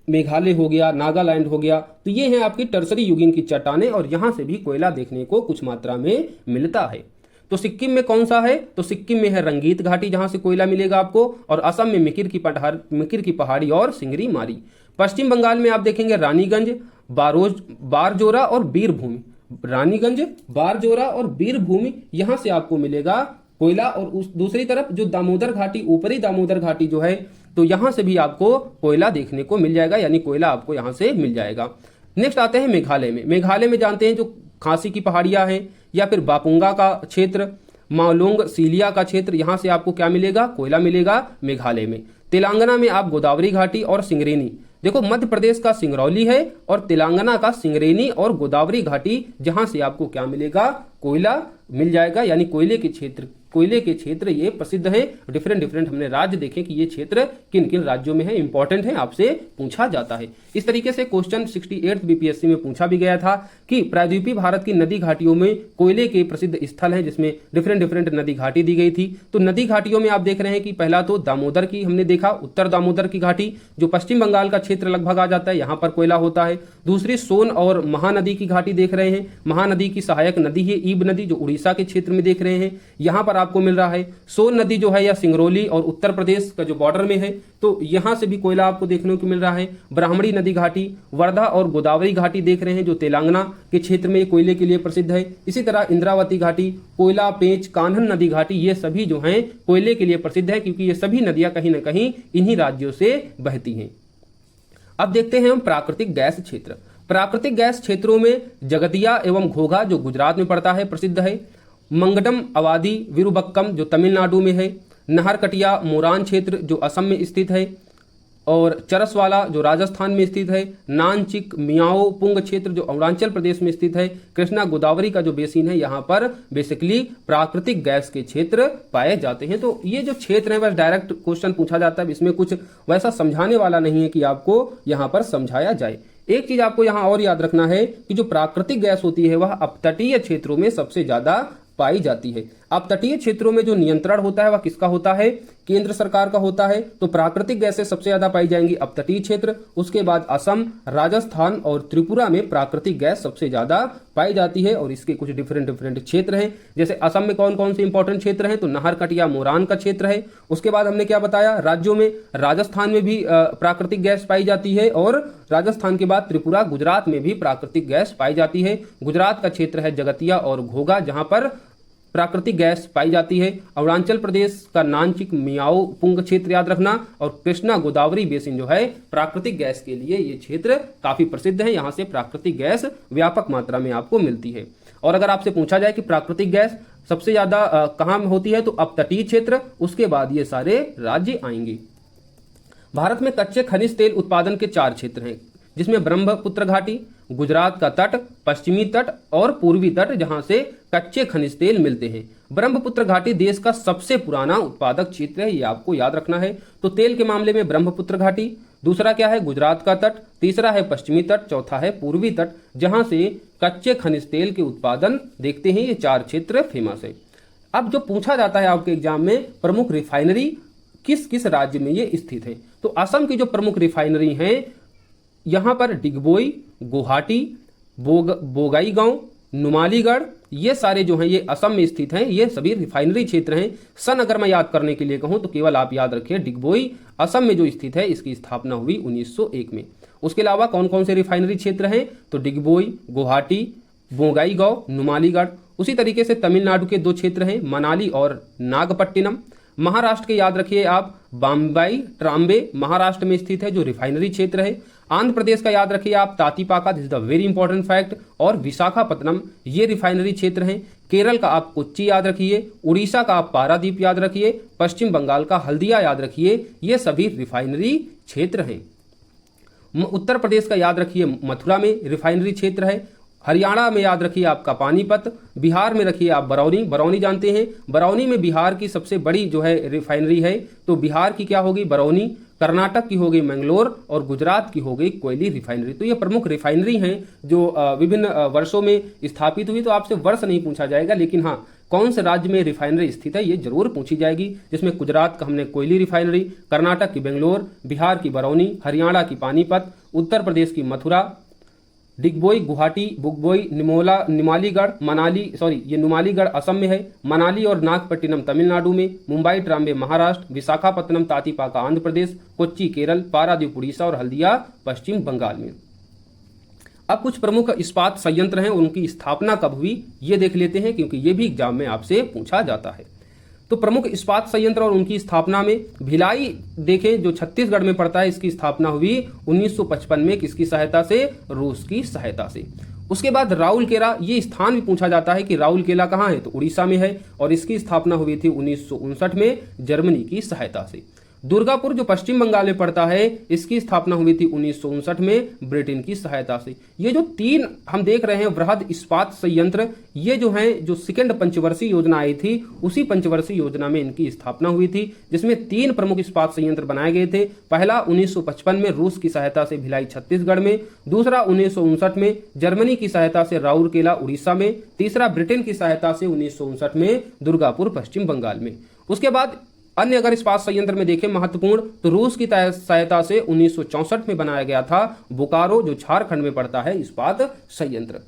Speaker 1: मेघालय हो गया, नागालैंड हो गया। तो ये हैं आपकी टर्सरी युगीन की चट्टानें और यहां से भी कोयला देखने को कुछ मात्रा में मिलता है। तो सिक्किम में कौन सा है? तो सिक्किम में है रंगीत घाटी जहां से कोयला मिलेगा आपको, और असम में मिकिर की पहाड़ी और सिंगरी मारी। पश्चिम बंगाल में आप देखेंगे रानीगंज, बारजोरा और बीरभूमि। रानीगंज, बारजोरा और बीरभूमि, यहां से आपको मिलेगा कोयला। और उस दूसरी तरफ जो दामोदर घाटी, ऊपरी दामोदर घाटी जो है, तो यहां से भी आपको कोयला देखने को मिल जाएगा, यानी कोयला आपको यहां से मिल जाएगा। नेक्स्ट आते हैं मेघालय में। मेघालय में जानते हैं जो खासी की पहाड़ियां हैं या फिर बापुंगा का क्षेत्र, माओलोंग सीलिया का क्षेत्र, यहां से आपको क्या मिलेगा? कोयला मिलेगा मेघालय में। तेलंगाना में आप गोदावरी घाटी और सिंगरेनी, देखो मध्य प्रदेश का सिंगरौली है और तेलंगाना का सिंगरेनी और गोदावरी घाटी, जहां से आपको क्या मिलेगा? कोयला मिल जाएगा, यानी कोयले के क्षेत्र कोयले के क्षेत्र ये प्रसिद्ध हैं। डिफरेंट हमने राज्य देखे कि ये क्षेत्र किन किन राज्यों में है, इंपॉर्टेंट है, आपसे पूछा जाता है। इस तरीके से क्वेश्चन 68 बीपीएससी में पूछा भी गया था कि प्रायद्वीपीय भारत की नदी घाटियों में कोयले के प्रसिद्ध स्थल हैं, जिसमें डिफरेंट नदी घाटी दी गई थी। तो नदी घाटियों में आप देख रहे हैं कि पहला तो दामोदर की हमने देखा, उत्तर दामोदर की घाटी जो पश्चिम बंगाल का क्षेत्र लगभग आ जाता है, यहां पर कोयला होता है। दूसरी सोन और महानदी की घाटी देख रहे हैं, महानदी की सहायक नदी है ईब नदी जो उड़ीसा के क्षेत्र में देख रहे हैं, यहां पर आपको मिल रहा है। सोन नदी जो है या सिंगरौली और उत्तर प्रदेश का जो बॉर्डर में है, तो यहां से भी कोयला आपको देखने को मिल रहा है। ब्राह्मणी नदी घाटी, वर्धा और गोदावरी घाटी देख रहे हैं जो तेलंगाना के क्षेत्र में कोयले के लिए प्रसिद्ध है। इसी तरह इंद्रावती घाटी, कोयला, पेंच, कान्हन नदी घाटी, ये सभी जो हैं कोयले के लिए प्रसिद्ध है, क्योंकि ये सभी नदियां कहीं ना कहीं इन्हीं राज्यों से बहती हैं। अब देखते हैं हम प्राकृतिक गैस क्षेत्र। प्राकृतिक गैस क्षेत्रों में जगतिया एवं घोघा जो गुजरात में पड़ता है प्रसिद्ध है, मंगडम, अवादी, विरुबक्कम जो तमिलनाडु में है, नहरकटिया, मोरान क्षेत्र जो असम में स्थित है, और चरसवाला जो राजस्थान में स्थित है, नानचिक, मियाओ, पुंग क्षेत्र जो अरुणाचल प्रदेश में स्थित है, कृष्णा गोदावरी का जो बेसिन है, यहाँ पर बेसिकली प्राकृतिक गैस के क्षेत्र पाए जाते हैं। तो ये जो क्षेत्र है बस डायरेक्ट क्वेश्चन पूछा जाता है, इसमें कुछ वैसा समझाने वाला नहीं है कि आपको यहाँ पर समझाया जाए। एक चीज आपको यहाँ और याद रखना है कि जो प्राकृतिक गैस होती है वह अपतटीय क्षेत्रों में सबसे ज्यादा पाई जाती है। अपतटीय क्षेत्रों में जो नियंत्रण होता है वह किसका होता है? केंद्र सरकार का होता है। तो प्राकृतिक गैसें सबसे ज्यादा पाई जाएंगी अपतटीय क्षेत्र, उसके बाद असम, राजस्थान और त्रिपुरा में प्राकृतिक गैस सबसे ज्यादा पाई जाती है। और इसके कुछ डिफरेंट क्षेत्र हैं, जैसे असम में कौन कौन से इंपॉर्टेंट क्षेत्र हैं? तो नाहरकटिया, मोरान का क्षेत्र है। उसके बाद हमने क्या बताया, राज्यों में राजस्थान में भी प्राकृतिक गैस पाई जाती है, और राजस्थान के बाद त्रिपुरा, गुजरात में भी प्राकृतिक गैस पाई जाती है। गुजरात का क्षेत्र है जगतिया और घोघा, जहां पर प्राकृतिक गैस पाई जाती है। अरुणाचल प्रदेश का नानचिक, मियाओ, पुंग क्षेत्र याद रखना, और कृष्णा गोदावरी बेसिन जो है प्राकृतिक गैस के लिए ये क्षेत्र काफी प्रसिद्ध है। यहां से प्राकृतिक गैस व्यापक मात्रा में आपको मिलती है। और अगर आपसे पूछा जाए कि प्राकृतिक गैस सबसे ज्यादा कहां में होती है, तो अपतटीय क्षेत्र, उसके बाद ये सारे राज्य आएंगे। भारत में कच्चे खनिज तेल उत्पादन के 4 क्षेत्र हैं, जिसमें ब्रह्मपुत्र घाटी, गुजरात का तट, पश्चिमी तट और पूर्वी तट, जहां से कच्चे खनिज तेल मिलते हैं। ब्रह्मपुत्र घाटी देश का सबसे पुराना उत्पादक क्षेत्र है, ये आपको याद रखना है। तो तेल के मामले में ब्रह्मपुत्र घाटी, दूसरा क्या है? गुजरात का तट, तीसरा है पश्चिमी तट, चौथा है पूर्वी तट, जहां से कच्चे खनिज तेल के उत्पादन देखते हैं। ये 4 क्षेत्र फेमस है। अब जो पूछा जाता है आपके एग्जाम में, प्रमुख रिफाइनरी किस किस राज्य में ये स्थित है? तो असम की जो प्रमुख रिफाइनरी हैं, यहां पर डिगबोई, गुवाहाटी, बोगाईगांव, नुमालीगढ़, ये सारे जो हैं ये असम में स्थित हैं। ये सभी रिफाइनरी क्षेत्र हैं। सन अगर मैं याद करने के लिए कहूं तो केवल आप याद रखिए, डिगबोई असम में जो स्थित है, इसकी स्थापना हुई 1901 में। उसके अलावा कौन कौन से रिफाइनरी क्षेत्र हैं? तो डिगबोई, गुवाहाटी, बोगाईगांव, नुमालीगढ़। उसी तरीके से तमिलनाडु के 2 क्षेत्र हैं, मनाली और नागपट्टिनम। महाराष्ट्र के याद रखिए आप, बम्बई, ट्राम्बे महाराष्ट्र में स्थित है जो रिफाइनरी क्षेत्र है। आंध्र प्रदेश का याद रखिए आप, Tatipaka, this is the very important fact, और विशाखापत्तनम, ये रिफाइनरी क्षेत्र हैं। केरल का आप कोच्चि याद रखिए, उड़ीसा का आप पारादीप याद रखिए, पश्चिम बंगाल का हल्दिया याद रखिए, ये सभी रिफाइनरी क्षेत्र हैं। उत्तर प्रदेश का याद रखिए, मथुरा में रिफाइनरी क्षेत्र है। हरियाणा में याद रखिए आपका पानीपत, बिहार में रखिए आप बरौनी, बरौनी जानते हैं, बरौनी में बिहार की सबसे बड़ी जो है रिफाइनरी है, तो बिहार की क्या होगी? बरौनी। कर्नाटक की हो गई मैंगलोर, और गुजरात की हो गई कोयली रिफाइनरी। तो ये प्रमुख रिफाइनरी हैं जो विभिन्न वर्षों में स्थापित हुई। तो आपसे वर्ष नहीं पूछा जाएगा, लेकिन हाँ, कौन से राज्य में रिफाइनरी स्थित है ये जरूर पूछी जाएगी, जिसमें गुजरात का हमने कोयली रिफाइनरी, कर्नाटक की बेंगलोर, बिहार की बरौनी, हरियाणा की पानीपत, उत्तर प्रदेश की मथुरा, डिगबोई, गुवाहाटी, बुगबोई, निमालीगढ़, ये नुमालीगढ़ असम में है, मनाली और नागपट्टिनम तमिलनाडु में, मुंबई, ट्राम्बे महाराष्ट्र, विशाखापत्तनम, तातीपाका आंध्र प्रदेश, कोच्चि केरल, पारादीप उड़ीसा और हल्दिया पश्चिम बंगाल में। अब कुछ प्रमुख इस्पात संयंत्र हैं, उनकी स्थापना कब हुई ये देख लेते हैं, क्योंकि ये भी एग्जाम में आपसे पूछा जाता है। तो प्रमुख इस्पात संयंत्र और उनकी स्थापना में भिलाई देखें, जो छत्तीसगढ़ में पड़ता है, इसकी स्थापना हुई 1955 में, किसकी सहायता से? रूस की सहायता से। उसके बाद राउरकेला, ये स्थान भी पूछा जाता है कि राउरकेला कहाँ है, तो उड़ीसा में है, और इसकी स्थापना हुई थी 1959 में जर्मनी की सहायता से। दुर्गापुर जो पश्चिम बंगाल में पड़ता है, इसकी स्थापना हुई थी 1959 में ब्रिटेन की सहायता से। ये जो 3 हम देख रहे हैं वृहद इस्पात संयंत्र, ये जो है जो सेकंड पंचवर्षीय योजना आई थी, उसी पंचवर्षीय योजना में इनकी स्थापना हुई थी, जिसमें 3 प्रमुख इस्पात संयंत्र बनाए गए थे। पहला 1955 में रूस की सहायता से भिलाई छत्तीसगढ़ में, दूसरा 1959 में जर्मनी की सहायता से राउरकेला उड़ीसा में, तीसरा ब्रिटेन की सहायता से 1959 में दुर्गापुर पश्चिम बंगाल में। उसके बाद अन्य अगर इस्पात संयंत्र में देखें महत्वपूर्ण, तो रूस की सहायता से 1964 में बनाया गया था बोकारो जो झारखंड में पड़ता है इस्पात संयंत्र।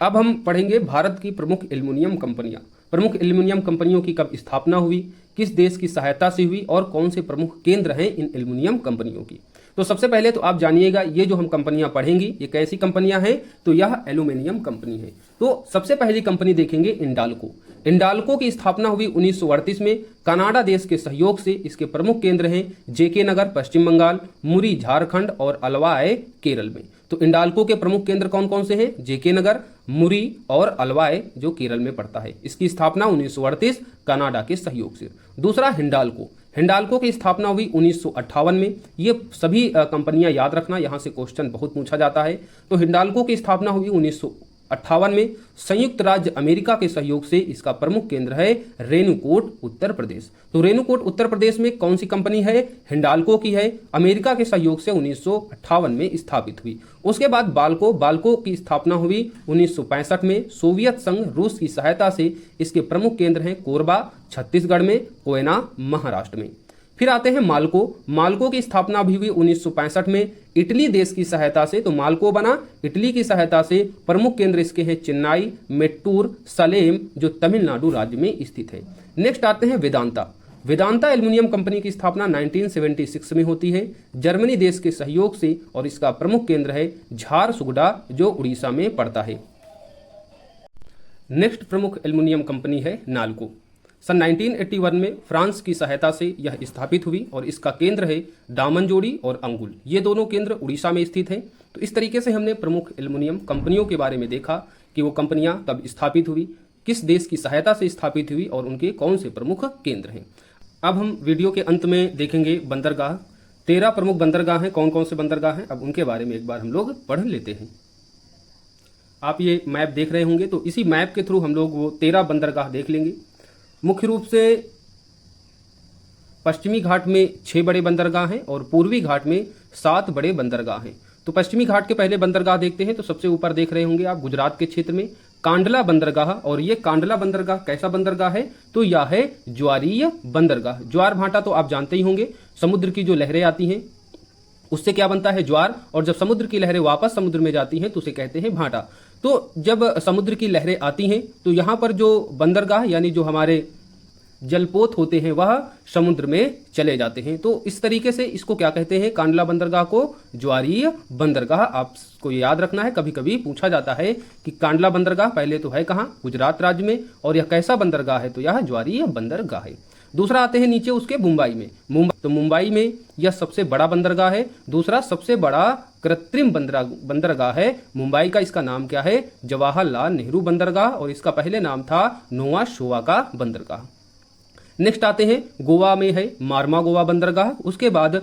Speaker 1: अब हम पढ़ेंगे भारत की प्रमुख एल्युमिनियम कंपनियां। प्रमुख एल्युमिनियम कंपनियों की कब स्थापना हुई, किस देश की सहायता से हुई और कौन से प्रमुख केंद्र हैं इन एल्युमिनियम कंपनियों की। तो सबसे पहले तो आप जानिएगा ये जो हम कंपनियां पढ़ेंगी ये कैसी कंपनियां हैं, तो यह एल्युमिनियम कंपनी है। तो सबसे पहली कंपनी देखेंगे इंडाल्को। इंडाल्को की स्थापना हुई 1938 में कनाडा देश के सहयोग से। इसके प्रमुख केंद्र हैं जेके नगर पश्चिम बंगाल, मुरी झारखंड और अलवाय केरल में। तो इंडाल्को के प्रमुख केंद्र कौन कौन से हैं, जेके नगर, मुरी और अलवाय जो केरल में पड़ता है। इसकी स्थापना 1938 कनाडा के सहयोग से। दूसरा हिंडाल्को। हिंडाल्को की स्थापना हुई 1958 में। ये सभी कंपनियां याद रखना, यहां से क्वेश्चन बहुत पूछा जाता है। तो हिंडाल्को की स्थापना हुई 1958 में संयुक्त राज्य अमेरिका के सहयोग से। इसका प्रमुख केंद्र है रेणुकूट उत्तर प्रदेश। तो रेणुकूट उत्तर प्रदेश में कौन सी कंपनी है, हिंडाल्को की है, अमेरिका के सहयोग से 1958 में स्थापित हुई। उसके बाद बाल्को की स्थापना हुई 1965 में सोवियत संघ रूस की सहायता से। इसके प्रमुख केंद्र हैं कोरबा छत्तीसगढ़ में, कोयना महाराष्ट्र में। फिर आते हैं माल्को की स्थापना भी हुई 1965 में इटली देश की सहायता से। तो माल्को बना इटली की सहायता से। प्रमुख केंद्र इसके हैं चेन्नई, मेट्टूर, सलेम जो तमिलनाडु राज्य में स्थित है। नेक्स्ट आते हैं वेदांता एल्युमिनियम कंपनी की स्थापना 1976 में होती है जर्मनी देश के सहयोग से और इसका प्रमुख केंद्र है झारसुगुडा जो उड़ीसा में पड़ता है। नेक्स्ट प्रमुख एल्युमिनियम कंपनी है नाल्को। सन 1981 में फ्रांस की सहायता से यह स्थापित हुई और इसका केंद्र है दामनजोड़ी और अंगुल, ये दोनों केंद्र उड़ीसा में स्थित हैं। तो इस तरीके से हमने प्रमुख एल्युमिनियम कंपनियों के बारे में देखा कि वो कंपनियां कब स्थापित हुई, किस देश की सहायता से स्थापित हुई और उनके कौन से प्रमुख केंद्र हैं। अब हम वीडियो के अंत में देखेंगे बंदरगाह। 13 प्रमुख बंदरगाह हैं। कौन कौन से बंदरगाह हैं, अब उनके बारे में एक बार हम लोग पढ़ लेते हैं। आप ये मैप देख रहे होंगे, तो इसी मैप के थ्रू हम लोग वो 13 बंदरगाह देख लेंगे। मुख्य रूप से पश्चिमी घाट में 6 बड़े बंदरगाह हैं और पूर्वी घाट में 7 बड़े बंदरगाह हैं। तो पश्चिमी घाट के पहले बंदरगाह देखते हैं। तो सबसे ऊपर देख रहे होंगे आप गुजरात के क्षेत्र में कांडला बंदरगाह। और ये कांडला बंदरगाह कैसा बंदरगाह है, तो यह है ज्वारीय बंदरगाह। ज्वार भाटा तो आप जानते ही होंगे, समुद्र की जो लहरें आती हैं उससे क्या बनता है, ज्वार। और जब समुद्र की लहरें वापस समुद्र में जाती हैं तो उसे कहते हैं भाटा। तो जब समुद्र की लहरें आती हैं तो यहाँ पर जो बंदरगाह यानी जो हमारे जलपोत होते हैं वह समुद्र में चले जाते हैं। तो इस तरीके से इसको क्या कहते हैं, कांडला बंदरगाह को ज्वारीय बंदरगाह। आपको याद रखना है, कभी कभी पूछा जाता है कि कांडला बंदरगाह पहले तो है कहाँ, गुजरात राज्य में, और यह कैसा बंदरगाह है, तो यह ज्वारीय बंदरगाह है। दूसरा आते हैं नीचे उसके मुंबई में। तो मुंबई में यह सबसे बड़ा बंदरगाह है। दूसरा सबसे बड़ा कृत्रिम बंदरगाह है मुंबई का। इसका नाम क्या है, जवाहरलाल नेहरू बंदरगाह, और इसका पहले नाम था नोआ शोवा का बंदरगाह। नेक्स्ट आते हैं गोवा में है मार्मा गोवा बंदरगाह। उसके बाद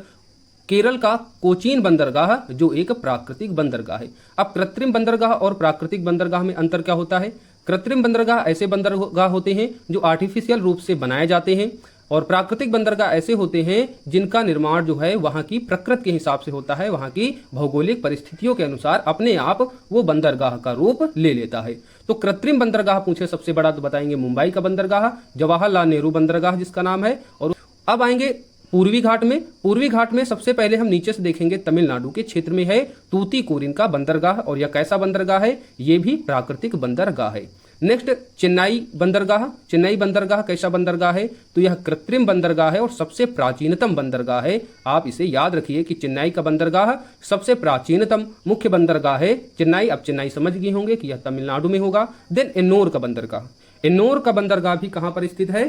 Speaker 1: केरल का कोचीन बंदरगाह जो एक प्राकृतिक बंदरगाह है। अब कृत्रिम बंदरगाह और प्राकृतिक बंदरगाह में अंतर क्या होता है, कृत्रिम बंदरगाह ऐसे बंदरगाह होते हैं जो आर्टिफिशियल रूप से बनाए जाते हैं, और प्राकृतिक बंदरगाह ऐसे होते हैं जिनका निर्माण जो है वहां की प्रकृति के हिसाब से होता है, वहां की भौगोलिक परिस्थितियों के अनुसार अपने आप वो बंदरगाह का रूप ले लेता है। तो कृत्रिम बंदरगाह पूछे सबसे बड़ा तो बताएंगे मुंबई का बंदरगाह, जवाहरलाल नेहरू बंदरगाह जिसका नाम है। और अब आएंगे पूर्वी घाट में। पूर्वी घाट में सबसे पहले हम नीचे से देखेंगे तमिलनाडु के क्षेत्र में है तूतीकोरिन का बंदरगाह, और यह कैसा बंदरगाह है, ये भी प्राकृतिक बंदरगाह है। नेक्स्ट चेन्नई बंदरगाह। चेन्नई बंदरगाह कैसा बंदरगाह है, तो यह कृत्रिम बंदरगाह है और सबसे प्राचीनतम बंदरगाह है। आप इसे याद रखिए कि चेन्नई का बंदरगाह सबसे प्राचीनतम मुख्य बंदरगाह है चेन्नई। अब चेन्नई समझ गए होंगे कि यह तमिलनाडु में होगा। देन एन्नोर का बंदरगाह। एन्नोर का बंदरगाह भी कहां पर स्थित है,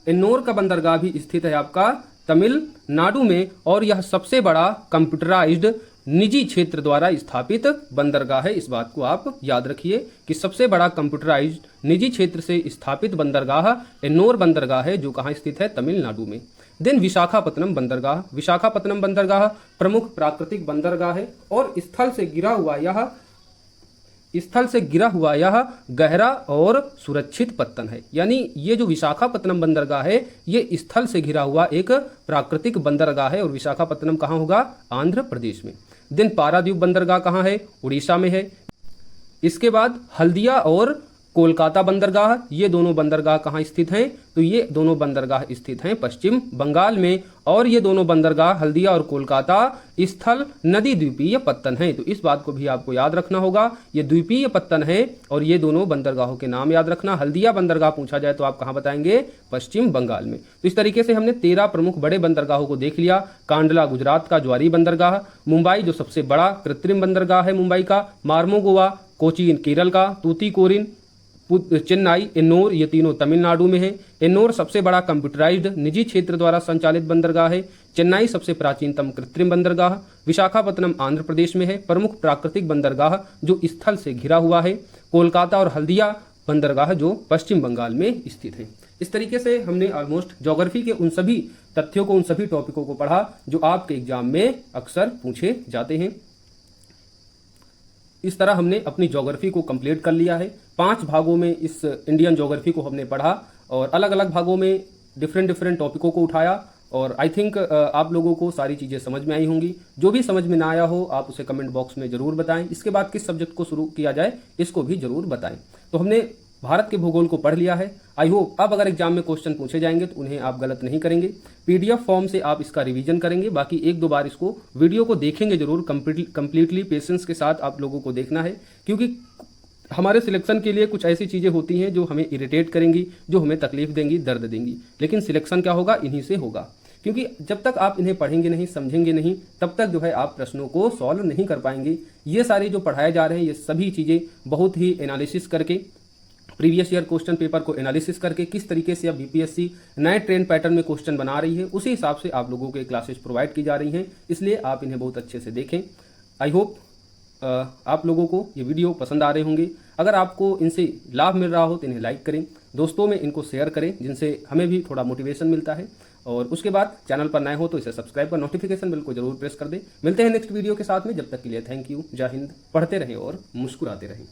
Speaker 1: एन्नोर का बंदरगाह भी स्थित है आपका तमिलनाडु में, और यह सबसे बड़ा कंप्यूटराइज्ड निजी क्षेत्र द्वारा स्थापित बंदरगाह है। इस बात को आप याद रखिए कि सबसे बड़ा कंप्यूटराइज्ड निजी क्षेत्र से स्थापित बंदरगाह एन्नोर बंदरगाह है जो कहाँ स्थित है, तमिलनाडु में। देन विशाखापत्तनम बंदरगाह, विशाखापत्तनम बंदरगाह प्रमुख प्राकृतिक बंदरगाह है और स्थल से गिरा हुआ यह गहरा और सुरक्षित पत्तन है। यानी ये जो विशाखापत्तनम बंदरगाह है ये स्थल से घिरा हुआ एक प्राकृतिक बंदरगाह है और विशाखापत्तनम कहाँ होगा? आंध्र प्रदेश में। देन पारादीप बंदरगाह कहाँ है? उड़ीसा में है। इसके बाद हल्दिया और कोलकाता बंदरगाह, ये दोनों बंदरगाह कहाँ स्थित हैं? तो ये दोनों बंदरगाह स्थित हैं पश्चिम बंगाल में और ये दोनों बंदरगाह हल्दिया और कोलकाता स्थल नदी द्वीपीय पत्तन हैं। तो इस बात को भी आपको याद रखना होगा, ये द्वीपीय पत्तन है और ये दोनों बंदरगाहों के नाम याद रखना। हल्दिया बंदरगाह पूछा जाए तो आप कहाँ बताएंगे? पश्चिम बंगाल में। तो इस तरीके से हमने 13 प्रमुख बड़े बंदरगाहों को देख लिया। कांडला गुजरात का ज्वारी बंदरगाह, मुंबई जो सबसे बड़ा कृत्रिम बंदरगाह है मुंबई का, मार्मो गोवा, कोचीन केरल का, तूतीकोरिन चेन्नई, एन्नोर, ये तीनों तमिलनाडु में है। एन्नोर सबसे बड़ा कंप्यूटराइज्ड निजी क्षेत्र द्वारा संचालित बंदरगाह है। चेन्नई सबसे प्राचीनतम कृत्रिम बंदरगाह। विशाखापत्तनम आंध्र प्रदेश में है, प्रमुख प्राकृतिक बंदरगाह जो स्थल से घिरा हुआ है। कोलकाता और हल्दिया बंदरगाह जो पश्चिम बंगाल में स्थित है। इस तरीके से हमने ऑलमोस्ट ज्योग्राफी के उन सभी तथ्यों को, उन सभी टॉपिकों को पढ़ा जो आपके एग्जाम में अक्सर पूछे जाते हैं। इस तरह हमने अपनी ज्योग्राफी को कंप्लीट कर लिया है। 5 भागों में इस इंडियन ज्योग्राफी को हमने पढ़ा और अलग अलग भागों में डिफरेंट टॉपिकों को उठाया और आई थिंक आप लोगों को सारी चीज़ें समझ में आई होंगी। जो भी समझ में ना आया हो आप उसे कमेंट बॉक्स में जरूर बताएं। इसके बाद किस सब्जेक्ट को शुरू किया जाए इसको भी जरूर बताएं। तो हमने भारत के भूगोल को पढ़ लिया है। आई होप अब अगर एग्जाम में क्वेश्चन पूछे जाएंगे तो उन्हें आप गलत नहीं करेंगे। पीडीएफ फॉर्म से आप इसका रिवीजन करेंगे, बाकी 1-2 बार इसको वीडियो को देखेंगे जरूर, कंप्लीटली पेशेंस के साथ आप लोगों को देखना है क्योंकि हमारे सिलेक्शन के लिए कुछ ऐसी चीज़ें होती हैं जो हमें इरिटेट करेंगी, जो हमें तकलीफ देंगी, दर्द देंगी, लेकिन सिलेक्शन क्या होगा? इन्हीं से होगा। क्योंकि जब तक आप इन्हें पढ़ेंगे नहीं, समझेंगे नहीं, तब तक जो है आप प्रश्नों को सॉल्व नहीं कर पाएंगे। ये सारे जो पढ़ाए जा रहे हैं ये सभी चीज़ें बहुत ही एनालिसिस करके, प्रीवियस ईयर क्वेश्चन पेपर को एनालिसिस करके किस तरीके से अब बीपीएससी नए ट्रेंड पैटर्न में क्वेश्चन बना रही है उसी हिसाब से आप लोगों के क्लासेस प्रोवाइड की जा रही हैं। इसलिए आप इन्हें बहुत अच्छे से देखें। आई होप आप लोगों को ये वीडियो पसंद आ रहे होंगे। अगर आपको इनसे लाभ मिल रहा हो तो इन्हें लाइक करें, दोस्तों में इनको शेयर करें जिनसे हमें भी थोड़ा मोटिवेशन मिलता है। और उसके बाद चैनल पर नए हो तो इसे सब्सक्राइब कर नोटिफिकेशन बिल को जरूर प्रेस कर दें। मिलते हैं नेक्स्ट वीडियो के साथ में, जब तक के लिए थैंक यू, जय हिंद। पढ़ते रहें और मुस्कुराते रहें।